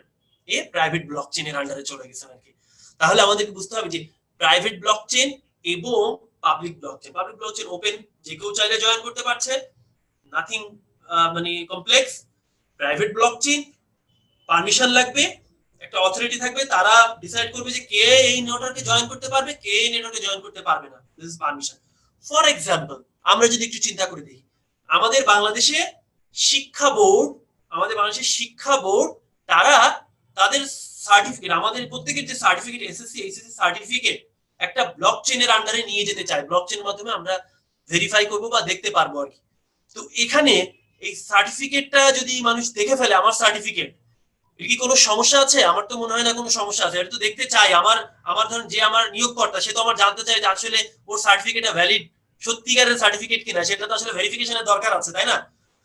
a private ব্লকচেইনের আন্ডারে চলে গেছেন আর কি। তাহলে আমাদেরকে বুঝতে হবে যে প্রাইভেট ব্লকচেইন এবং public blockchain. Public blockchain open, যে কেউ চাইলে জয়েন করতে পারছে, নাথিং মানে কমপ্লেক্স। প্রাইভেট ব্লকচেইন পারমিশন লাগবে, একটা অথরিটি থাকবে, তারা ডিসাইড করবে যে কে এই নেটওয়ার্কে জয়েন করতে পারবে, কে এই নেটওয়ার্কে জয়েন করতে পারবে না। This is permission. For example, আমরা যদি একটু চিন্তা করে দেখি, আমাদের বাংলাদেশের শিক্ষা বোর্ড, তারা তাদের সার্টিফিকেট, আমাদের প্রত্যেকের যে সার্টিফিকেট, এসএসসি এইচএসসি সার্টিফিকেট, একটা ব্লকচেইনের আন্ডারে নিয়ে যেতে চায়। ব্লকচেইনের মাধ্যমে আমরা ভেরিফাই করব বা দেখতে পারবো আর কি। তো এখানে এই সার্টিফিকেটটা যদি মানুষ দেখে ফেলে, আমার সার্টিফিকেট, এর কি কোনো সমস্যা আছে? আমার তো মনে হয় না কোনো সমস্যা আছে। এটা তো দেখতে চাই, আমার ধরুন যে আমার নিয়োগকর্তা, সে তো আমার জানতে চায় যে আসলে ওর সার্টিফিকেটটা ভ্যালিড, সত্যিকারের সার্টিফিকেট কিনা, সেটা তো আসলে ভেরিফিকেশনের দরকার আছে, তাই না?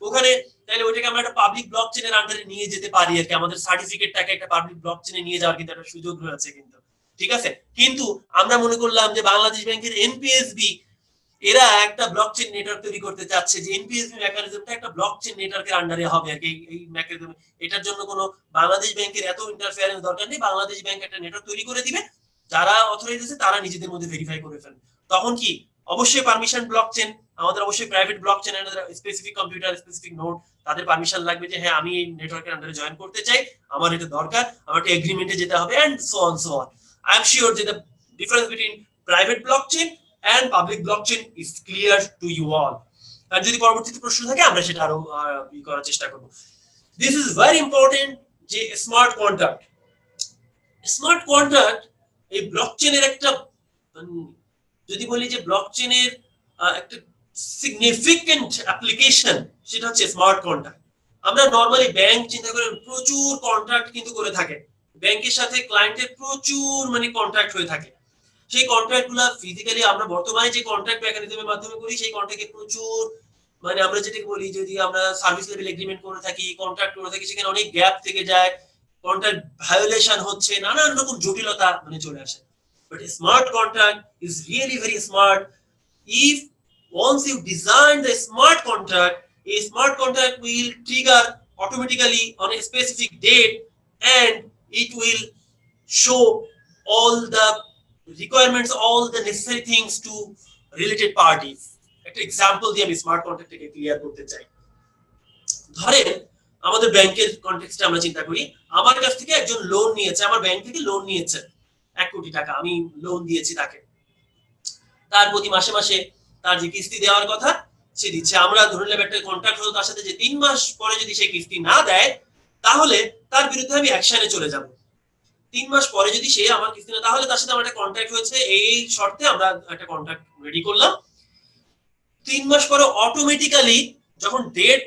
ওখানে তাহলে ওইটাকে আমরা একটা পাবলিক ব্লকচেইনের আন্ডারে নিয়ে যেতে পারি আর কি। আমাদের সার্টিফিকেটটাকে একটা পাবলিক ব্লকচেইনে নিয়ে যাওয়ার কিন্তু একটা সুযোগ রয়েছে কিন্তু, ঠিক আছে। কিন্তু আমরা মনে করলাম যে বাংলাদেশ ব্যাংকের এনপিএসবি এরা একটা ব্লকচেন নেটওয়ার্ক তৈরি করতে চাচ্ছে, যে এনপিএসবি মেকানিজমটা একটা ব্লকচেন নেটওয়ার্কের আন্ডারে হবে আর কি। এই মেকানিজম, এটার জন্য কোনো বাংলাদেশ ব্যাংকের এত ইন্টারফেয়ারেন্স দরকার নেই। বাংলাদেশ ব্যাংক একটা নেটওয়ার্ক তৈরি করে দিবে, যারা অথরাইজ আছে তারা নিজেদের মধ্যে ভেরিফাই করে ফেলবে। তখন কি অবশ্যই পারমিশন ব্লকচেন, আমাদের অবশ্যই private blockchain and specific computer specific node, তাদের পারমিশন লাগবে যে হ্যাঁ আমি এই নেটওয়ার্কের আন্ডারে জয়েন করতে চাই, আমার এটা দরকার, আমার একটা এগ্রিমেন্টে যেতে হবে and so on so on. I am sure যে the difference between private blockchain and public blockchain is clear to you all. আর যদি পরবর্তীতে প্রশ্ন থাকে আমরা সেটা আরো করার চেষ্টা করব। This is very important যে স্মার্ট কন্ট্রাক্ট। স্মার্ট কন্ট্রাক্ট এই ব্লকচেনের একটা, যদি বলি যে ব্লকচেনের একটা সিগনিফিকেন্ট অ্যাপ্লিকেশন, সেটা হচ্ছে স্মার্ট কন্ট্রাক্ট। আমরা নরমালি ব্যাংক চিন্তা করে প্রচুর কন্ট্রাক্ট কিন্তু করে থাকে, ব্যাংকের সাথে ক্লায়েন্টের প্রচুর মানে কন্ট্রাক্ট হয়ে থাকে। সেই কন্ট্রাক্ট গুলা ফিজিক্যালি আমরা বর্তমানে যে কন্ট্রাক্ট মেকানিজমের মাধ্যমে করি, সেই কন্ট্রাক্টে প্রচুর মানে আমরা যেটাকে বলি যদি আমরা সার্ভিস লেভেল এগ্রিমেন্ট করে থাকি, কন্ট্রাক্ট করে থাকি, সেখানে অনেক গ্যাপ থেকে যায়, কন্ট্রাক্ট ভায়োলেশন হচ্ছে, নানান রকম জটিলতা মানে চলে আসে। But smart contract is really very smart. If once you design the smart contract, a smart contract will trigger automatically on a specific date and it will show all the requirements, all the necessary things to related parties. একটা example দিয়ে আমি smart কন্ট্রাক্টটাকে clear করতে চাই। ধরেন আমাদের ব্যাংকের কনটেক্সটে আমরা চিন্তা করি, আমার কাছ থেকে একজন লোন নিয়েছে, আমার ব্যাংক থেকে লোন নিয়েছে 1 কোটি টাকা, আমি লোন দিয়েছি তাকে। তার প্রতি মাসে মাসে তার যে কিস্তি দেওয়ার কথা সে দিচ্ছে। আমরা ধরে নেব একটা কন্ট্রাক্ট হলো তার সাথে যে 3 মাস পরে যদি সে কিস্তি না দেয় তাহলে তার বিরুদ্ধে আমি অ্যাকশনে চলে যাব। 3 মাস পরে যদি সে আমার কিস্তি না, তাহলে তার সাথে আমার একটা কন্ট্রাক্ট হয়েছে, এই শর্তে আমরা একটা কন্ট্রাক্ট রেডি করলাম। 3 মাস পরে অটোমেটিক্যালি যখন ডেট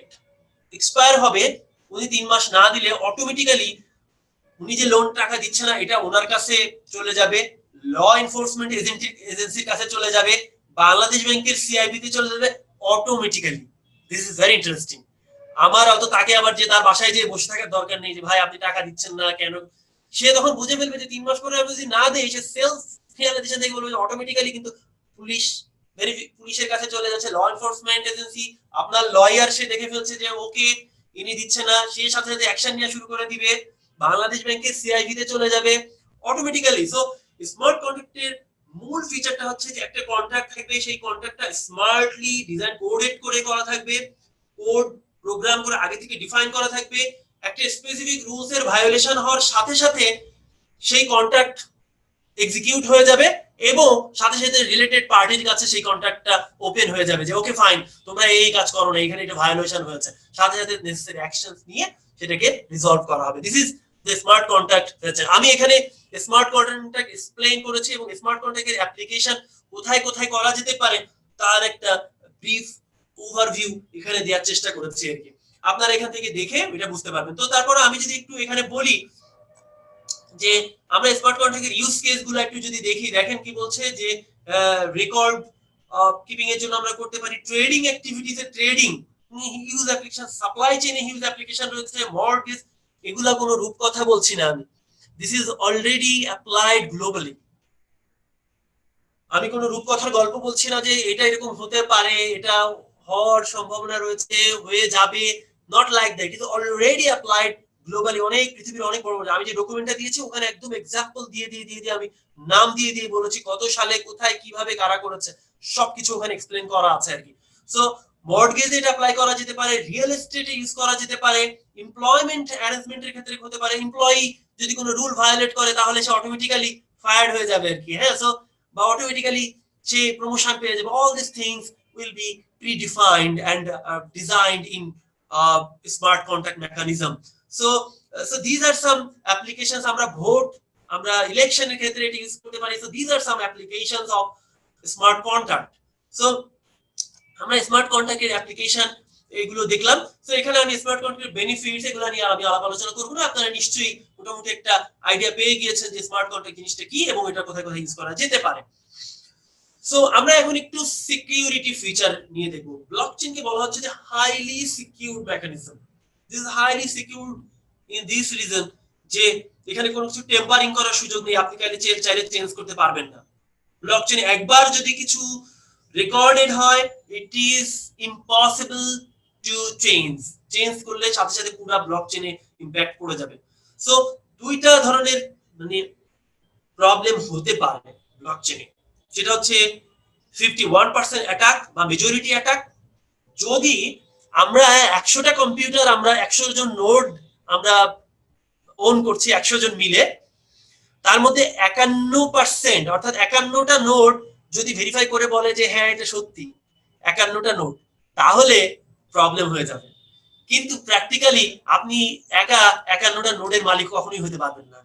এক্সপায়ার হবে, উনি 3 মাস না দিলে অটোমেটিক্যালি উনি যে লোন টাকা দিচ্ছে না এটা ওনার কাছে চলে যাবে, ল এনফোর্সমেন্ট এজেন্সির কাছে চলে যাবে, বাংলাদেশ ব্যাংকের সিআইবি তে চলে যাবে automatically. This is very interesting. আমার অত তাকে আবার যে তার বাসায় যে বসে থাকার দরকার নেই যে ভাই আপনি টাকা দিচ্ছেন না কেন। সে তখন বুঝে ফেলবে যে 3 মাস পরে আমি যদি না দেই, সে সেলফ রিয়ালাইজেশন থেকে বলবে অটোমেটিক্যালি কিন্তু পুলিশের কাছে চলে যাচ্ছে, ল এনফোর্সমেন্ট এজেন্সি, আপনার লয়ার সে দেখে ফেলছে যে ওকে ইনি দিচ্ছে না, সে সাথে সাথে অ্যাকশন নেওয়া শুরু করে দিবে, বাংলাদেশ ব্যাংকের সিআইবি তে চলে যাবে অটোমেটিক্যালি। সো স্মার্ট কন্ট্রাক্টের মূল ফিচারটা হচ্ছে যে একটা কন্ট্রাক্ট থাকবে, সেই কন্ট্রাক্টটা স্মার্টলি ডিজাইন কোডেড করে করা থাকবে, কোড প্রোগ্রাম করে আগে থেকে ডিফাইন করা থাকবে, একটা স্পেসিফিক রুলস এর ভায়োলেশন হওয়ার সাথে সাথে সেই কন্ট্রাক্ট এক্সিকিউট হয়ে যাবে এবং সাথে সাথে রিলেটেড পার্টির কাছে সেই কন্ট্রাক্টটা ওপেন হয়ে যাবে যে ওকে ফাইন তোমরা এই কাজ করো না, এখানে এটা ভায়োলেশন হয়েছে, সাথে সাথে নেসেসারি অ্যাকশনস নিয়ে সেটাকে রিজলভ করা হবে। This is the smart contract feature. আমি এখানে স্মার্ট কন্ট্রাক্ট এক্সপ্লেইন করেছি এবং স্মার্ট কন্ট্রাক্টের অ্যাপ্লিকেশন কোথায় কোথায় করা যেতে পারে তার একটা ব্রিফ ওভারভিউ এখানে দেওয়ার চেষ্টা করেছি আর কি। আপনারা এখান থেকে দেখে এটা বুঝতে পারবেন। তো তারপর আমি যদি একটু এখানে বলি যে আমরা স্মার্ট কন্ট্রাক্টের ইউজ কেস গুলো একটু যদি দেখি, দেখেন কি বলছে যে রেকর্ড কিপিং এর জন্য আমরা করতে পারি, ট্রেডিং অ্যাক্টিভিটিস এ ট্রেডিং হিউজ অ্যাপ্লিকেশন, সাপ্লাই চেইনে হিউজ অ্যাপ্লিকেশন রয়েছে, মর্টগেজ, এগুলা কোনো রূপকথা বলছি না আমি, this is already applied globally. আমি কোনো রূপকথার গল্প বলছি না যে এটা এরকম হতে পারে, এটা হওয়ার সম্ভাবনা রয়েছে, হয়ে যাবে, not like that, it is already applied globally. অনেক পৃথিবীর অনেক বড় বড়, আমি যে ডকুমেন্টটা দিয়েছি ওখানে একদম এক্সাম্পল দিয়ে আমি নাম দিয়ে বলেছি কত সালে কোথায় কিভাবে কারা করেছে সবকিছু ওখানে এক্সপ্লেন করা আছে আর কি। সো মর্টগেজ এটা অ্যাপ্লাই করা যেতে পারে, রিয়েল এস্টেটে ইউজ করা যেতে পারে, এমপ্লয়মেন্ট অ্যারেঞ্জমেন্টের ক্ষেত্রে হতে পারে, এমপ্লয়ি যদি কোনো রুল ভায়োলেট করে তাহলে সে অটোমেটিক্যালি ফায়ার্ড হয়ে যাবে আর কি, হ্যাঁ, সো বা অটোমেটিক্যালি সে প্রমোশন পেয়ে যাবে। All this things will be predefined and designed in smart contract mechanism. So these are some applications. আমরা ভোট, আমরা ইলেকশনের ক্ষেত্রে এটা ইউজ করতে পারি। So these are some applications of smart contract. So আমরা স্মার্ট কন্ট্রাক্টের অ্যাপ্লিকেশন এগুলো দেখলাম। তো এখানে আমি স্মার্ট কন্ট্রাক্টের বেনিফিটস এগুলো নিয়ে আমি আলাপ আলোচনা করব না, আপনারা নিশ্চয়ই মোটামুটি একটা আইডিয়া পেয়ে গিয়েছেন যে স্মার্ট কন্ট্রাক্ট জিনিসটা কি এবং এটা কোথায় কোথায় ইউজ করা যেতে পারে। সো আমরা এখন একটু সিকিউরিটি ফিচার নিয়ে দেখব। ব্লকচেইনকে বলা হচ্ছে যে highly secured mechanism. This is highly secured in this reason যে এখানে কোনো কিছু টেম্পারিং করার সুযোগ নেই, আপনি চাইলে চেঞ্জ করতে পারবেন না। ব্লকচেইন একবার যদি কিছু রেকর্ডেড হয়, it is impossible to change করলে সাথে সাথে পুরো ব্লকচেইনে ইমপ্যাক্ট পড়ে যাবে। সো দুইটা ধরনের মানে প্রবলেম হতে পারে ব্লকচেইনে, সেটা হচ্ছে 51% অ্যাটাক বা মেজরিটি অ্যাটাক। যদি আমরা 100টা কম্পিউটার, আমরা 100 জন নোড আমরা ওন করছি 100 জন মিলে, তার মধ্যে 51% অর্থাৎ 51টা নোড যদি ভেরিফাই করে বলে যে হ্যাঁ এটা সত্যি 51টা নোড, তাহলে প্রবলেম হয়ে যাবে। কিন্তু প্র্যাকটিক্যালি আপনি একা 51টা নোডের মালিক কখনোই হতে পারবেন না।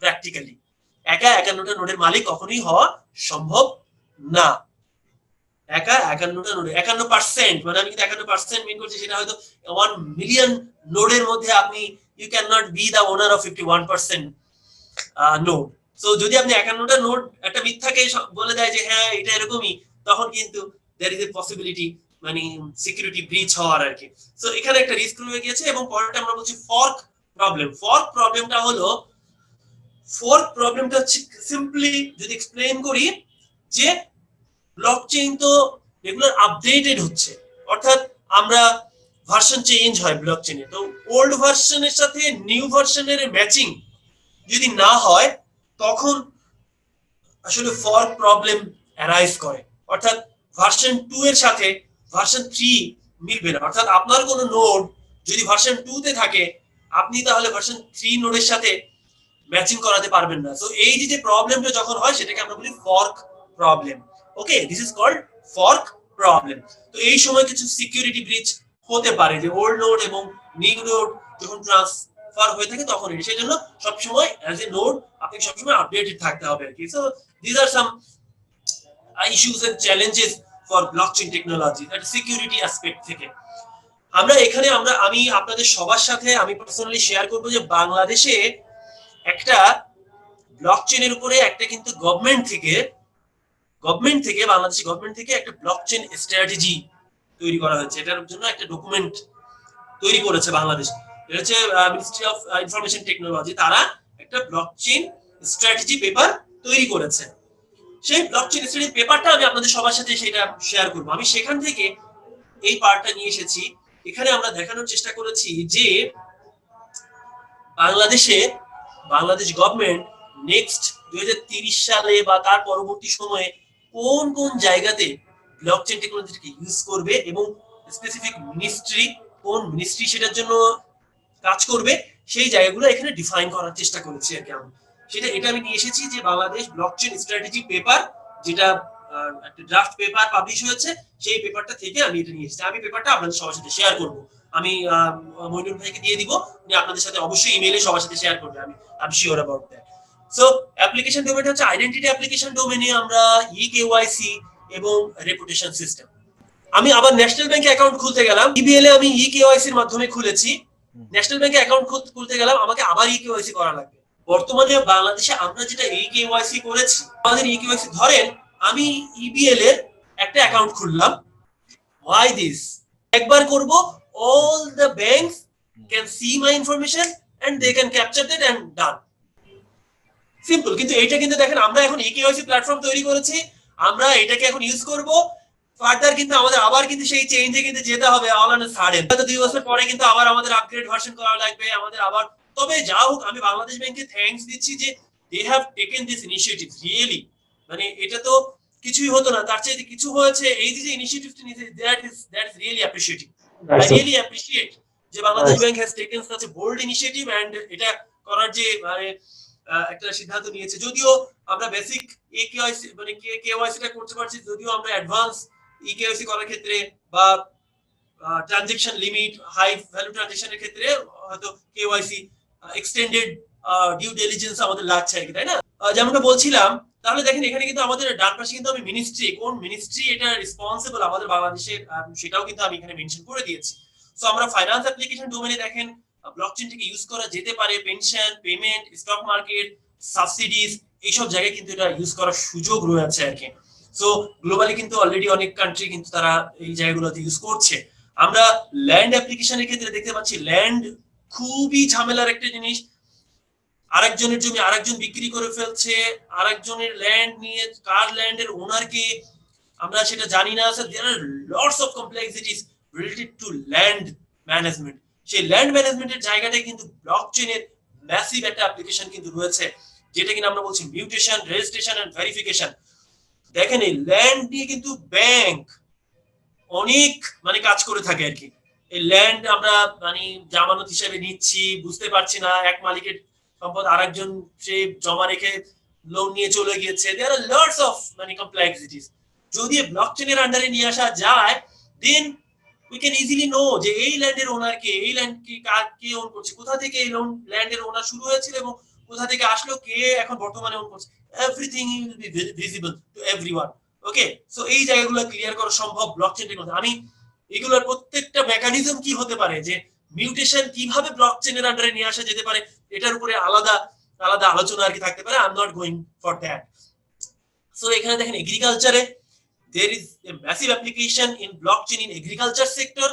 প্র্যাকটিক্যালি একা 51টা নোডের মালিক কখনোই হওয়া সম্ভব না। একা 51টা নোড 51%, মানে আমি কিন্তু 51% মিন করছি, সেটা হয়তো 1 মিলিয়ন নোডের মধ্যে আপনি you can not be the owner of 51% node. So যদি আপনি 51টা নোড একটা মিথ্যাকে বলে দেয় যে হ্যাঁ এটা এরকমই, তখন কিন্তু দেয়ার ইজ এ পসিবিলিটি মানে সিকিউরিটি ব্রিচ হওয়ার আর কি। সো এখানে একটা রিস্ক রয়ে গেছে। এবং পরেরটা আমরা বলছি ফর্ক প্রবলেম। ফর্ক প্রবলেমটা হচ্ছে সিম্পলি যদি এক্সপ্লেইন করি যে ব্লকচেইন তো রেগুলার আপডেটেড হচ্ছে, অর্থাৎ আমরা ভার্সন চেঞ্জ হয় ব্লকচেইনে। তো ওল্ড ভার্সনের সাথে নিউ ভার্সনের ম্যাচিং যদি না হয় তখন আসলে ফর্ক প্রবলেম অ্যারাইজ করে। অর্থাৎ ভার্সন 2 এর সাথে ভার্সন 3 মিলবে না। অর্থাৎ আপনার কোনো নোড যদি ভার্সন 2 তে থাকে, আপনি তাহলে ভার্সন 3 নোডের সাথে ম্যাচিং করাতে পারবেন না। সো এই যে প্রবলেমটা যখন হয় সেটাকে আমরা বলি fork problem. Okay, this is called fork problem. তো এই সময় কিছু সিকিউরিটি ব্রিচ হতে পারে, যে ওল্ড নোড এবং নিউ নোড যখন ট্রান্সফার হয়ে থাকে তখন সেই জন্য সবসময় অ্যাজ এ নোড আপনি সবসময় আপডেটেড থাকতে হবে আর কি। So this are some issues and challenges for blockchain technology that security aspect থেকে। আমি আপনাদের সবার সাথে আমি পার্সোনালি শেয়ার করব যে বাংলাদেশে একটা ব্লকচেইনের উপরে একটা কিন্তু গভর্নমেন্ট থেকে বাংলাদেশ গভর্নমেন্ট থেকে একটা ব্লকচেইন স্ট্র্যাটেজি তৈরি করা হয়েছে। এটার জন্য একটা ডকুমেন্ট তৈরি করেছে বাংলাদেশ। এটা হচ্ছে মিনিস্ট্রি অফ ইনফরমেশন টেকনোলজি, তারা একটা ব্লকচেইন স্ট্র্যাটেজি পেপার তৈরি করেছে। সেই ব্লকচেইন স্ট্র্যাটেজি পেপারটা আমি আপনাদের সবার সাথে সেটা শেয়ার করব। আমি সেখান থেকে এই পার্টটা নিয়ে এসেছি। এখানে আমরা দেখানোর চেষ্টা করেছি যে বাংলাদেশ গভর্নমেন্ট নেক্সট 2030 সালে বা তার পরবর্তী সময়ে কোন কোন জায়গাতে ব্লকচেইন টেকনোলজিকে ইউজ করবে এবং স্পেসিফিক কোন মিনিস্ট্রি সেটার জন্য কাজ করবে, সেই জায়গাগুলো এখানে ডিফাইন করার চেষ্টা করেছি আর কি। এটা আমি নিয়ে এসেছি যে বাংলাদেশ ব্লকচেইন স্ট্র্যাটেজি পেপার, যেটা একটা ড্রাফট পেপার পাবলিশ হয়েছে, সেই পেপারটা থেকে আমি এটা নিয়ে এসেছি। আমি পেপারটা আপনাদের সবার সাথে শেয়ার করব। আমি মইনুল ভাইকে দিয়ে দিব, উনি আপনাদের সাথে অবশ্যই ইমেইলে সবার সাথে শেয়ার করবে। আমি sure about that. So application domain হচ্ছে আইডেন্টিটি অ্যাপ্লিকেশন ডোমেনে আমরা ইকেওয়াইসি এবং রেপুটেশন সিস্টেম। আমি আবার ন্যাশনাল ব্যাংকে অ্যাকাউন্ট খুলতে গেলাম, ইবিএল এ আমি ইকেওয়াইসির মাধ্যমে খুলেছি। ন্যাশনাল ব্যাংকে অ্যাকাউন্ট খুলতে গেলাম, আমাকে আবার ইকেওয়াইসি করা লাগবে। বর্তমানে বাংলাদেশে আমরা যেটা ইকেওয়াইসি করেছি, আমাদের ইকেওয়াইসি ধরেন আমি ইবিএল এর একটা অ্যাকাউন্ট খুললাম। Why this? একবার করব, all the banks can see my information and they can capture that and done. Simple. কিন্তু এটা কিন্তু দেখেন আমরা এখন ইকেওয়াইসি প্ল্যাটফর্ম তৈরি করেছি, আমরা এটাকে এখন ইউজ করব। ফার্দার কিন্তু আমাদের আবার কিন্তু সেই চেঞ্জে কিন্তু যেতে হবে অল অন সাডেন। হয়তো 2 বছর পরে কিন্তু আবার আমাদের আপগ্রেড ভার্সন করা লাগবে আমাদের আবার। তবে যা হোক, আমি বাংলাদেশ ব্যাংকে থ্যাঙ্কস দিচ্ছি যে they have taken this initiative. Really মানে এটা তো কিছুই হতো না, তার চেয়ে কিছু হয়েছে। এই যে ইনিশিয়েটিভটা নিয়েছে, that is really appreciating. I really appreciate যে Bangladesh Bank has taken such a bold initiative and এটা করার যে মানে একটা সিদ্ধান্ত নিয়েছে। যদিও আমরা বেসিক ইকেওয়াইসি মানে কেওয়াইসিটা করতে পারছি, যদিও আমরা অ্যাডভান্স ইকেওয়াইসি করার ক্ষেত্রে বা ট্রানজাকশন লিমিট, হাই ভ্যালু ট্রানজাকশনের ক্ষেত্রে হয়তো কেওয়াইসি এক্সটেন্ডেড ডিউ ডিলিজেন্স আমাদের লাগছে আর কি, তাই না? যেমনটা বলছিলাম, তাহলে দেখেন এখানে কিন্তু আমাদের ডান পাশে কিন্তু আমি মিনিস্ট্রি, কোন মিনিস্ট্রি এটা রেসপন্সিবল আমাদের বাংলাদেশের, সেটাও কিন্তু আমি এখানে মেনশন করে দিয়েছি। সো আমরা ফাইন্যান্স অ্যাপ্লিকেশন ডোমেনে দেখেন ব্লকচেইনটাকে ইউজ করা যেতে পারে। Pension, payment, stock market, subsidies, এইসব জায়গায় কিন্তু এটা ইউজ করার সুযোগ রয়েছে আর কি। সো গ্লোবালি কিন্তু অলরেডি অনেক কান্ট্রি কিন্তু তারা এই জায়গাগুলোতে ইউজ করছে। আমরা ল্যান্ড অ্যাপ্লিকেশনের ক্ষেত্রে দেখতে পাচ্ছি ল্যান্ড খুবই ঝামেলার একটা জিনিস। আরেকজনের জমি আরেকজন বিক্রি করে ফেলছে, আরেকজনের ল্যান্ড নিয়ে কার ল্যান্ডের ওনারকে আমরা সেটা জানি না। So there are lots of complexities related to land management. সেই ল্যান্ড ম্যানেজমেন্টের জায়গাটায় কিন্তু ব্লকচেনের ম্যাসিভ একটা অ্যাপ্লিকেশন কিন্তু রয়েছে, যেটা কিনা আমরা বলছি মিউটেশন, রেজিস্ট্রেশন এন্ড ভেরিফিকেশন। দেখেন এই ল্যান্ড নিয়ে কিন্তু ব্যাংক অনেক মানে কাজ করে থাকে আর কি। এই ল্যান্ড আমরা মানে জামানত হিসেবে নিচ্ছি, বুঝতে পারছি না এক মালিকের সম্পদ আরেকজন সে জমা রেখে লোন নিয়ে চলে গিয়েছে। দেয়ার আর লটস অফ মানে কমপ্লেক্সিটিস। যদি ব্লকচেনের আন্ডারে নিয়ে আসা যায়, then we can easily know যে এই ল্যান্ডের ওনার কে, এই ল্যান্ড কি কার কে ওন করছে, কোথা থেকে এই ল্যান্ডের ওনার শুরু হয়েছিল এবং কোথা থেকে আসলো, কে এখন বর্তমানে ওন করছে। Everything will be visible to everyone. Okay, so এই জায়গাগুলো ক্লিয়ার করা সম্ভব ব্লকচেন টেকনোলজি। আমি এগুলোর প্রত্যেকটা মেকানিজম কি হতে পারে, যে মিউটেশন কিভাবে ব্লকচেনের আন্ডারে নিয়ে আসা যেতে পারে, এটার উপরে আলাদা আলাদা আলোচনা আর কি থাকতে পারে। I am not going for that. So এখানে দেখেন এগ্রিকালচারে there is a massive application in blockchain in agriculture sector,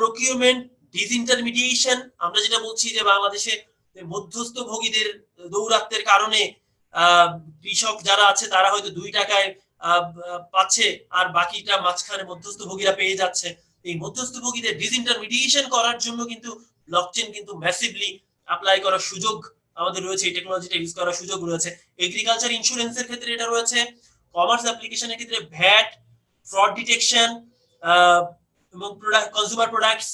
procurement, disintermediation। আমরা যেটা বলছি যে বাংলাদেশে মধ্যস্থ ভোগীদের দৌরাত্বের কারণে কৃষক যারা আছে তারা হয়তো 2 টাকায় পাচ্ছে আর বাকিটা মাঝখানে মধ্যস্থ ভোগীরা পেয়ে যাচ্ছে। এই মধ্যস্থ ভোগীদের ডিসইন্টারমিডিয়েশন করার জন্য কিন্তু ব্লকচেন কিন্তু ম্যাসিভলি অ্যাপ্লাই করার সুযোগ আমাদের রয়েছে, এই টেকনোলজিটা ইউজ করার সুযোগ রয়েছে। এগ্রিকালচার ইন্স্যুরেন্সের ক্ষেত্রে এটা রয়েছে, কমার্স অ্যাপ্লিকেশনের ক্ষেত্রে ভ্যাট, ফ্রড ডিটেকশন এবং কনজিউমার প্রোডাক্টস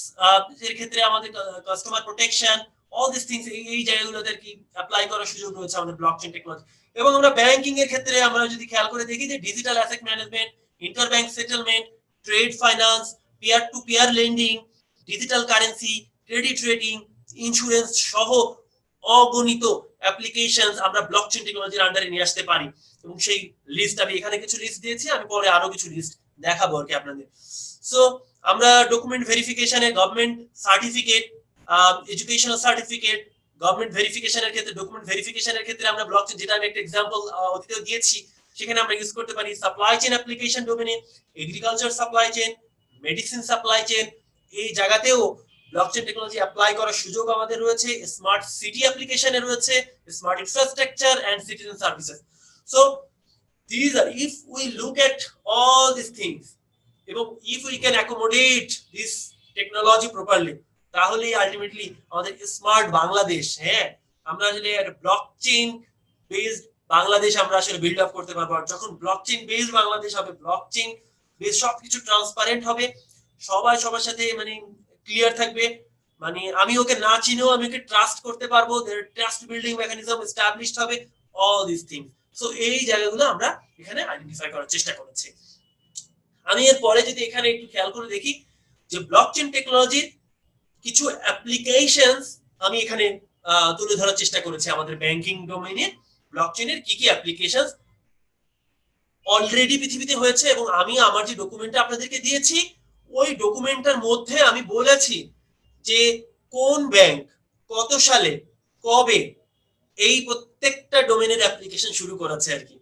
এর ক্ষেত্রে আমাদের customer protection, all this things এই জায়গাগুলোতে কি অ্যাপ্লাই করার সুযোগ রয়েছে আমাদের ব্লকচেন টেকনোলজি। এবং আমরা ব্যাংকিং এর ক্ষেত্রে আমরা যদি খেয়াল করে দেখি যে digital asset management, interbank settlement, trade finance, peer to peer lending, digital currency, credit rating, insurance সহ অগণিত অ্যাপ্লিকেশনস আমরা ব্লকচেন টেকনোলজির আন্ডারে নিয়ে আসতে পারি। এবং সেই লিস্ট আমি এখানে কিছু লিস্ট দিয়েছি, আমি পরে আরো কিছু লিস্ট দেখাবো আর কি আপনাদের। সো আমরা ডকুমেন্ট ভেরিফিকেশনে government certificate, educational certificate, government ভেরিফিকেশনের ক্ষেত্রে ডকুমেন্ট ভেরিফিকেশনের ক্ষেত্রে আমরা ব্লকচেন, যেটা আমি একটা एग्जांपल অতীতে দিয়েছি, সেখানে আমরা ইউজ করতে পারি সাপ্লাই চেইন অ্যাপ্লিকেশন ডোমেনে, agriculture supply chain, medicine supply chain. এই জায়গাতেও ব্লকচেন টেকনোলজি অ্যাপ্লাই করার সুযোগ আমাদের রয়েছে। স্মার্ট সিটি অ্যাপ্লিকেশনে রয়েছে, smart infrastructure and citizen services. So these are, if we look at all these things এবং if we can accommodate this technology properly, তাহলে আলটিমেটলি আমাদের স্মার্ট বাংলাদেশ, হ্যাঁ আমরা আসলে ব্লকচেন বেসড বাংলাদেশ আমরা আসলে বিল্ড আপ করতে পারবো। আর যখন ব্লকচেন বেসড বাংলাদেশ হবে, ব্লকচেন বেসড সবকিছু ট্রান্সপারেন্ট হবে, সবাই সবার সাথে মানে ক্লিয়ার থাকবে, মানে আমি ওকে না চিনেও আমি ওকে ট্রাস্ট করতে পারবো, ট্রাস্ট বিল্ডিং মেকানিজম এস্টাবলিশড হবে, অল দিস থিংস। সো এই জায়গাগুলো আমরা এখানে আইডেন্টিফাই করার চেষ্টা করেছি। আমি এর পরে যদি এখানে একটু খেয়াল করে দেখি যে ব্লকচেন টেকনোলজির কিছু অ্যাপ্লিকেশনস আমি এখানে তুলে ধরার চেষ্টা করেছি আমাদের ব্যাংকিং ডোমেইনে ব্লকচেনের কি কি অ্যাপ্লিকেশনস অলরেডি পৃথিবীতে হয়েছে। এবং আমি আমার যে ডকুমেন্টটা আপনাদেরকে দিয়েছি ওই ডকুমেন্টটার মধ্যে আমি বলেছি যে কোন ব্যাংক কত সালে কবে এই প্রত্যেকটা ডোমেনের অ্যাপ্লিকেশন শুরু করেছে আর কি।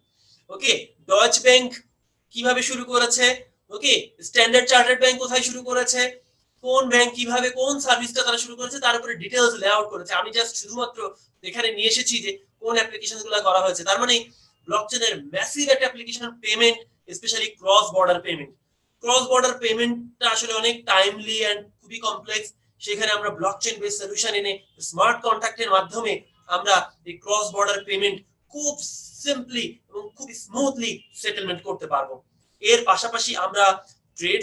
ওকে, ডয়েচ ব্যাংক কিভাবে শুরু করেছে, ওকে স্ট্যান্ডার্ড চার্টার্ড ব্যাংক কোথায় শুরু করেছে, কোন ব্যাংক কিভাবে কোন সার্ভিসটা তারা শুরু করেছে, তার উপরে ডিটেইলস লেআউট করেছে। আমি জাস্ট শুধুমাত্র এখানে নিয়ে এসেছি যে কোন অ্যাপ্লিকেশনগুলো করা হয়েছে। তার মানে ব্লকচেনের ম্যাসিভ একটা application payment, specially cross border payment. Cross border পেমেন্টটা আসলে অনেক টাইমলি এন্ড খুবই কমপ্লেক্স। সেখানে আমরা ব্লকচেন বেস সলিউশন এনে স্মার্ট কন্ট্রাক্টের মাধ্যমে আমরা এই ক্রস বর্ডার পেমেন্ট খুব সিম্পলি এবং খুব স্মুথলি সেটেলমেন্ট করতে পারবো। এর পাশাপাশি আমরা ট্রেড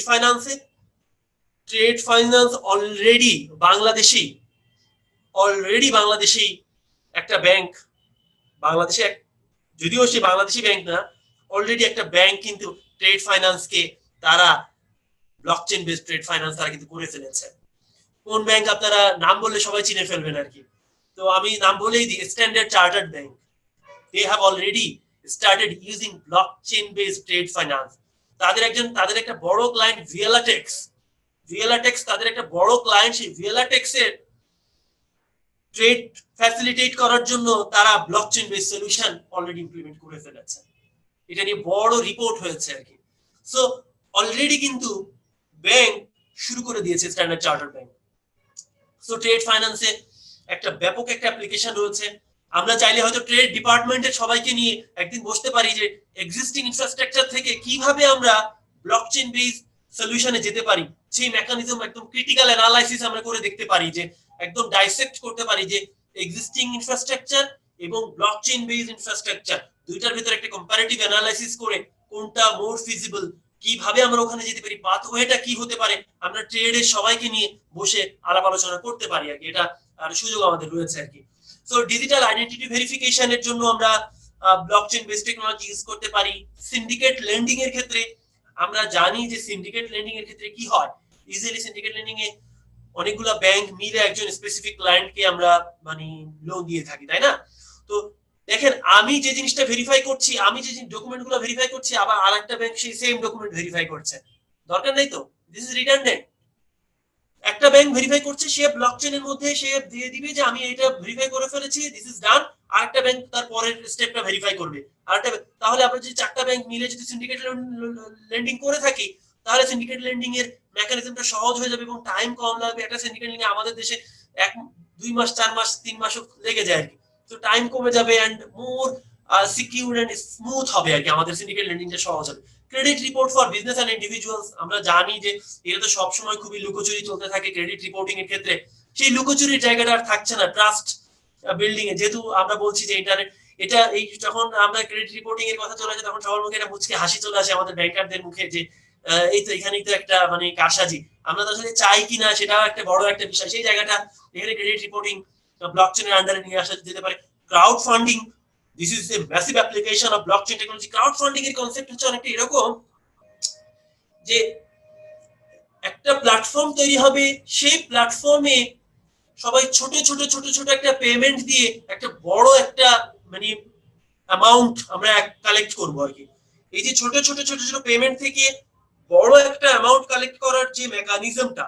ফাইন্যান্স অলরেডি বাংলাদেশি একটা ব্যাংক, বাংলাদেশে যদিও সে বাংলাদেশি ব্যাংক না, অলরেডি একটা ব্যাংক কিন্তু ট্রেড ফাইন্যান্সকে তারা ব্লকচেন বেসড ট্রেড ফাইন্যান্স তারা কিন্তু করে ফেলেছে। কোন ব্যাংক আপনারা নাম বললে সবাই চিনে ফেলবেন আর কি, তো আমি নাম বলেই দিই, standard chartered bank. they have already started using blockchain based trade finance. তাদের একটা বড় ক্লায়েন্ট ভিয়েলাটেক্স তাদের একটা বড় ক্লায়েন্ট। সেই ভিয়েলাটেক্স এর ট্রেড ফ্যাসিলিটেট করার জন্য তারা blockchain based solution already implement করে ফেলেছে। এটা নিয়ে বড় রিপোর্ট হয়েছে আর কি। সো অলরেডি কিন্তু ব্যাংক শুরু করে দিয়েছে standard chartered bank. So trade ফাইন্যান্সে একটা ব্যাপক একটা অ্যাপ্লিকেশন রয়েছে। আমরা চাইলে হয়তো ট্রেড ডিপার্টমেন্টের সবাইকে নিয়ে একদিন বসতে পারি যে এক্সিস্টিং ইনফ্রাস্ট্রাকচার থেকে কিভাবে আমরা ব্লকচেন বেস সলিউশনে যেতে পারি, সেই মেকানিজম একদম ক্রিটিক্যাল অ্যানালাইসিস আমরা করে দেখতে পারি, যে একদম ডাইসেক্ট করতে পারি যে এক্সিস্টিং ইনফ্রাস্ট্রাকচার এবং ব্লকচেন বেস ইনফ্রাস্ট্রাকচার দুইটার ভিতরে একটা কম্পারেটিভ অ্যানালাইসিস করে কোনটা মোর ফিজিবল, কিভাবে আমরা ওখানে যেতে পারি, পাথওয়েটা কি হতে পারে, আমরা ট্রেডের সবাইকে নিয়ে বসে আলাপ আলোচনা করতে পারি আর কি। এটা আর সুযোগ আমাদের রয়েছে আর কি। সো ডিজিটাল আইডেন্টিটি ভেরিফিকেশনের জন্য আমরা ব্লকচেন বেসড টেকনোলজি ইউজ করতে পারি। সিন্ডিকেট লেন্ডিং এর ক্ষেত্রে আমরা জানি যে সিন্ডিকেট লেন্ডিং এর ক্ষেত্রে কি হয়, ইজিলি সিন্ডিকেট লেন্ডিং এ অনেকগুলো ব্যাংক মিলে একজন স্পেসিফিক ক্লায়েন্টকে আমরা মানে লোন দিয়ে থাকি, তাই না? তো দেখেন আমি যে জিনিসটা ভেরিফাই করছি, আমি যে ডকুমেন্টগুলো ভেরিফাই করছি, আবার আরেকটা ব্যাংক সেই সেম ডকুমেন্ট ভেরিফাই করছে, দরকার নেই তো, দিস ইজ রিডান্ডেন্ট। একটা ব্যাংক ভেরিফাই করছে, সে ব্লকচেনের মধ্যে সে দিয়ে দিবে যে আমি এটা ভেরিফাই করে ফেলেছি, দিস ইজ ডান, আরেকটা ব্যাংক তার পরের স্টেপটা ভেরিফাই করবে আরেকটা। তাহলে আমরা যদি চারটা ব্যাংক মিলে যদি সিন্ডিকেট লেন্ডিং করে থাকি, তাহলে সিন্ডিকেট লেন্ডিং এর মেকানিজমটা সহজ হয়ে যাবে এবং টাইম কম লাগবে। একটা সিন্ডিকেট লেন্ডিং আমাদের দেশে 2 মাস 4 মাস 3 মাসও লেগে যায় আর কি। তো টাইম কমে যাবে and more secure and smooth হবে আর কি, আমাদের সিন্ডিকেট লেন্ডিংটা সহজ হবে। Credit report for business and individuals, আমরা জানি যে এটা তো সবসময় খুবই লুকোচুরি চলতে থাকে ক্রেডিট রিপোর্টিং এর ক্ষেত্রে। সেই লুকোচুরির জায়গাটা আর থাকছে না ট্রাস্ট বিল্ডিং এ, যেহেতু আমরা বলছি যে ইন্টারনেট এটা এই যখন আমরা ক্রেডিট রিপোর্টিং এর কথা চলে আসে তখন সবার মুখে একটা মুচকে হাসি চলে আসে আমাদের ব্যাংকারদের মুখে, যে এই তো এখানেই তো একটা মানে কারসাজি। আমরা তো আসলে চাই কিনা সেটাও একটা বড় একটা বিষয়, সেই জায়গাটা এখানে ক্রেডিট রিপোর্টিং ব্লকচেনের আন্ডারে নিয়ে আসা যেতে পারে। Crowd funding, this is a massive application of blockchain technology. Crowd funding এর কনসেপ্ট হচ্ছে অনেকটা এরকম যে একটা প্ল্যাটফর্ম তৈরি হবে, সেই প্ল্যাটফর্মে সবাই ছোট ছোট ছোট ছোট একটা পেমেন্ট দিয়ে একটা বড় একটা মানে অ্যামাউন্ট আমরা কালেক্ট করবো আর কি। এই যে ছোট ছোট ছোট ছোট পেমেন্ট থেকে বড় একটা অ্যামাউন্ট কালেক্ট করার যে মেকানিজমটা,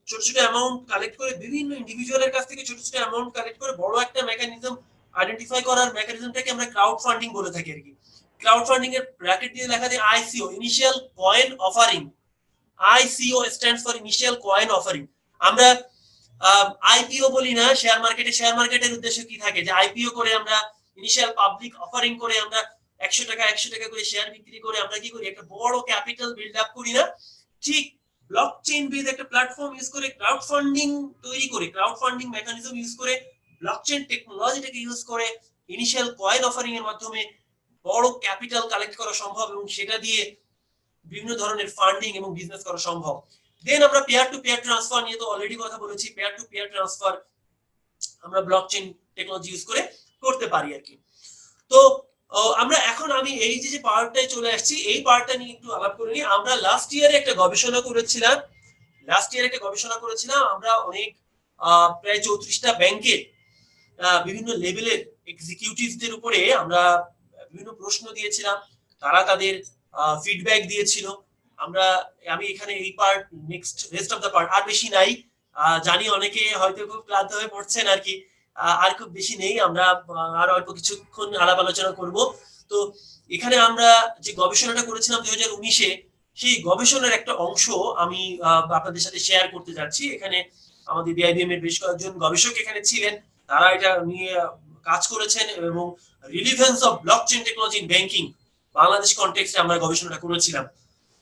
ছোট ছোট অ্যামাউন্ট কালেক্ট করে বিভিন্ন ইন্ডিভিজুয়ালের কাছ থেকে ছোট ছোট অ্যামাউন্ট কালেক্ট করে বড় একটা মেকানিজম আইডেন্টিফাই করার মেকানিজমটাকে আমরা ক্রাউড ফান্ডিং বলে থাকি আর কি। ক্রাউড ফান্ডিং এর ব্র্যাকেট দিয়ে লেখা যায় ICO, initial coin offering. ICO stands for initial coin offering. আমরা আইপিও বলি না শেয়ার মার্কেটে, শেয়ার মার্কেটের উদ্দেশ্য কি থাকে যে আইপিও করে আমরা ইনিশিয়াল পাবলিক অফারিং করে আমরা 100 টাকা করে শেয়ার বিক্রি করে আমরা কি করি, একটা বড় ক্যাপিটাল বিল্ড আপ করি না? ঠিক ব্লকচেন বেস একটা প্ল্যাটফর্ম ইউজ করে ক্রাউড ফান্ডিং তৈরি করে, ক্রাউড ফান্ডিং মেকানিজম ইউজ করে, ব্লকচেন টেকনোলজিটাকে ইউজ করে ইনিশিয়াল কয়েন অফারিং এর মাধ্যমে বড় ক্যাপিটাল কালেক্ট করা সম্ভব এবং সেটা দিয়ে বিভিন্ন ধরনের ফান্ডিং এবং বিজনেস করা সম্ভব। দেন আমরা পেয়ার টু পেয়ার ট্রান্সফার নিয়ে তো অলরেডি কথা বলেছি। পেয়ার টু পেয়ার ট্রান্সফার আমরা ব্লকচেন টেকনোলজি ইউজ করে করতে পারি আর কি। তো আমরা এখন আমি এই যে পার্টটায় চলে আসছি, এই পার্টটা নিয়ে একটু আলাপ করে নিই। আমরা লাস্ট ইয়ারে একটা গবেষণা করেছিলাম, আমরা অনেক প্রায় 34টা ব্যাংকের বিভিন্ন লেভেলের এক্সিকিউটিভদের উপরে আমরা বিভিন্ন প্রশ্ন দিয়েছিলাম, তারা তাদের ফিডব্যাক দিয়েছিল। আমি এখানে এই part, next rest of the part আর বেশি নাই, জানি অনেকে হয়তো খুব ক্লান্ত হয়ে পড়ছেন আর কি, আর খুব বেশি নেই, আমরা আর অল্প কিছুক্ষণ আলাপ আলোচনা করব। তো এখানে আমরা যে গবেষণাটা করেছিলাম 2019-এ, সেই গবেষণার একটা অংশ আমি আপনাদের সাথে শেয়ার করতে যাচ্ছি। এখানে আমাদের বিআইবিএম এর বেশ কয়েকজন গবেষক এখানে ছিলেন, তারা এটা নিয়ে কাজ করেছেন এবং relevance of blockchain technology in banking Bangladesh কনটেক্সটে আমরা গবেষণাটা করেছিলাম।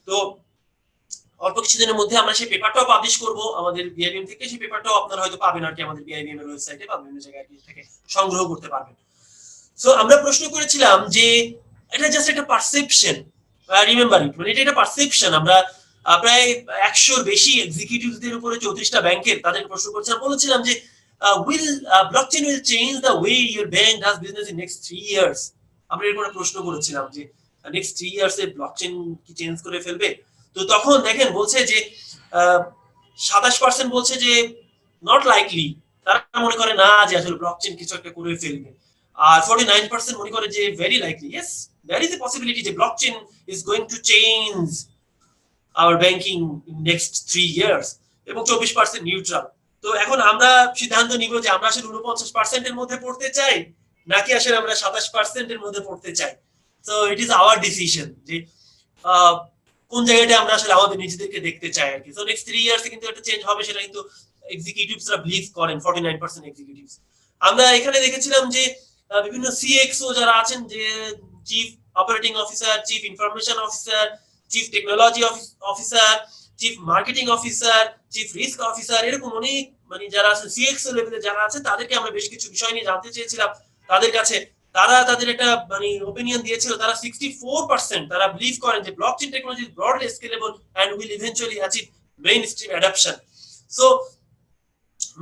তো অল্প কিছুদিনের মধ্যে আমরা সেই পেপারটাও পাবলিশ করব আমাদের বিআইবিএম থেকে। সেই পেপারটাও আপনারা হয়তো পাবেন আর কি আমাদের বিআইবিএম এর ওয়েবসাইটে বা বিভিন্ন জায়গায় থেকে সংগ্রহ করতে পারবেন। সো আমরা প্রশ্ন করেছিলাম যে এটা জাস্ট একটা পারসেপশন, রিমেম্বার ইট, মানে এটা একটা পারসেপশন। আমরা প্রায় 100-র বেশি এক্সিকিউটিভদের উপরে 34টা ব্যাংকের তাদেরকে প্রশ্ন করেছিলাম, বলেছিলাম যে blockchain will change the way your bank does business in next 3 years। আমরা এরকম একটা প্রশ্ন করেছিলাম যে নেক্সট 3 ইয়ার্স এ ব্লকচেন কি চেঞ্জ করে ফেলবে। তো তখন দেখেন বলছে যে 27% বলছে যে নট লাইকলি, তারা মনে করে না যে আসলে ব্লকচেন কিছু একটা করে ফেলবে, আর 49% মনে করে যে very likely, yes there is a possibility যে blockchain is going to change our banking in next 3 years, এবং 24% নিউট্রাল। তো এখন আমরা সিদ্ধান্ত নিব যে আমরা আসলে 49% এর মধ্যে পড়তে চাই নাকি আসলে আমরা 27% এর মধ্যে পড়তে চাই। So it is our decision যে কোন জায়গাটা আমরা আসলে আমাদের নিজেদেরকে দেখতে চাই আর কি। সো নেক্সট 3 ইয়ার্সে কিন্তু একটা চেঞ্জ হবে, সেটা কিন্তু এক্সিকিউটিভসরা বিলিভ করেন, 49% এক্সিকিউটিভস। আমরা এখানে দেখেছিলাম যে বিভিন্ন সিএক্সও যারা আছেন, যে chief operating officer, chief information officer, chief technology officer, chief marketing officer, chief risk officer, এরকম অনেক মানে যারা আছেন সিএক্স লেভেলে যারা আছে, তাদেরকে আমরা বেশ কিছু বিষয় নিয়ে জানতে চেয়েছিলাম তাদের কাছে। তারা তাদের একটা মানে ওপিনিয়ন দিয়েছিল, তারা 64% তারা বিলিভ করেন যে blockchain technology is broadly scalable and will eventually achieve mainstream adoption. So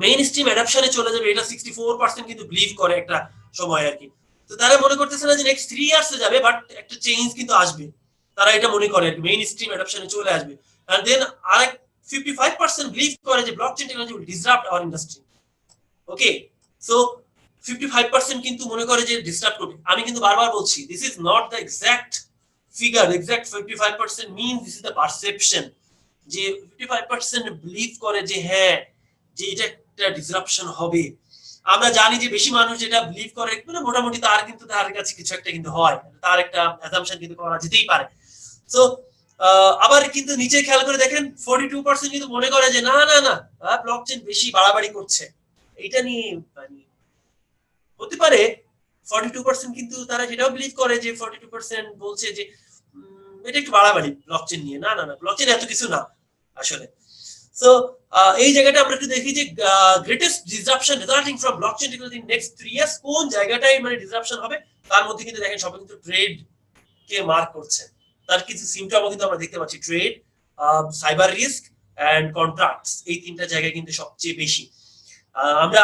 mainstream অ্যাডাপশনে চলে যাবে, এটা 64% কিন্তু বিলিভ করে একটা সময় আর কি। তো তারা মনে করতেছে না যে নেক্সট 3 ইয়ার্সে যাবে, বাট একটা চেঞ্জ কিন্তু আসবে, তারা এটা মনে করে আর কি, মেইন স্ট্রিম অ্যাডাপশনে চলে আসবে। এন্ড দেন আরেক 55% বিলিভ করে যে blockchain technology will disrupt hour industry. Okay, so 55% কিন্তু মনে করে যে ডিসরাপ্ট করবে। আমি কিন্তু বারবার বলছি, this is not the exact figure, exact 55% means this is the perception, যে 55% বিলিভ করে যে হ্যাঁ, যে এটা একটা ডিসরাপশন হবে। আমরা জানি যে বেশি মানুষ যেটা বিলিভ করে মানে মোটামুটি তার কিন্তু তার কাছে কিছু একটা কিন্তু হয়, তার একটা অ্যাসাম্পশন কিন্তু করা যেতেই পারে। সো আবার কিন্তু নিচে খেয়াল করে দেখেন 42% কিন্তু মনে করে যে না না না, ব্লকচেন বেশি বাড়াবাড়ি করছে। এটা নিয়ে মানে হতে পারে 42% কিন্তু তারা যেটাও বিলিভ করে যে 42% বলছে যে এটা একটু বাড়াবাড়ি ব্লকচেন নিয়ে। না না না, ব্লকচেন এত কিছু না আসলে। সো এই জায়গাটা আমরা একটু দেখি যে greatest disruption resulting from blockchain technology in next 3 years, কোন জায়গাটাই মানে ডিসরাপশন হবে। তার মধ্যে কিন্তু দেখেন সবাই কিন্তু ট্রেড কে মার্ক করছে, তার কিছু সিমটমও কিন্তু আমরা দেখতে পাচ্ছি, trade, cyber risk and contracts, এই তিনটা জায়গায় কিন্তু সবচেয়ে বেশি।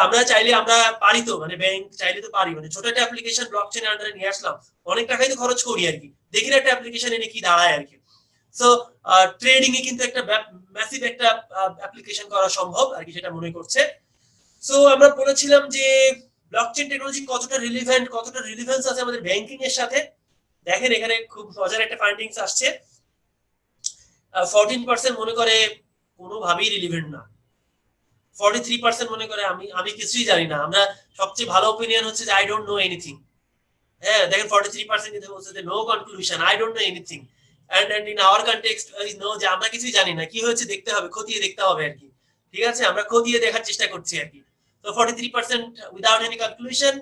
আমরা চাইলে আমরা পারি তো, মানে ব্যাংক চাইলে তো পারি, মানে ছোট একটা অ্যাপ্লিকেশন ব্লকচেন আন্ডারে নিয়ে আসলাম, অনেক টাকাই তো খরচ করি আর কি, দেখি না একটা অ্যাপ্লিকেশন এনে কি দাঁড়ায় আর কি। সো ট্রেডিং এ কিন্তু একটা ম্যাসিভ একটা অ্যাপ্লিকেশন করা সম্ভব আর কি, সেটা মনে করছে। সো আমরা বলেছিলাম যে ব্লকচেন টেকনোলজি কতটা রিলেভেন্ট, কতটা রিলেভেন্স আছে আমাদের ব্যাংকিং এর সাথে। দেখেন এখানে খুব মজার একটা ফাইন্ডিংস আসছে, 14% মনে করে কোনোভাবেই রিলেভেন্ট না, 43% মনে করে আমি কিছুই জানি না। আমরা সবচেয়ে ভালো ওপিনিয়ন হচ্ছে যে আই ডোন্ট নো এনিথিং। হ্যাঁ দেখেন 43% কিন্তু বলছে যে no conclusion, I don't know anything. And in our context no, যে আমরা কিছুই জানি না, কি হয়েছে দেখতে হবে, খতিয়ে দেখতে হবে আর কি। ঠিক আছে, আমরা খতিয়ে দেখার চেষ্টা করছি আর কি। তো 43% উইদাউট এনি কনক্লুশন,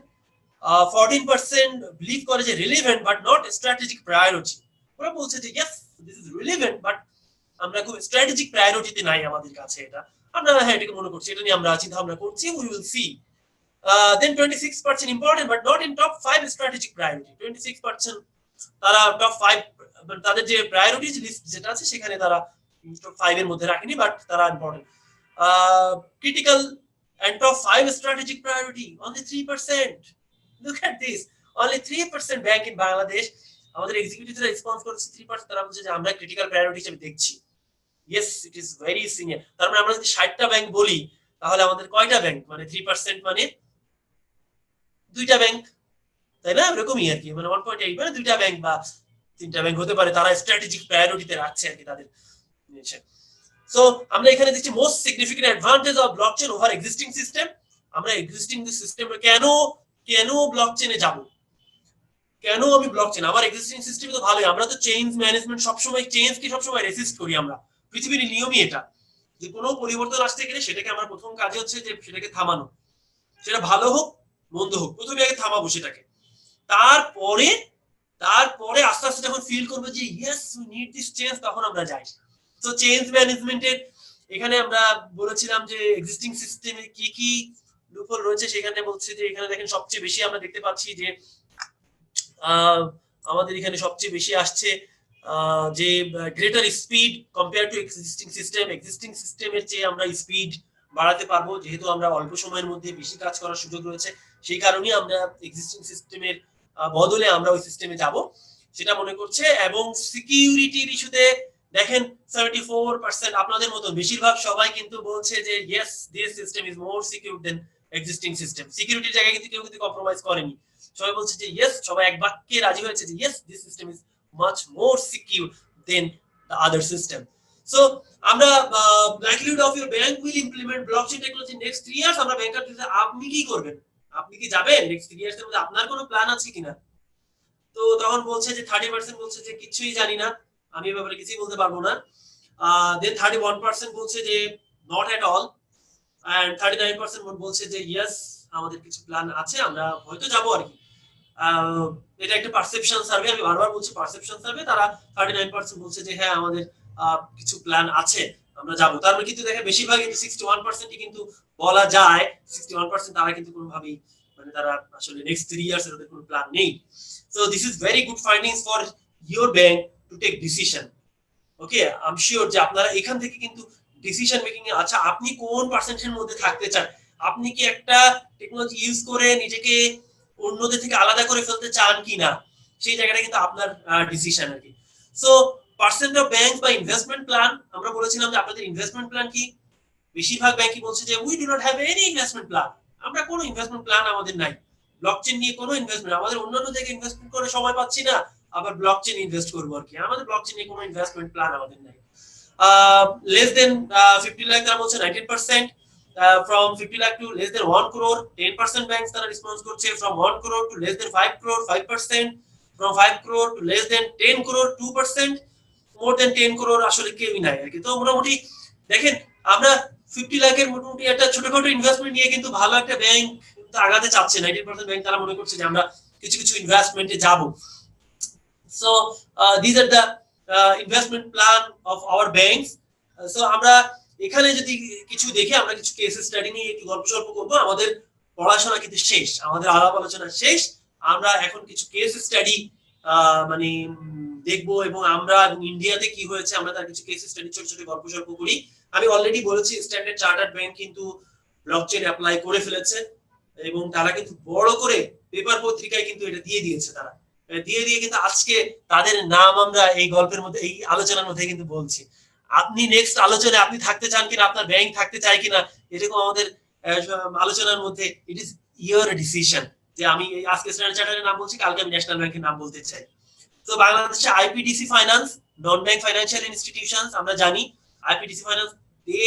14% বিলিভ করে যে relevant but not strategic priority. ওরা বলছে যে yes this is relevant but আমরা খুব স্ট্র্যাটেজিক প্রায়োরিটিতে নাই আমাদের কাছে এটা, আমরা হ্যাঁ এটাকে মনে করছি, এটা নিয়ে আমরা চিন্তা ভাবনা করছি, we will see. Then 26% important but not in top 5 strategic priority. 26% তারা টপ 5 তাদের যে প্রায়োরিটিজ লিস্ট যেটা আছে সেখানে তারা টপ 5 এর মধ্যে রাখেনি, বাট তারা important. Critical and top 5 strategic priority only 3%. Look at this, only 3% bank in Bangladesh আমাদের এক্সিকিউটিভরা রেসপন্স করেছে 3%, তারা বলছে যে আমরা ক্রিটিক্যাল প্রায়োরিটি হিসেবে দেখছি। Yes it is very senior. তার মানে আমরা যদি 60টা ব্যাংক বলি তাহলে আমাদের কয়টা ব্যাংক, মানে 3% মানে 2টা ব্যাংক, তাই না? এরকমই আর কি, মানে 1.8 মানে 2টা ব্যাংক বা 3টা ব্যাংক হতে পারে, তারা স্ট্র্যাটেজিক প্রায়োরিটিতে রাখছে আর কি তাদের নিচে। সো আমরা এখানে দেখছি most significant advantage of blockchain over existing system. আমরা এক্সিস্টিং সিস্টেমে কেন ব্লকচেনে যাব, কেন আমি ব্লকচেন, আমার এক্সিস্টিং সিস্টেম তো ভালোই, আমরা তো চেঞ্জ ম্যানেজমেন্ট সবসময়, চেঞ্জ কি সবসময় রেসিস্ট করি আমরা, পৃথিবীর নিয়মই এটা, যে কোনো পরিবর্তন আসতে গেলে সেটাকে আমার প্রথম কাজ হচ্ছে যে সেটাকে থামানো, সেটা ভালো হোক মন্দ হোক, প্রথমে আগে থামাবো সেটাকে, তারপরে আস্তে আস্তে যখন ফিল করবো যে yes we need this change, তখন আমরা যাই। তো চেঞ্জ ম্যানেজমেন্টের এখানে আমরা বলেছিলাম যে এক্সিস্টিং সিস্টেমে কি কি লুপহোল রয়েছে, সেখানে বলছে যে এখানে দেখেন সবচেয়ে বেশি আমরা দেখতে পাচ্ছি যে আমাদের এখানে সবচেয়ে বেশি আসছে যে greater speed compare to existing system. Existing সিস্টেমের চেয়ে আমরা স্পিড বাড়াতে পারবো, যেহেতু আমরা অল্প সময়ের মধ্যে বেশি কাজ করার সুযোগ রয়েছে, সেই কারণেই আমরা এক্সিস্টিং সিস্টেমের বদলে আমরা ওই সিস্টেমে যাব, সেটা মনে করছে। এবং সিকিউরিটির ইস্যুতে দেখেন 74% আপনাদের মতো বেশিরভাগ সবাই কিন্তু বলছে যে yes this system is more secure than existing system. সিকিউরিটির জায়গায় কিন্তু কেউ কিন্তু কম্প্রোমাইজ করেনি, সবাই বলছে যে ইয়েস, সবাই এক বাক্যে রাজি হয়েছে যে yes this system is much more secure than the other system. So আমরা likelihood of your bank will implement blockchain technology next 3 years. আমরা ব্যাংকার, আপনি কি করবেন, আপনি কি যাবেন নেক্সট 3 ইয়ার্স এর মধ্যে, আপনার কোনো প্ল্যান আছে কিনা? তো তখন বলছে যে 30% বলছে যে কিছুই জানি না, আমি এই ব্যাপারে কিছুই বলতে পারবো না। দেন 31% বলছে যে নট এট অল, এন্ড 39% বলছে যে ইয়েস আমাদের কিছু প্ল্যান আছে, আমরা হয়তো যাবো আর কি। এটা একটা পারসেপশন সার্ভে, আমি বারবার বলছি পারসেপশন সার্ভে, তারা 39% বলছে যে হ্যাঁ আমাদের কিছু প্ল্যান আছে, আমরা যাবো। তার মানে কিন্তু দেখেন বেশিরভাগ কিন্তু 61% কিন্তু বলা যায় 61% তারা কিন্তু কোনোভাবেই মানে তারা আসলে নেক্সট 3 ইয়ার্স এর কোনো প্ল্যান নেই। So this is very good findings for your bank to take decision. Okay, I am sure যে আপনারা এখান থেকে কিন্তু ডিসিশন মেকিং এ, আচ্ছা আপনি কোন পার্সেন্টের মধ্যে থাকতে চান, আপনি কি একটা টেকনোলজি ইউজ করে নিজেকে অন্যদের থেকে আলাদা করে ফেলতে চান কিনা, সেই জায়গাটা কিন্তু আপনার ডিসিশন আর কি। সো পার্সেন্ট অফ ব্যাংক বা ইনভেস্টমেন্ট প্ল্যান, আমরা বলেছিলাম যে আপনাদের ইনভেস্টমেন্ট প্ল্যান কি, বেশিরভাগ ব্যাংকই বলছে যে we do not have any investment plan, আমরা কোনো ইনভেস্টমেন্ট প্ল্যান আমাদের নাই, ব্লকচেন নিয়ে কোনো ইনভেস্টমেন্ট, আমাদের অন্যান্য জায়গায় ইনভেস্টমেন্ট করে সময় পাচ্ছি না, আবার ব্লকচেন ইনভেস্ট করবো আর কি, আমাদের ব্লকচেন নিয়ে কোনো ইনভেস্টমেন্ট প্ল্যান আমাদের নাই। লেস দেন 50 লাখ তারা বলছে 19%, from 50 lakh to less than 1 crore 10% banks তারা রেসপন্স করছে, from 1 crore to less than 5 crore 5%, from 5 crore to less than 10 crore 2%, more than 10 crore আসলে কেউই নাই আর কি। তো মোটামুটি দেখেন আমরা 50 লাখের মোটামুটি একটা ছোটখাটো ইনভেস্টমেন্ট নিয়ে কিন্তু ভালো একটা ব্যাংক আগাতে চাচ্ছে, 90% ব্যাংক তারা মনে করছে যে আমরা কিছু কিছু ইনভেস্টমেন্টে যাব। So these are the investment plan of our banks. So আমরা এখানে যদি কিছু দেখে আমরা কিছু কেস স্টাডি নিয়ে একটু গল্প সল্প করবো, আমাদের পড়াশোনা কিন্তু শেষ, আমাদের আলাপ আলোচনা শেষ, আমরা এখন কিছু কেস স্টাডি মানে দেখবো, এবং আমরা ইন্ডিয়াতে কি হয়েছে আমরা তার কিছু কেস স্টাডি ছোট ছোট গল্প সল্প করি। আমি অলরেডি বলেছি স্ট্যান্ডার্ড চার্টার্ড ব্যাংক কিন্তু ব্লকচেন অ্যাপ্লাই করে ফেলেছে, এবং তারা কিন্তু বড় করে পেপার পত্রিকায় কিন্তু এটা দিয়ে দিয়েছে, তারা দিয়ে কিন্তু আজকে তাদের নাম আমরা এই গল্পের মধ্যে এই আলোচনার মধ্যে কিন্তু বলছি। আপনি নেক্সট আলোচনায় আপনি থাকতে চান কিনা, আপনার ব্যাংক থাকতে চায় কিনা, এরকম আমাদের আলোচনার মধ্যে ইট ইজ ইওর ডিসিশন যে আমি আজকে স্ট্যান্ডার্ড চার্টার্ডের নাম বলছি, কালকে আমি ন্যাশনাল ব্যাংকের নাম বলতে চাই। তো বাংলাদেশে IPDC finance, non bank financial institutions, আমরা জানি IPDC finance they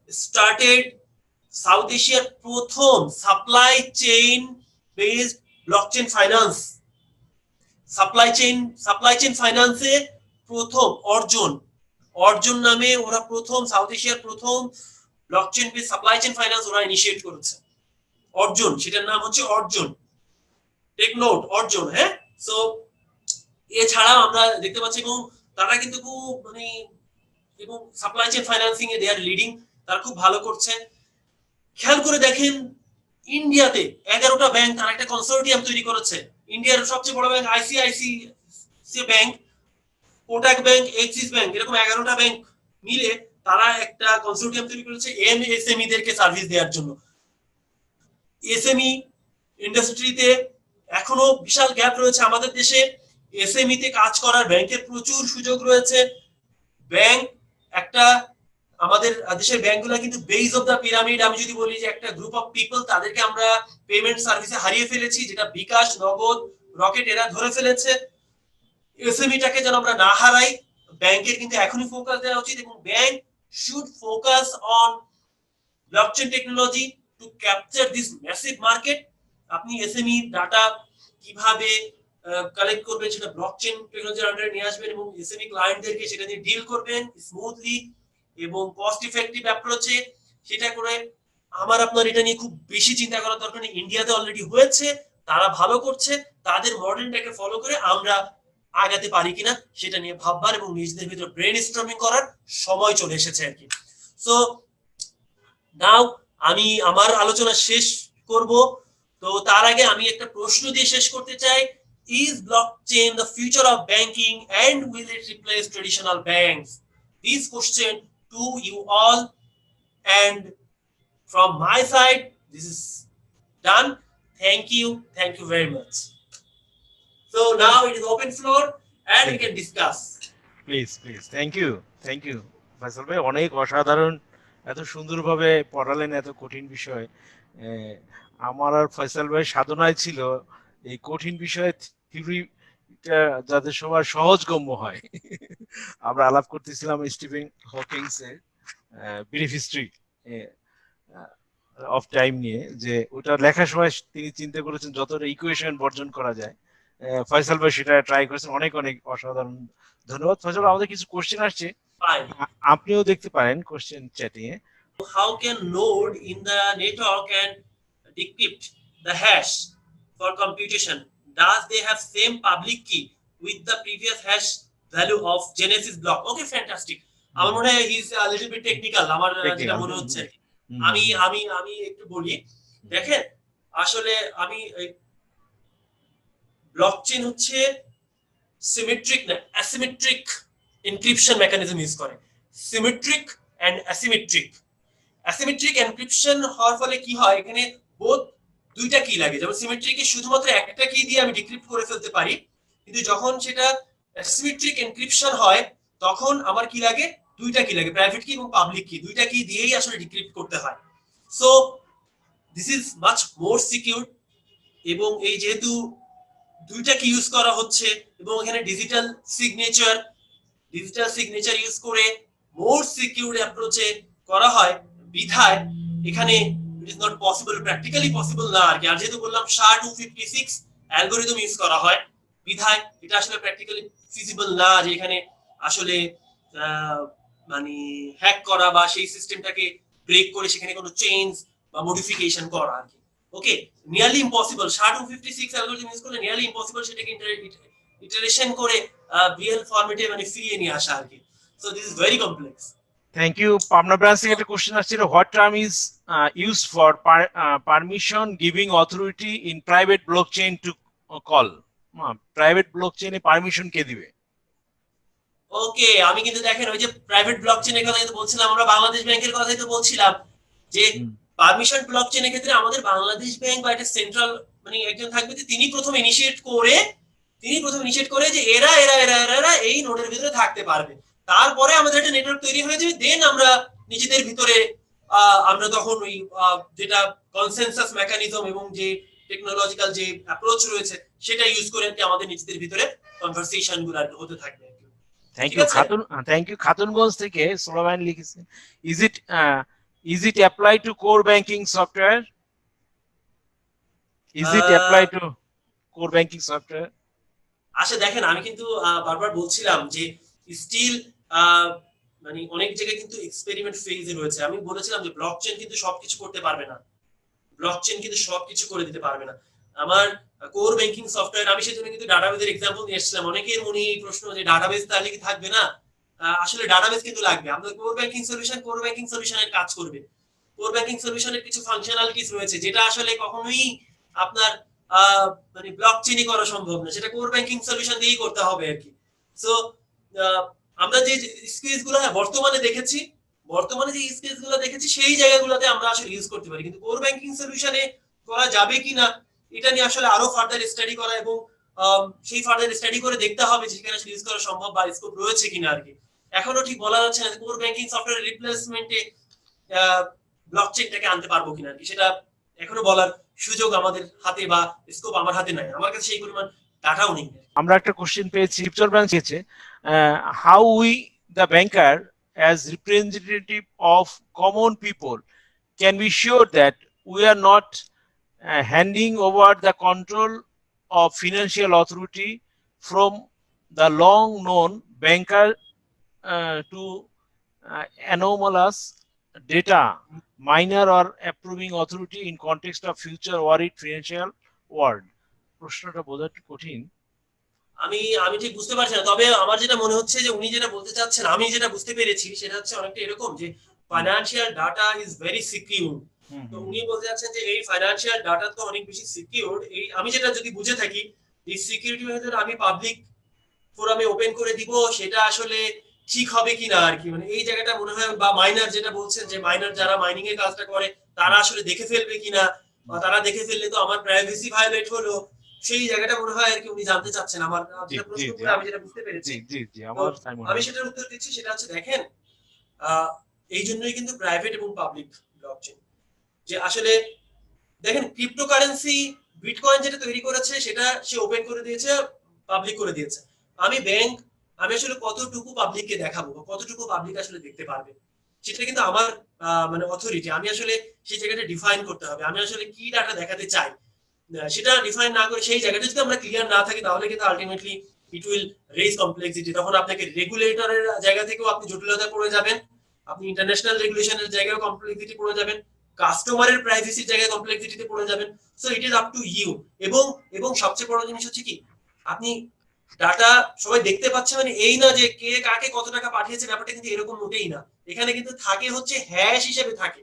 started south এশিয়ার প্রথম supply chain based blockchain finance. Supply chain ফাইন্যান্সে প্রথম অর্জন নামে ওরা প্রথম সাউথ এশিয়ার প্রথম blockchain based supply chain finance ওরা ইনিশিয়েট করেছে। অর্জন, সেটার নাম হচ্ছে অর্জন, টেক নোট অর্জন। হ্যাঁ, সো এছাড়াও আমরা দেখতে পাচ্ছি এবং তারা কিন্তু খুব মানে এবং সাপ্লাই চেইন ফাইন্যান্সিং এ দে আর লিডিং, তারা খুব ভালো করছে। খেয়াল করে দেখেন ইন্ডিয়াতে 11টা ব্যাংক তারা একটা কনসোর্টিয়াম তৈরি করেছে। ইন্ডিয়ার সবচেয়ে বড় bank ICICI bank, Kotak bank, axis bank, এরকম 11টা ব্যাংক মিলে তারা একটা কনসোর্টিয়াম তৈরি করেছে এমএসএমই দেরকে সার্ভিস দেওয়ার জন্য। এসএমই ইন্ডাস্ট্রিতে এখনো বিশাল গ্যাপ রয়েছে আমাদের দেশে, এসএমই তে কাজ করার ব্যাংকের প্রচুর সুযোগ রয়েছে। ব্যাংক একটা আমাদের দেশের ব্যাংকগুলো কিন্তু বেস অফ দা পিরামিড, আমি যদি বলি যে একটা গ্রুপ অফ পিপল, তাদেরকে আমরা পেমেন্ট সার্ভিসে হারিয়ে ফেলেছি, যেটা বিকাশ, নগদ, রকেট এরা ধরে ফেলেছে। এসএমইটাকে যেন আমরা না হারাই, ব্যাংকের কিন্তু এখনই ফোকাস দেওয়া উচিত, এবং bank should focus on blockchain technology to capture this massive market. আপনি এসএমই ডাটা কিভাবে কালেক্ট করবেন সেটা ব্লকচেন টেকনোলজির আন্ডারে নিয়ে আসবেন, এবং এসএমই ক্লায়েন্টদেরকে সেটা দিয়ে ডিল করবেন স্মুথলি এবং কস্ট ইফেক্টিভ অ্যাপ্রোচে। সেটা করে আমার আপনার এটা নিয়ে খুব বেশি চিন্তা করার দরকার নেই, ইন্ডিয়াতে অলরেডি হয়েছে, তারা ভালো করছে, তাদের মডেলটাকে ফলো করে আমরা আগাতে পারি কিনা সেটা নিয়ে ভাববার এবং নিজেদের ভিতরে ব্রেন স্টর্মিং করার সময় চলে এসেছে আর কি। সো নাও আমি আমার আলোচনা শেষ করব, তো তার আগে আমি একটা প্রশ্ন দিয়ে শেষ করতে চাই। Is blockchain the future of banking and will it replace traditional banks? This question to you all, and from my side this is done. Thank you very much. So now it is open floor and we can discuss. Please thank you Faisal ভাই, অনেক অসাধারণ, এত সুন্দরভাবে পড়ালেন এত কঠিন বিষয়। আমার আর ফয়সাল ভাই সাধনায় ছিল এই কঠিন বিষয়ে থিওরিটা যাতে সবার সহজগম্য হয়। আমরা আলাপ করতেছিলাম স্টিফেন হকিংস এর ব্রিফ হিস্ট্রি অফ টাইম নিয়ে, যে ওটা লেখার সময় তিনি চিন্তা করেছেন যতটা ইকুয়েশন বর্জন করা যায়। ফয়সাল ভাই সেটা ট্রাই করেছেন, অনেক অসাধারণ। ধন্যবাদ ফয়সাল। আমাদের কিছু কোশ্চেন আসছে, আপনিও দেখতে পারেন question chatting A. How can node in the network and decrypt the hash for computation does they have same public key with the previous hash value of Genesis block? Okay, fantastic. আমার মনে হয় he's a little bit technical, আমার যেটা মনে হচ্ছে। আমি একটু বলি, দেখেন আসলে আমি ব্লকচেন হচ্ছে সিমেট্রিক না অ্যাসিমেট্রিক এনক্রিপশন মেকানিজম ইউজ করে। Symmetric and asymmetric. Asymmetric encryption হওয়ার ফলে কি হয়, এখানে বোথ দুইটা কি লাগে। যেমন সিমেট্রিকে শুধুমাত্র একটা কি দিয়ে আমি ডিক্রিপ্ট করে ফেলতে পারি, কিন্তু যখন সেটা অ্যাসিমেট্রিক এনক্রিপশন হয় তখন আমার কি লাগে, দুইটা কি লাগে, প্রাইভেট কি এবং পাবলিক কি, দুইটা কি দিয়েই আসলে ডিক্রিপ্ট করতে হয়। So this is much more secure, এবং এই যেহেতু দুইটা কি ইউজ করা হচ্ছে এবং এখানে ডিজিটাল সিগনেচার ইউজ করে মোর সিকিউর অ্যাপ্রোচে করা হয়, বিধায় এখানে it is not possible, practically possible না আর কি। আর যেহেতু বললাম SHA-256 অ্যালগরিদম ইউজ করা হয়, বিধায় এটা আসলে প্র্যাকটিক্যালি ফিজিবল না যে এখানে আসলে মানে হ্যাক করা বা সেই সিস্টেমটাকে ব্রেক করে সেখানে কোনো চেঞ্জ বা মডিফিকেশন করা আর কি। Okay, nearly impossible. SHA-256 algorithm use করলে নিয়ারলি ইম্পসিবল সেটাকে ইটারেশন করে BL ফরম্যাটে মানে ফিরিয়ে নিয়ে আসা আর কি। So this is very complex. Thank you. Pabna branch থেকে একটা কোশ্চেন আসছিল, what term is used for permission giving authority in private blockchain to call? Private ব্লকচেইনে পারমিশন কে দিবে? ওকে, আমি কিন্তু দেখেন ওই যে প্রাইভেট ব্লকচেইনের কথা কিন্তু বলছিলাম, আমরা বাংলাদেশ ব্যাংকের কথাই তো বলছিলাম যে পারমিশন ব্লকচেইনের ক্ষেত্রে আমাদের বাংলাদেশ ব্যাংক বা একটা সেন্ট্রাল মানে একজন থাকবে যে তিনি প্রথম ইনিশিয়েট করে যে এরা এরা এরা এরা এই নোডের ভিতরে থাকতে পারবে। তারপরে আমাদের একটা নেটওয়ার্ক তৈরি হয়ে যাবে, দেন আমরা নিজেদের ভিতরে আমরা তখন ওই যেটা কনসেনসাস মেকানিজম এবং যে টেকনোলজিক্যাল যে অ্যাপ্রোচ রয়েছে সেটা ইউজ করে আমাদের নিজেদের ভিতরে কনভারসেশন গুলো হতে থাকবে। Thank you. খাতুনগঞ্জ থেকে সোলাইমান লিখেছেন, is it applied to core banking software? আচ্ছা দেখেন, আমি কিন্তু বারবার বলছিলাম যে স্টিল মানে অনেক জায়গায় কিন্তু এক্সপেরিমেন্ট ফেজে রয়েছে। আমি বলেছিলাম যে ব্লকচেন কিন্তু সবকিছু করতে পারবে না, ব্লকচেন কিন্তু সবকিছু করে দিতে পারবে না। আমার কোর ব্যাংকিং সফটওয়্যার, আমি সেজন্য কিন্তু ডাটাবেজের এক্সাম্পল নিয়ে এসেছিলাম। অনেকের মনে এই প্রশ্ন যে ডাটাবেজ তাহলে কি থাকবে না? আসলে ডাটাবেজ কিন্তু লাগবে। আমাদের কোর ব্যাংকিং সলিউশনের কাজ করবে। কোর ব্যাংকিং সলিউশনের কিছু ফাংশনালিটিস রয়েছে যেটা আসলে কখনোই আপনার মানে ব্লকচেইনে করা সম্ভব না, সেটা কোর ব্যাংকিং সলিউশন দিয়েই করতে হবে আর কি। সো আমরা যে স্কিলস গুলো বর্তমানে যে স্কিলস গুলো দেখেছি সেই জায়গাগুলোতে আমরা আসলে ইউজ করতে পারি, কিন্তু কোর ব্যাংকিং সলিউশনে করা যাবে কিনা এটা নিয়ে আসলে আরো ফার্দার স্টাডি করা এবং সেই ফার্দার স্টাডি করে দেখতে হবে যে সেখানে ইউজ করা সম্ভব বা স্কোপ রয়েছে কিনা আর কি। এখনো ঠিক বলা যাচ্ছে না কোর ব্যাংকিং সফটওয়্যার রিপ্লেসমেন্টে ব্লকচেইনটাকে আনতে পারবো কিনা আর কি, সেটা এখনো বলার সুযোগ আমাদের হাতে বা স্কোপ আমার হাতে নাই, আমার কাছে সেই পরিমাণ ডাটাও নেই। আমরা একটা কোশ্চেন পেয়েছি, শিবচর ব্রাঞ্চ পেয়েছে, how we the banker as representative of common people can be sure that we are not handing over the control of financial authority from the long known banker to anomalous data miner or approving authority in context of future worried financial world? প্রশ্নটা বোঝা একটু কঠিন, আমি ঠিক বুঝতে পারছি না, তবে আমার যেটা মনে হচ্ছে যে উনি যেটা বলতে চাচ্ছেন, আমি যেটা বুঝতে পেরেছি সেটা হচ্ছে অনেকটা এরকম যে financial data is very secure. তো উনি বলতে চাচ্ছেন যে এই ফাইনান্সিয়াল ডাটা তো অনেক বেশি সিকিউর, এই আমি যেটা যদি বুঝে থাকি এই সিকিউরিটি মেথড আমি পাবলিক ফোরামে ওপেন করে দিব, সেটা আসলে ঠিক হবে কিনা আর কি। মানে এই জায়গাটা মনে হয়, বা মাইনার যেটা বলছেন যে মাইনার যারা মাইনিং এর কাজটা করে তারা আসলে দেখে ফেলবে কিনা, বা তারা দেখে ফেললে তো আমার প্রাইভেসি ভায়োলেট হলো, সেই জায়গাটা মনে হয় আর কি উনি জানতে চাচ্ছেন। আমার যেটা প্রশ্ন করে আমি যেটা বুঝতে পেরেছি, আমি সেটার উত্তর দিচ্ছি, সেটা হচ্ছে দেখেন এই জন্যই কিন্তু প্রাইভেট এবং পাবলিক ব্লকচেইন, যে আসলে দেখেন ক্রিপ্টোকারেন্সি বিটকয়েন যেটা তৈরি করেছে সেটা সে ওপেন করে দিয়েছে, পাবলিক করে দিয়েছে। আমি ব্যাংক, আমি আসলে কতটুকু পাবলিককে দেখাবো, কতটুকু পাবলিক আসলে দেখতে পারবে, সেটা কিন্তু আমার মানে অথরিটি, আমি আসলে সেই জায়গাটা ডিফাইন করতে হবে। আমি আসলে কি ডাটা দেখাতে চাই সেটা ডিফাইন না করে সেই জায়গাটা যদি আমরা ক্লিয়ার না থাকি তাহলে কিন্তু ultimately it will raise complexity. তখন আপনাকে রেগুলেটরের জায়গা থেকেও আপনি জটিলতায় পড়ে যাবেন, আপনি ইন্টারন্যাশনাল রেগুলেশনের জায়গায় কমপ্লেক্সিটি পড়ে যাবেন, কাস্টমারের প্রাইভেসির জায়গায় কমপ্লেক্সিটিতে পড়ে যাবেন। So it is up to you. এবং সবচেয়ে বড় জিনিস হচ্ছে কি, আপনি ডাটা সবাই দেখতে পাচ্ছে, মানে এই না যে কে কাকে কত টাকা পাঠিয়েছে, ব্যাপারটা কিন্তু এরকম মোটেই না। এখানে কিন্তু থাকে হচ্ছে হ্যাশ হিসেবে থাকে,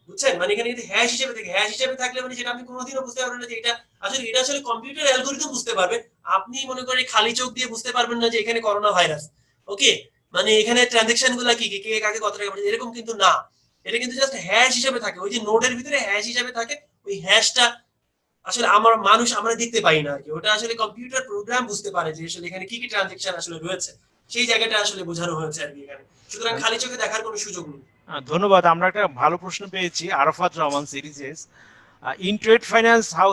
বুঝছেন? মানে এখানে কিন্তু হ্যাশ হিসেবে থাকে, হ্যাশ হিসেবে থাকলে মানে যেটা আপনি কোনোদিনও বুঝতে পারবেন না যে এটা আসলে কম্পিউটার অ্যালগরিদম বুঝতে পারবে। আপনি মনে করেন খালি চোখ দিয়ে বুঝতে পারবেন না যে এখানে করোনা ভাইরাস। ওকে, মানে এখানে ট্রানজাকশন গুলা কি কে কাকে কত টাকা পাঠিয়েছে এরকম কিন্তু না। এটা কিন্তু জাস্ট হ্যাশ হিসেবে থাকে, ওই যে নোডের ভিতরে হ্যাশ হিসেবে থাকে। ওই হ্যাশটা আসলে আমরা দেখতে পাই না আর কি। ওটা আসলে কম্পিউটার প্রোগ্রাম বুঝতে পারে যে আসলে এখানে কি কি ট্রানজাকশন আসলে রয়েছে, সেই জায়গাটা আসলে বোঝানো হয়েছে আর কি এখানে। সুতরাং খালি চোখে দেখার কোনো সুযোগ নেই। ধন্যবাদ। আমরা একটা ভালো প্রশ্ন পেয়েছি Arafat Rahman সিরিজেস। In trade finance, how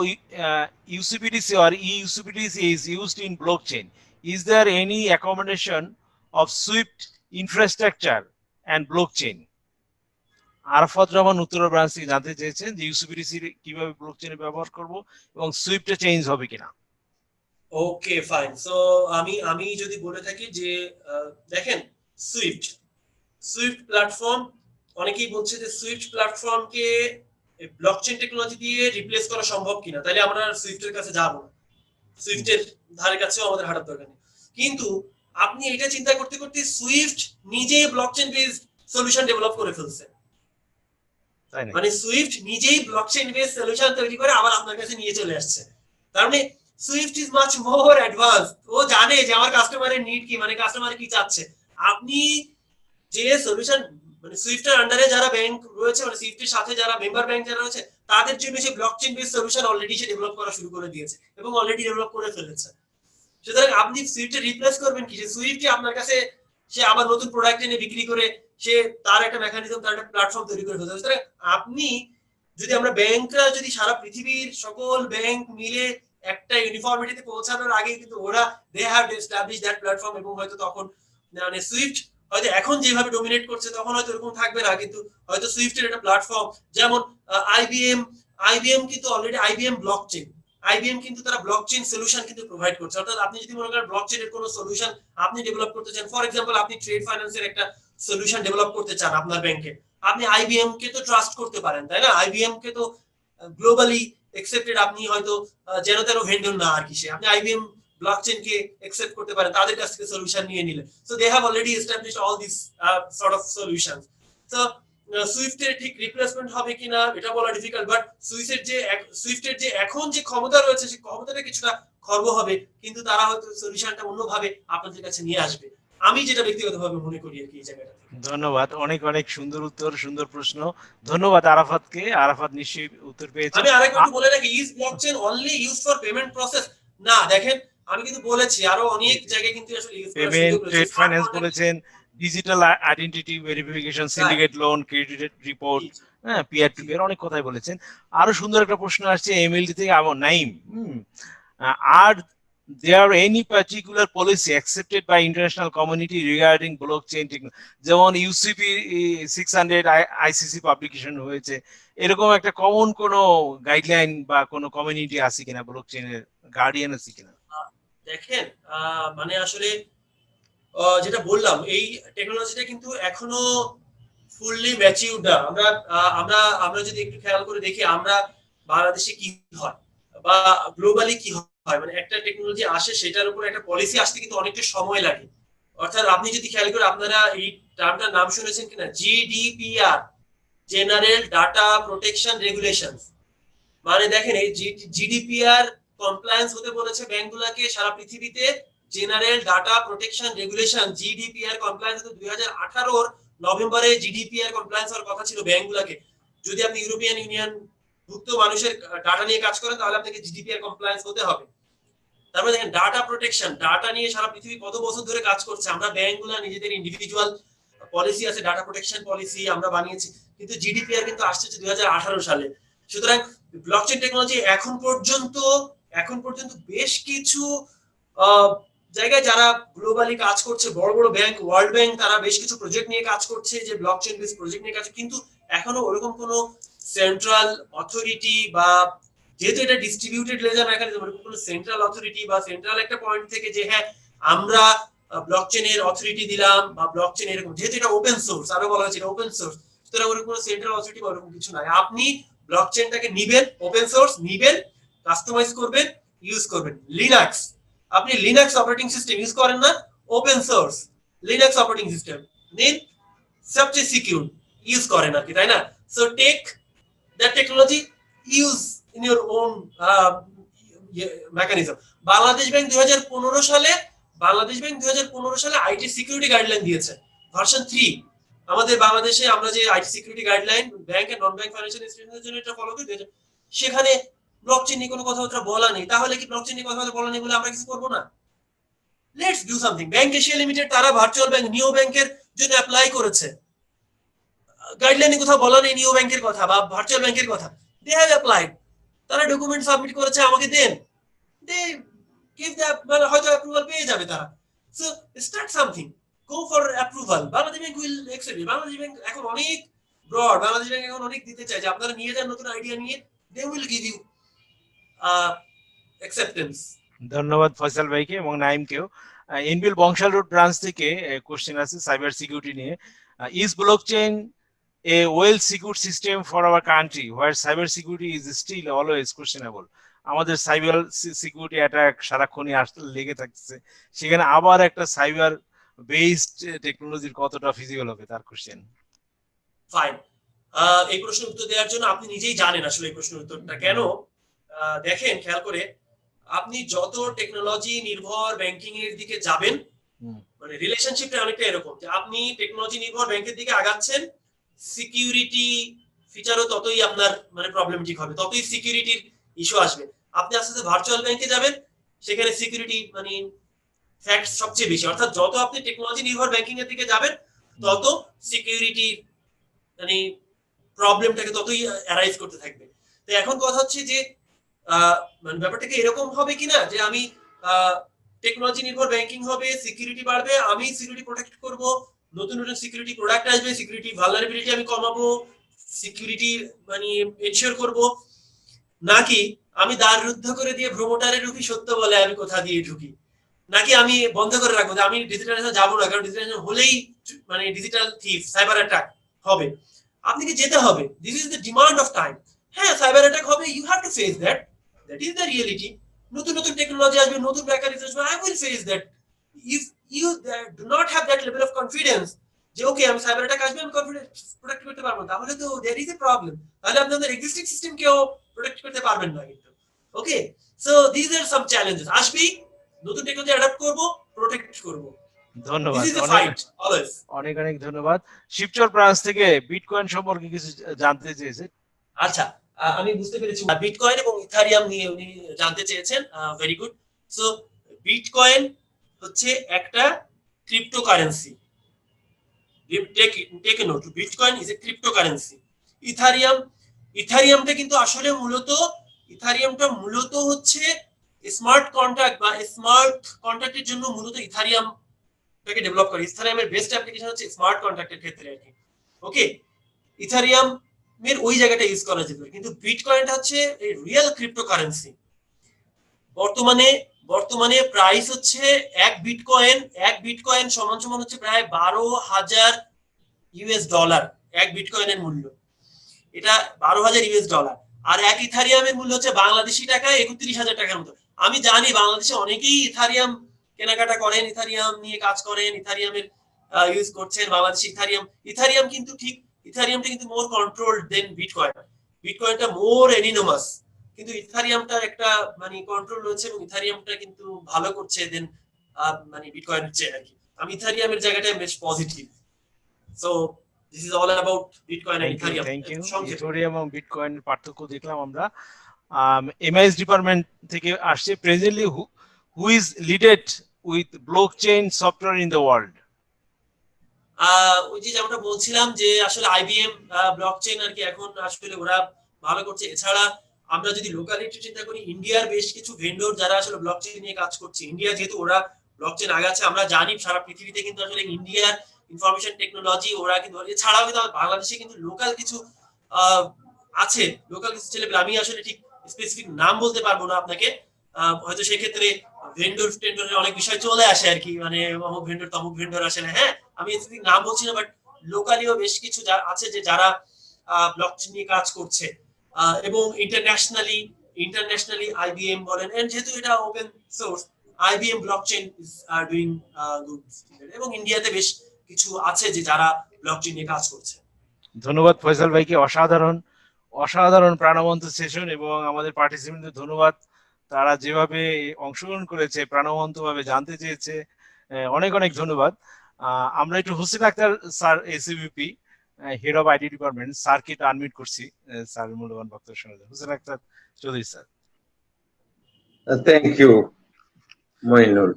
UCBDC or eUCBDC is used in blockchain? Is there any accommodation of SWIFT infrastructure and blockchain? Arafat Rahman উত্তর ব্রাঞ্চ থেকে জানতে চেয়েছেন যে ইউসিবিডিসি কিভাবে ব্লকচেনে ব্যবহার করব এবং সুইফটে চেঞ্জ হবে কিনা। Okay fine. সো আমি যদি বলে থাকি যে দেখেন, সুইফট প্ল্যাটফর্ম, অনেকেই বলছে যে সুইফট প্ল্যাটফর্মকে ব্লকচেন টেকনোলজি দিয়ে রিপ্লেস করা সম্ভব কিনা, তাহলে আমরা সুইফটের কাছে যাব না, সুইফটের ধারে কাছেও আমাদের হাঁটার দরকার নেই। কিন্তু আপনি এটা চিন্তা করতে করতে সুইফট নিজেই ব্লকচেন বেসড সলিউশন ডেভেলপ করে ফেলছে। মানে সুইফট নিজেই ব্লকচেন বেসড সলিউশন তৈরি করে আবার আপনার কাছে নিয়ে চলে আসছে। তার মানে SWIFT is much more advance. ও জানে যে আমার কাস্টমারের নিড কি, মানে কাস্টমার কি চাচ্ছে। আপনি যে সলিউশন, মানে সুইফটের আন্ডারে যারা ব্যাংক রয়েছে, মানে সুইফটের সাথে যারা মেম্বার ব্যাংক যারা রয়েছে, তাদের জন্য সে ব্লকচেন বেসড সলিউশন অলরেডি সে ডেভেলপ করা শুরু করে দিয়েছে এবং অলরেডি ডেভেলপ করে ফেলেছে। সুতরাং আপনি সুইফটে রিপ্লেস করবেন কি? সুইফটই আপনার কাছে সে আবার নতুন প্রোডাক্ট এনে বিক্রি করে সে তার একটা মেকানিজম, তার একটা প্ল্যাটফর্ম তৈরি করে ফেলতে। সুতরাং আপনি যদি আমরা ব্যাংকরা যদি সারা পৃথিবীর সকল ব্যাংক মিলে একটা ইউনিফর্মিটিতে পৌঁছানোর আগে কিন্তু ওরা they have establish that platform, এবং হয়তো তখন মানে সুইফট হয়তো এখন যেভাবে ডমিনেট করছে তখন হয়তো এরকম থাকবে না, কিন্তু হয়তো সুইফটের একটা প্ল্যাটফর্ম, যেমন আইবিএম কিন্তু অলরেডি আইবিএম ব্লকচেন, আইবিএম কিন্তু তারা ব্লকচেন সলিউশন কিন্তু প্রোভাইড করছে। অর্থাৎ আপনি যদি মনে করেন ব্লকচেনের কোনো সলিউশন আপনি ডেভেলপ করতে চান, ফর এক্সাম্পল আপনি ট্রেড ফাইন্যান্সের একটা সলিউশন ডেভেলপ করতে চান আপনার ব্যাংকে, আপনি আইবিএম কে তো ট্রাস্ট করতে পারেন, তাই না? আইবিএম কে তো গ্লোবালি অ্যাকসেপ্টেড, আপনি হয়তো যেন তেন ভেন্ডর না আর কি, সে আপনি আইবিএম ব্লকচেন কে অ্যাকসেপ্ট করতে পারেন, তাদের কাছ থেকে সলিউশন নিয়ে নিলেন। So they have already established all this sort of solutions. So সুইফটের ঠিক রিপ্লেসমেন্ট হবে কিনা এটা বলা ডিফিকাল্ট, বাট সুইফটের যে এখন যে ক্ষমতা রয়েছে সেই ক্ষমতাটা কিছুটা খর্ব হবে, কিন্তু তারা হয়তো সলিউশনটা অন্যভাবে আপনাদের কাছে নিয়ে আসবে। আমি যেটা ব্যক্তিগতভাবে মনে করি আর কি এই জায়গাটা। ধন্যবাদ, অনেক অনেক সুন্দর উত্তর, সুন্দর প্রশ্ন। ধন্যবাদ আরাফাতকে। আরাফাত নিশ্চয়ই উত্তর পেয়েছে। আমি আরেকবার বলে রাখি, is blockchain only used for payment process? না, দেখেন আমি কিন্তু বলেছি আরো অনেক জায়গায় কিন্তু আসলে ইউজ করার পেমেন্ট, সুযোগ রয়েছে। ট্রেড ফাইন্যান্স বলেছেন, digital identity verification, syndicate loan, credit report, হ্যাঁ, পিয়ার টু পিয়ার, অনেক কথাই বলেছেন। আরো সুন্দর একটা প্রশ্ন আসছে এমএলডি থেকে আমার নাইম। আর there any particular policy accepted by international community regarding blockchain technology? যেমন UCP 600 ICC পাবলিকেশন হয়েছে, এরকম একটা কমন কোন গাইডলাইন বা কোন কমিউনিটি আছে কিনা, ব্লকচেনের গার্ডিয়ান আছে কিনা? দেখেন মানে আসলে যেটা বললাম, এই টেকনোলজিটা কিন্তু এখনো ফুললি ম্যাচিউরড না। আমরা যদি একটু খেয়াল করে দেখি আমরা বাংলাদেশে কি হয় বা গ্লোবালি কি হয়, মানে একটা টেকনোলজি আসে সেটার উপর একটা পলিসি আসতে কিন্তু অনেকটা সময় লাগে। অর্থাৎ আপনি যদি খেয়াল করে, আপনারা এই টার্মটার নাম শুনেছেন কিনা, GDPR, general data protection regulations. মানে দেখেন এই জিডিপিআর কমপ্লায়েন্স হতে বলেছে ব্যাংকগুলোকে সারা পৃথিবীতে। General data protection regulation GDPR compliance হতে 2018 নভেম্বরে জিডিপিআর কমপ্লায়েন্স হওয়ার কথা ছিল ব্যাংকগুলোকে। যদি আপনি ইউরোপিয়ান ইউনিয়ন ভুক্ত মানুষের ডাটা নিয়ে কাজ করেন তাহলে আপনাকে জিডিপিআর কমপ্লায়েন্স হতে হবে। তারপরে দেখেন ডাটা প্রোটেকশন, ডাটা নিয়ে সারা পৃথিবী কত বছর ধরে কাজ করছে। আমরা ব্যাংকগুলো নিজেদের ইন্ডিভিজুয়াল পলিসি আছে, ডাটা প্রোটেকশন পলিসি আমরা বানিয়েছি, কিন্তু জিডিপিআর কিন্তু আসছে 2018 সালে। সুতরাং ব্লকচেন টেকনোলজি এখন পর্যন্ত বেশ কিছু জায়গায় যারা গ্লোবালি কাজ করছে, বড় বড় ব্যাংক, ওয়ার্ল্ড ব্যাংক, তারা বেশ কিছু প্রজেক্ট নিয়ে কাজ করছে যে ব্লকচেন বেস প্রজেক্ট নিয়ে কাজ, কিন্তু এখনো ওরকম কোনো সেন্ট্রাল অথরিটি বা যেহেতু এটা ডিস্ট্রিবিউটেড লেজার মেকানিজম, কোনো সেন্ট্রাল অথরিটি বা সেন্ট্রাল একটা পয়েন্ট থেকে যে হ্যাঁ আমরা ব্লকচেনের অথরিটি দিলাম বা ব্লকচেন এরকম, যেহেতু এটা ওপেন সোর্স, আরো বলা হয়েছে এটা ওপেন সোর্স, সুতরাং ওর কোনো সেন্ট্রাল অথরিটি বা ওরকম কিছু নাই। আপনি ব্লকচেনটাকে নিবেন, ওপেন সোর্স নিবেন, কাস্টমাইজ করবেন, ইউজ করবেন। লিনাক্স, আপনি লিনাক্স অপারেটিং সিস্টেম ইউজ করেন না, open source Linux operating system নিন, সবচেয়ে সিকিউর ইউজ করেন আর কি, তাই না? So take that technology, use in your own mechanism. Bangladesh bank 2015 সালে আইটি সিকিউরিটি গাইডলাইন দিয়েছে, ভার্সন 3। আমাদের বাংলাদেশে আমরা যে IT security guideline bank and non bank financial ইনস্টিটিউশনের জন্য এটা ফলো করে, সেখানে ব্লকচেন নিয়ে কোনো কথাবার্তা বলা নেই। তাহলে কি ব্লকচেন নিয়ে কথাবার্তা বলা নেই বলে আমরা কিছু করবো না? Let's do something. Bank Asia limited তারা ভার্চুয়াল ব্যাংক নিও ব্যাংকের জন্য অ্যাপ্লাই করেছে, গাইডলাইনে কোথাও বলা নেই নিও ব্যাংকের কথা বা ভার্চুয়াল ব্যাংকের কথা। দে হ্যাভ অ্যাপ্লাইড, তারা ডকুমেন্ট সাবমিট করেছে, আমাকে দেন, দে গিভ দ্য, মানে হয়তো অ্যাপ্রুভাল পেয়ে যাবে তারা। So start something, go for approval. Bangladesh bank will accept it. Bangladesh bank এখন অনেক ব্রড, বাংলাদেশ ব্যাংক এখন অনেক দিতে চায় যে আপনারা নিয়ে যান নতুন আইডিয়া নিয়ে, they will give you acceptance. ধন্যবাদ ফয়সাল ভাইকে এবং নাইমকেও। এনবিএল বংশাল রোড ব্রাঞ্চ থেকে কোশ্চেন আছে সাইবার সিকিউরিটি নিয়ে। Is blockchain a well secured system for our country where cyber security is still always questionable? আমাদের সাইবার সিকিউরিটি অ্যাটাক সারাক্ষণই আসতে লেগে থাকছে, সেখানে আবার একটা সাইবার বেসড টেকনোলজির কতটা ফিজিবল হবে, তার কোশ্চেন। ফাইন, এই প্রশ্নের উত্তর দেওয়ার জন্য আপনি নিজেই জানেন আসলে এই প্রশ্নের উত্তরটা কেন। দেখেন, খেয়াল করে, আপনি যত টেকনোলজি নির্ভর ব্যাংকিং এর দিকে যাবেন, মানে রিলেশনশিপটা অনেকটা এরকম যে আপনি টেকনোলজি নির্ভর ব্যাংকের দিকে আগাচ্ছেন, সিকিউরিটি ফিচারও ততই আপনার মানে প্রবলেমেটিক হবে, ততই সিকিউরিটির ইস্যু আসবে। আপনি আস্তে আস্তে ভার্চুয়াল ব্যাংকে যাবেন, সেখানে সিকিউরিটি মানে ফ্যাক্ট সবচেয়ে বেশি। অর্থাৎ যত আপনি টেকনোলজি নির্ভর ব্যাংকিং এর দিকে যাবেন, তত সিকিউরিটি মানে প্রবলেমটাকে ততই অ্যারাইজ করতে থাকবে। তো এখন কথা হচ্ছে যে মানে ব্যাপারটাকে এরকম হবে কিনা যে আমি টেকনোলজি নির্ভর ব্যাংকিং হবে, সিকিউরিটি বাড়বে, আমি সিকিউরিটি প্রোটেক্ট করব, নতুন নতুন সিকিউরিটি প্রোডাক্ট আসবে, সিকিউরিটি ভালনারেবিলিটি আমি কমাবো, সিকিউরিটি মানে এনশিওর করব, নাকি আমি দ্বার রুদ্ধ করে দিয়ে ভ্রমটারে ঢুকি সত্য বলে আমি কোথা দিয়ে ঢুকি, নাকি আমি বন্ধ করে রাখবো যে আমি ডিজিটালাইজেশন যাবো না, কারণ ডিজিটালাইজেশন হলেই মানে ডিজিটাল থিফ সাইবার অ্যাটাক হবে। আপনি কি যেতে হবে, this is the demand of time. হ্যাঁ, সাইবার অ্যাটাক হবে, you have to face that, that is the reality. নতুন নতুন টেকনোলজি আসবে, নতুন মেকানিজম আসবে, I will face that. If you do not have that level of confidence যে okay আমি cyber attack আসবে আমি কনফিডেন্স প্রোটেক্ট করতে পারবো, তাহলে তো দেয়ার ইজ এ প্রবলেম। তাহলে আপনাদের এক্সিস্টিং সিস্টেমকেও প্রোটেক্ট করতে পারবেন না কিন্তু। Okay, so this are some challenges. আসবেই, নতুন টেকনোলজি অ্যাডাপ্ট করব, প্রোটেক্ট করব। ধন্যবাদ, অনেক অনেক ধন্যবাদ। শিবচর ব্রাঞ্চ থেকে বিটকয়েন সম্পর্কে কিছু জানতে চেয়েছে। আচ্ছা, আমি বুঝতে পেরেছি, বিটকয়েন এবং ইথারিয়াম নিয়ে উনি জানতে চেয়েছেন। Very good. সো বিটকয়েন হচ্ছে একটা cryptocurrency. Take a note, bitcoin is a cryptocurrency. ইথারিয়ামটা কিন্তু আসলে মূলত হচ্ছে স্মার্ট কন্ট্রাক্ট বা স্মার্ট কন্ট্রাক্টের জন্য মূলত ইথারিয়ামটাকে ডেভেলপ করে। ইথারিয়ামের বেস্ট অ্যাপ্লিকেশন হচ্ছে স্মার্ট কন্ট্রাক্টের ক্ষেত্রে আর কি। ওকে, ইথারিয়াম এর ওই জায়গাটা ইউজ করা যেতে পারে, কিন্তু বিটকয়েনটা হচ্ছে এই রিয়েল ক্রিপ্টোকারেন্সি। বর্তমানে প্রাইস হচ্ছে এক বিটকয়েন সমান হচ্ছে প্রায় 12,000 ইউএস ডলার। এক বিটকয়েনের মূল্য এটা 12,000 ইউএস ডলার, আর এক ইথারিয়ামের মূল্য হচ্ছে বাংলাদেশি টাকায় 31,000 টাকার মতো। আমি জানি বাংলাদেশে অনেকেই ইথারিয়াম কেনাকাটা করেন, ইথারিয়াম নিয়ে কাজ করেন, ইথারিয়ামের ইউজ করছেন। বাংলাদেশি ইথারিয়াম কিন্তু ঠিক, ইথারিয়ামটা কিন্তু মোর কন্ট্রোলড দেন বিটকয়েন। বিটকয়েনটা মোর এনিনোমাস, কিন্তু ইথারিয়ামটা একটা মানে কন্ট্রোল রয়েছে এবং ইথারিয়ামটা কিন্তু ভালো করছে দেন মানে বিটকয়েনের চেয়ে আর কি। আমি ইথারিয়ামের জায়গাটা বেশ positive. So this is all about bitcoin and Ethereum. Thank you. Ethereum এবং বিটকয়েন পার্থক্য দেখলাম আমরা। এমআইএস ডিপার্টমেন্ট থেকে আসছে, presently who is leaded with blockchain software in the world? ওই যে আমরা বলছিলাম যে আসলে আইবিএম ব্লকচেইন আর কি এখন আসলে ওরা ভালো করছে। এছাড়া আমরা যদি লোকালিটি চিন্তা করি, ইন্ডিয়ার বেশ কিছু ভেন্ডর যারা আসলে ব্লকচেইন নিয়ে কাজ করছে, ইন্ডিয়া যেহেতু ওরা ব্লকচেইন আগাচ্ছে, আমরা জানি সারা পৃথিবীতে কিন্তু আসলে ইন্ডিয়ার ইনফরমেশন টেকনোলজি ওরা কিন্তু, এছাড়াও কিন্তু বাংলাদেশে কিন্তু লোকাল কিছু আছে, লোকাল কিছু ছেলে, আমি আসলে ঠিক স্পেসিফিক নাম বলতে পারবো না আপনাকে, হয়তো সেক্ষেত্রে ভেন্ডরের অনেক বিষয় চলে আসে আর কি, মানে অমুক ভেন্ডর তমুক ভেন্ডর আসে না। হ্যাঁ, আমি স্পেসিফিক নাম বলছি না, বাট লোকালিও বেশ কিছু আছে যে যারা ব্লকচেন নিয়ে কাজ করছে, এবং ইন্টারন্যাশনালি আইবিএম বলেন, এন্ড যেহেতু এটা open source, IBM blockchain is doing good, এবং ইন্ডিয়াতে বেশ কিছু আছে যে যারা ব্লকচেন নিয়ে কাজ করছে। ধন্যবাদ ফয়সাল ভাইকে, অসাধারণ প্রাণবন্ত সেশন, এবং আমাদের পার্টিসিপেন্টদের ধন্যবাদ, তারা যেভাবে অংশগ্রহণ করেছে, প্রাণবন্ত ভাবে জানতে চেয়েছে, অনেক অনেক ধন্যবাদ। আমরা একটু Hossain Akhtar sir, ACBP head of IT department, স্যারকে একটু আনমিউট করছি, স্যার মূল্যবান বক্তব্য শোনার জন্য। Hossain Akhtar Chowdhury sir. Thank you Moinul.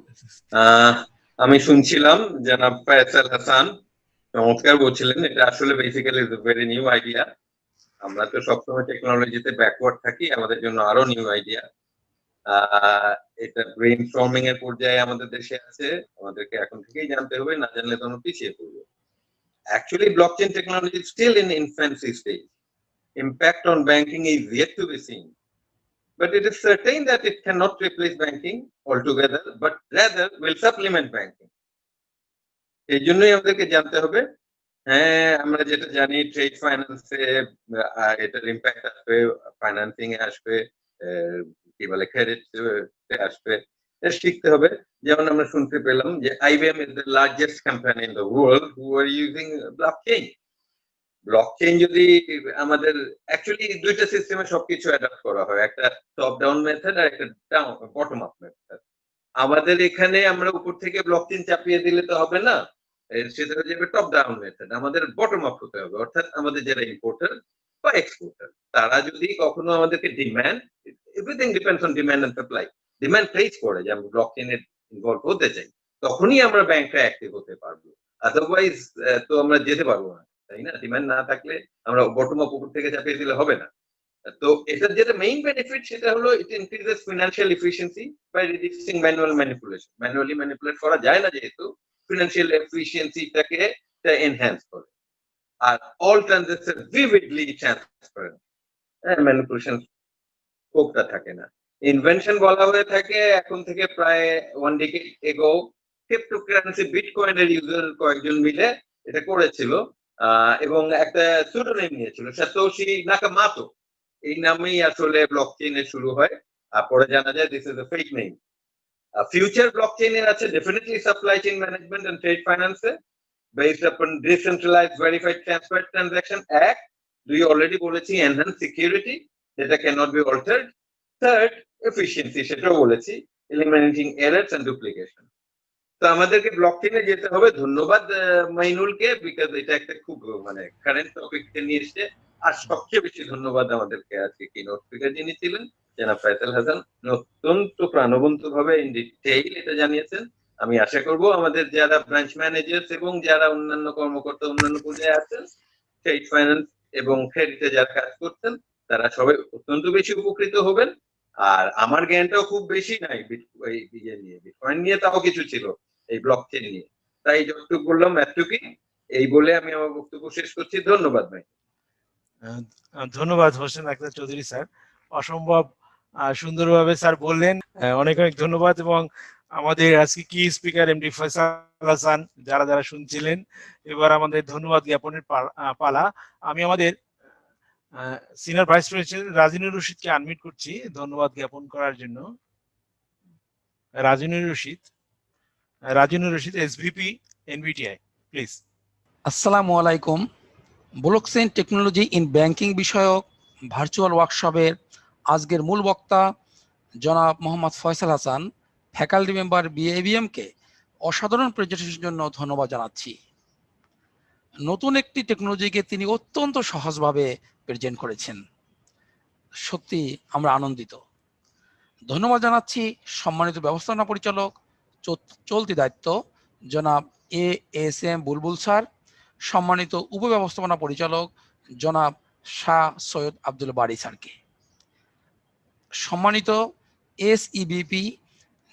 আমি শুনছিলাম জনাব ফয়সাল হাসান চমৎকার বলছিলেন, এটা আসলে বেসিক্যালি ভেরি নিউ আইডিয়া। আমরা তো সবসময় টেকনোলজিতে ব্যাকওয়ার্ড থাকি, আমাদের জন্য আরো নিউ আইডিয়া। এটা ব্রেইন স্টর্মিং এর পর্যায়ে আমাদের দেশে আছে, আমাদেরকে এখন থেকেই জানতে হবে, না জানলে তো পিছিয়ে পড়বো। Actually, blockchain technology is still in infancy stage. Impact on banking is yet to be seen. But it is certain that it cannot replace banking altogether, but rather will supplement banking. এই জন্যই আমাদেরকে জানতে হবে। হ্যাঁ, আমরা যেটা জানি trade ফাইন্যান্সে এটার ইম্প্যাক্ট আসবে, ফাইন্যান্সিং এ আসবে, কি বলে ক্রেডিট আসবে, শিখতে হবে। যেমন আমরা শুনতে পেলাম যে IBM is the largest company in the world who are using blockchain. Blockchain যদি আমাদের অ্যাকচুয়ালি দুইটা সিস্টেমে সবকিছু অ্যাডাপ্ট করা হয়, একটা টপ ডাউন মেথড আর একটা বটম আপ মেথড। আমাদের এখানে আমরা উপর থেকে ব্লকচেইন চাপিয়ে দিলে তো হবে না, সেটা হয়ে যাবে টপ ডাউন মেথড। আমাদের বটম আপ হতে হবে, অর্থাৎ আমাদের যারা ইম্পোর্টার বা এক্সপোর্টার, তারা যদি কখনো আমাদেরকে demand, everything depends on demand and supply, demand face করে যে আমরা ব্লকচেইনে ইনভলভ হতে চাই, তখনই আমরা ব্যাংকটা অ্যাক্টিভ হতে পারবো। আদারওয়াইজ তো আমরা যেতে পারবো না, তাই না? ডিমান্ড না থাকলে আমরা বটম আপ উপর থেকে চাপিয়ে দিলে হবে না। তো এটার যেটা মেইন বেনিফিট সেটা হলো it increases financial efficiency by reducing manual manipulation. Manually manipulate করা যায় না যেহেতু, ফিনান্সিয়াল এফিসিয়েন্সিটাকে এনহ্যান্স করে। আর all transaction vividly transparent, manipulation স্কোপটা থাকে না। ইনভেনশন বলা হয়ে থাকে এখন থেকে প্রায় 1 decade ago, ক্রিপ্টোকারেন্সি বিটকয়েনের ইউজার কয়েকজন মিলে এটা করেছিল, এবং একটা সুডোনেম নিয়েছিল সাতোশি নাকামোটো, এই নামেই আসলে ব্লকচেইনে শুরু হয়, আর পরে জানা যায় this is a fake name. Future ব্লকচেইনের আছে definitely supply chain management and trade ফাইন্যান্সে based upon decentralised verified transparent transaction. এক, দুই অলরেডি বলেছি এনহ্যান্স সিকিউরিটি, যেটা cannot be altered. Third, efficiency, সেটাও বলেছি, এলিমিনেটিং এরারস এন্ড ডুপ্লিকেশন। তো আমাদেরকে ব্লকচেইনে যেতে হবে। ধন্যবাদ মাইনুলকে, বিকজ এটা একটা খুব কারেন্ট টপিক নিয়ে এসছে। আর সবচেয়ে বেশি ধন্যবাদ আমাদেরকে আজকে কিনোট স্পিকার যিনি ছিলেন জনাব ফয়সাল হাসান, অত্যন্ত প্রাণবন্ত ভাবে ইন ডিটেইল এটা জানিয়েছেন। আমি আশা করব আমাদের যারা ব্রাঞ্চ ম্যানেজার্স এবং যারা অন্যান্য কর্মকর্তা অন্যান্য পর্যায়ে আছেন, ট্রেড ফাইন্যান্স এবং ক্রেডিটে যারা কাজ করছেন, তারা সবাই অত্যন্ত বেশি উপকৃত হবেন। আর আমার জ্ঞানটাও খুব বেশি নাই বিটকয়েন নিয়ে, তাও কিছু ছিল এই ব্লকচেইন নিয়ে, তাই যতটুকু বললাম এতটুকুই। এই বলে আমি আমার বক্তব্য শেষ করছি। ধন্যবাদ ভাই। ধন্যবাদ হোসেন আক্তার চৌধুরী স্যার, অসম্ভব সুন্দরভাবে স্যার বললেন, অনেক অনেক ধন্যবাদ। এবং আমাদের আজকে কি স্পিকার এমডি ফয়সাল হাসান, যারা যারা শুনছিলেন, এবার আমাদের ধন্যবাদ জ্ঞাপনের পালা। আমি আমাদের সিনিয়র ভাইস প্রেসিডেন্ট রাজিনুর রশিদকে আনমিউট করছি ধন্যবাদ জ্ঞাপন করার জন্য। রাজিনুর রশিদ, এসভিপি এনবিটিআই, প্লিজ। আসসালামু আলাইকুম। ব্লকচেইন টেকনোলজি ইন ব্যাংকিং বিষয়ক ভার্চুয়াল ওয়ার্কশপের আজকের মূল বক্তা জনাব মোহাম্মদ ফয়সাল হাসান, ফ্যাকাল্টি মেম্বার বিএবিএমকে অসাধারণ প্রেজেন্টেশনের জন্য ধন্যবাদ জানাচ্ছি। নতুন একটি টেকনোলজিকে তিনি অত্যন্ত সহজভাবে প্রেজেন্ট করেছেন, সত্যি আমরা আনন্দিত। ধন্যবাদ জানাচ্ছি সম্মানিত ব্যবস্থাপনা পরিচালক চলতি দায়িত্ব জনাব ASM বুলবুল স্যার, সম্মানিত উপব্যবস্থাপনা পরিচালক জনাব শাহ সৈয়দ আব্দুল বারী স্যারকে, সম্মানিত SEBP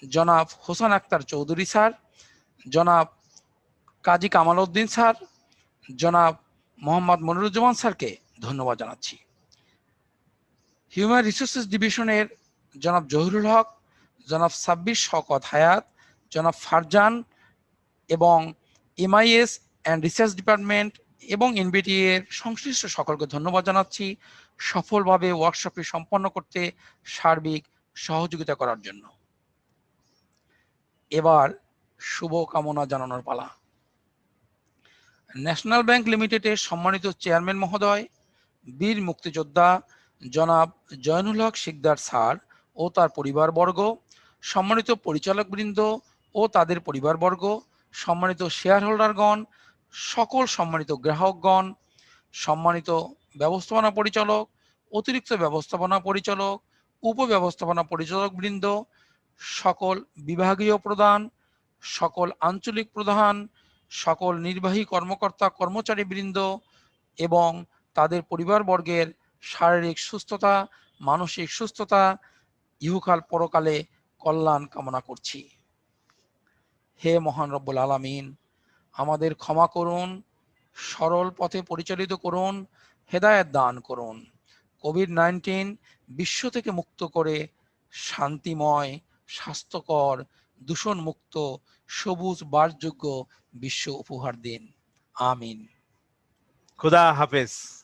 জনাব হোসেন আক্তার চৌধুরী স্যার, জনাব কাজী কামাল উদ্দিন স্যার, জনাব মোহাম্মদ মনিরুজ্জামান স্যারকে ধন্যবাদ জানাচ্ছি। হিউম্যান রিসোর্সেস ডিভিশনের জনাব জহিরুল হক, জনাব সাব্বির শওকত হায়াত, জনাব ফারজান এবং MIS অ্যান্ড রিসার্চ ডিপার্টমেন্ট এবং এনবিটি এর সংশ্লিষ্ট সকলকে ধন্যবাদ জানাচ্ছি সফলভাবে ওয়ার্কশপটি সম্পন্ন করতে সার্বিক সহযোগিতা করার জন্য। এবার শুভকামনা জানানোর পালা। ন্যাশনাল ব্যাংক লিমিটেডের সম্মানিত চেয়ারম্যান মহোদয়, বীর মুক্তিযোদ্ধা জনাব জয়নুল হক শিকদার স্যার ও তার পরিবারবর্গ, সম্মানিত পরিচালকবৃন্দ ও তাদের পরিবারবর্গ, সম্মানিত শেয়ার হোল্ডারগণ, সকল সম্মানিত গ্রাহকগণ, সম্মানিত ব্যবস্থাপনা পরিচালক, অতিরিক্ত ব্যবস্থাপনা পরিচালক, উপব্যবস্থাপনা পরিচালকবৃন্দ, সকল বিভাগীয় প্রধান, সকল আঞ্চলিক প্রধান, সকল নির্বাহী কর্মকর্তা কর্মচারীবৃন্দ এবং তাদের পরিবারবর্গের শারীরিক সুস্থতা, মানসিক সুস্থতা, ইহকাল পরকালে কল্যাণ কামনা করছি। হে মহান রব্বুল আলামিন, আমাদের ক্ষমা করুন, সরল পথে পরিচালিত করুন, হেদায়েত দান করুন। কোভিড-19 বিশ্ব থেকে মুক্ত করে শান্তিময়, স্বাস্থ্যকর, দূষণমুক্ত, সবুজ বাসযোগ্য বিশ্ব উপহার দিন। আমিন। খুদা হাফেজ।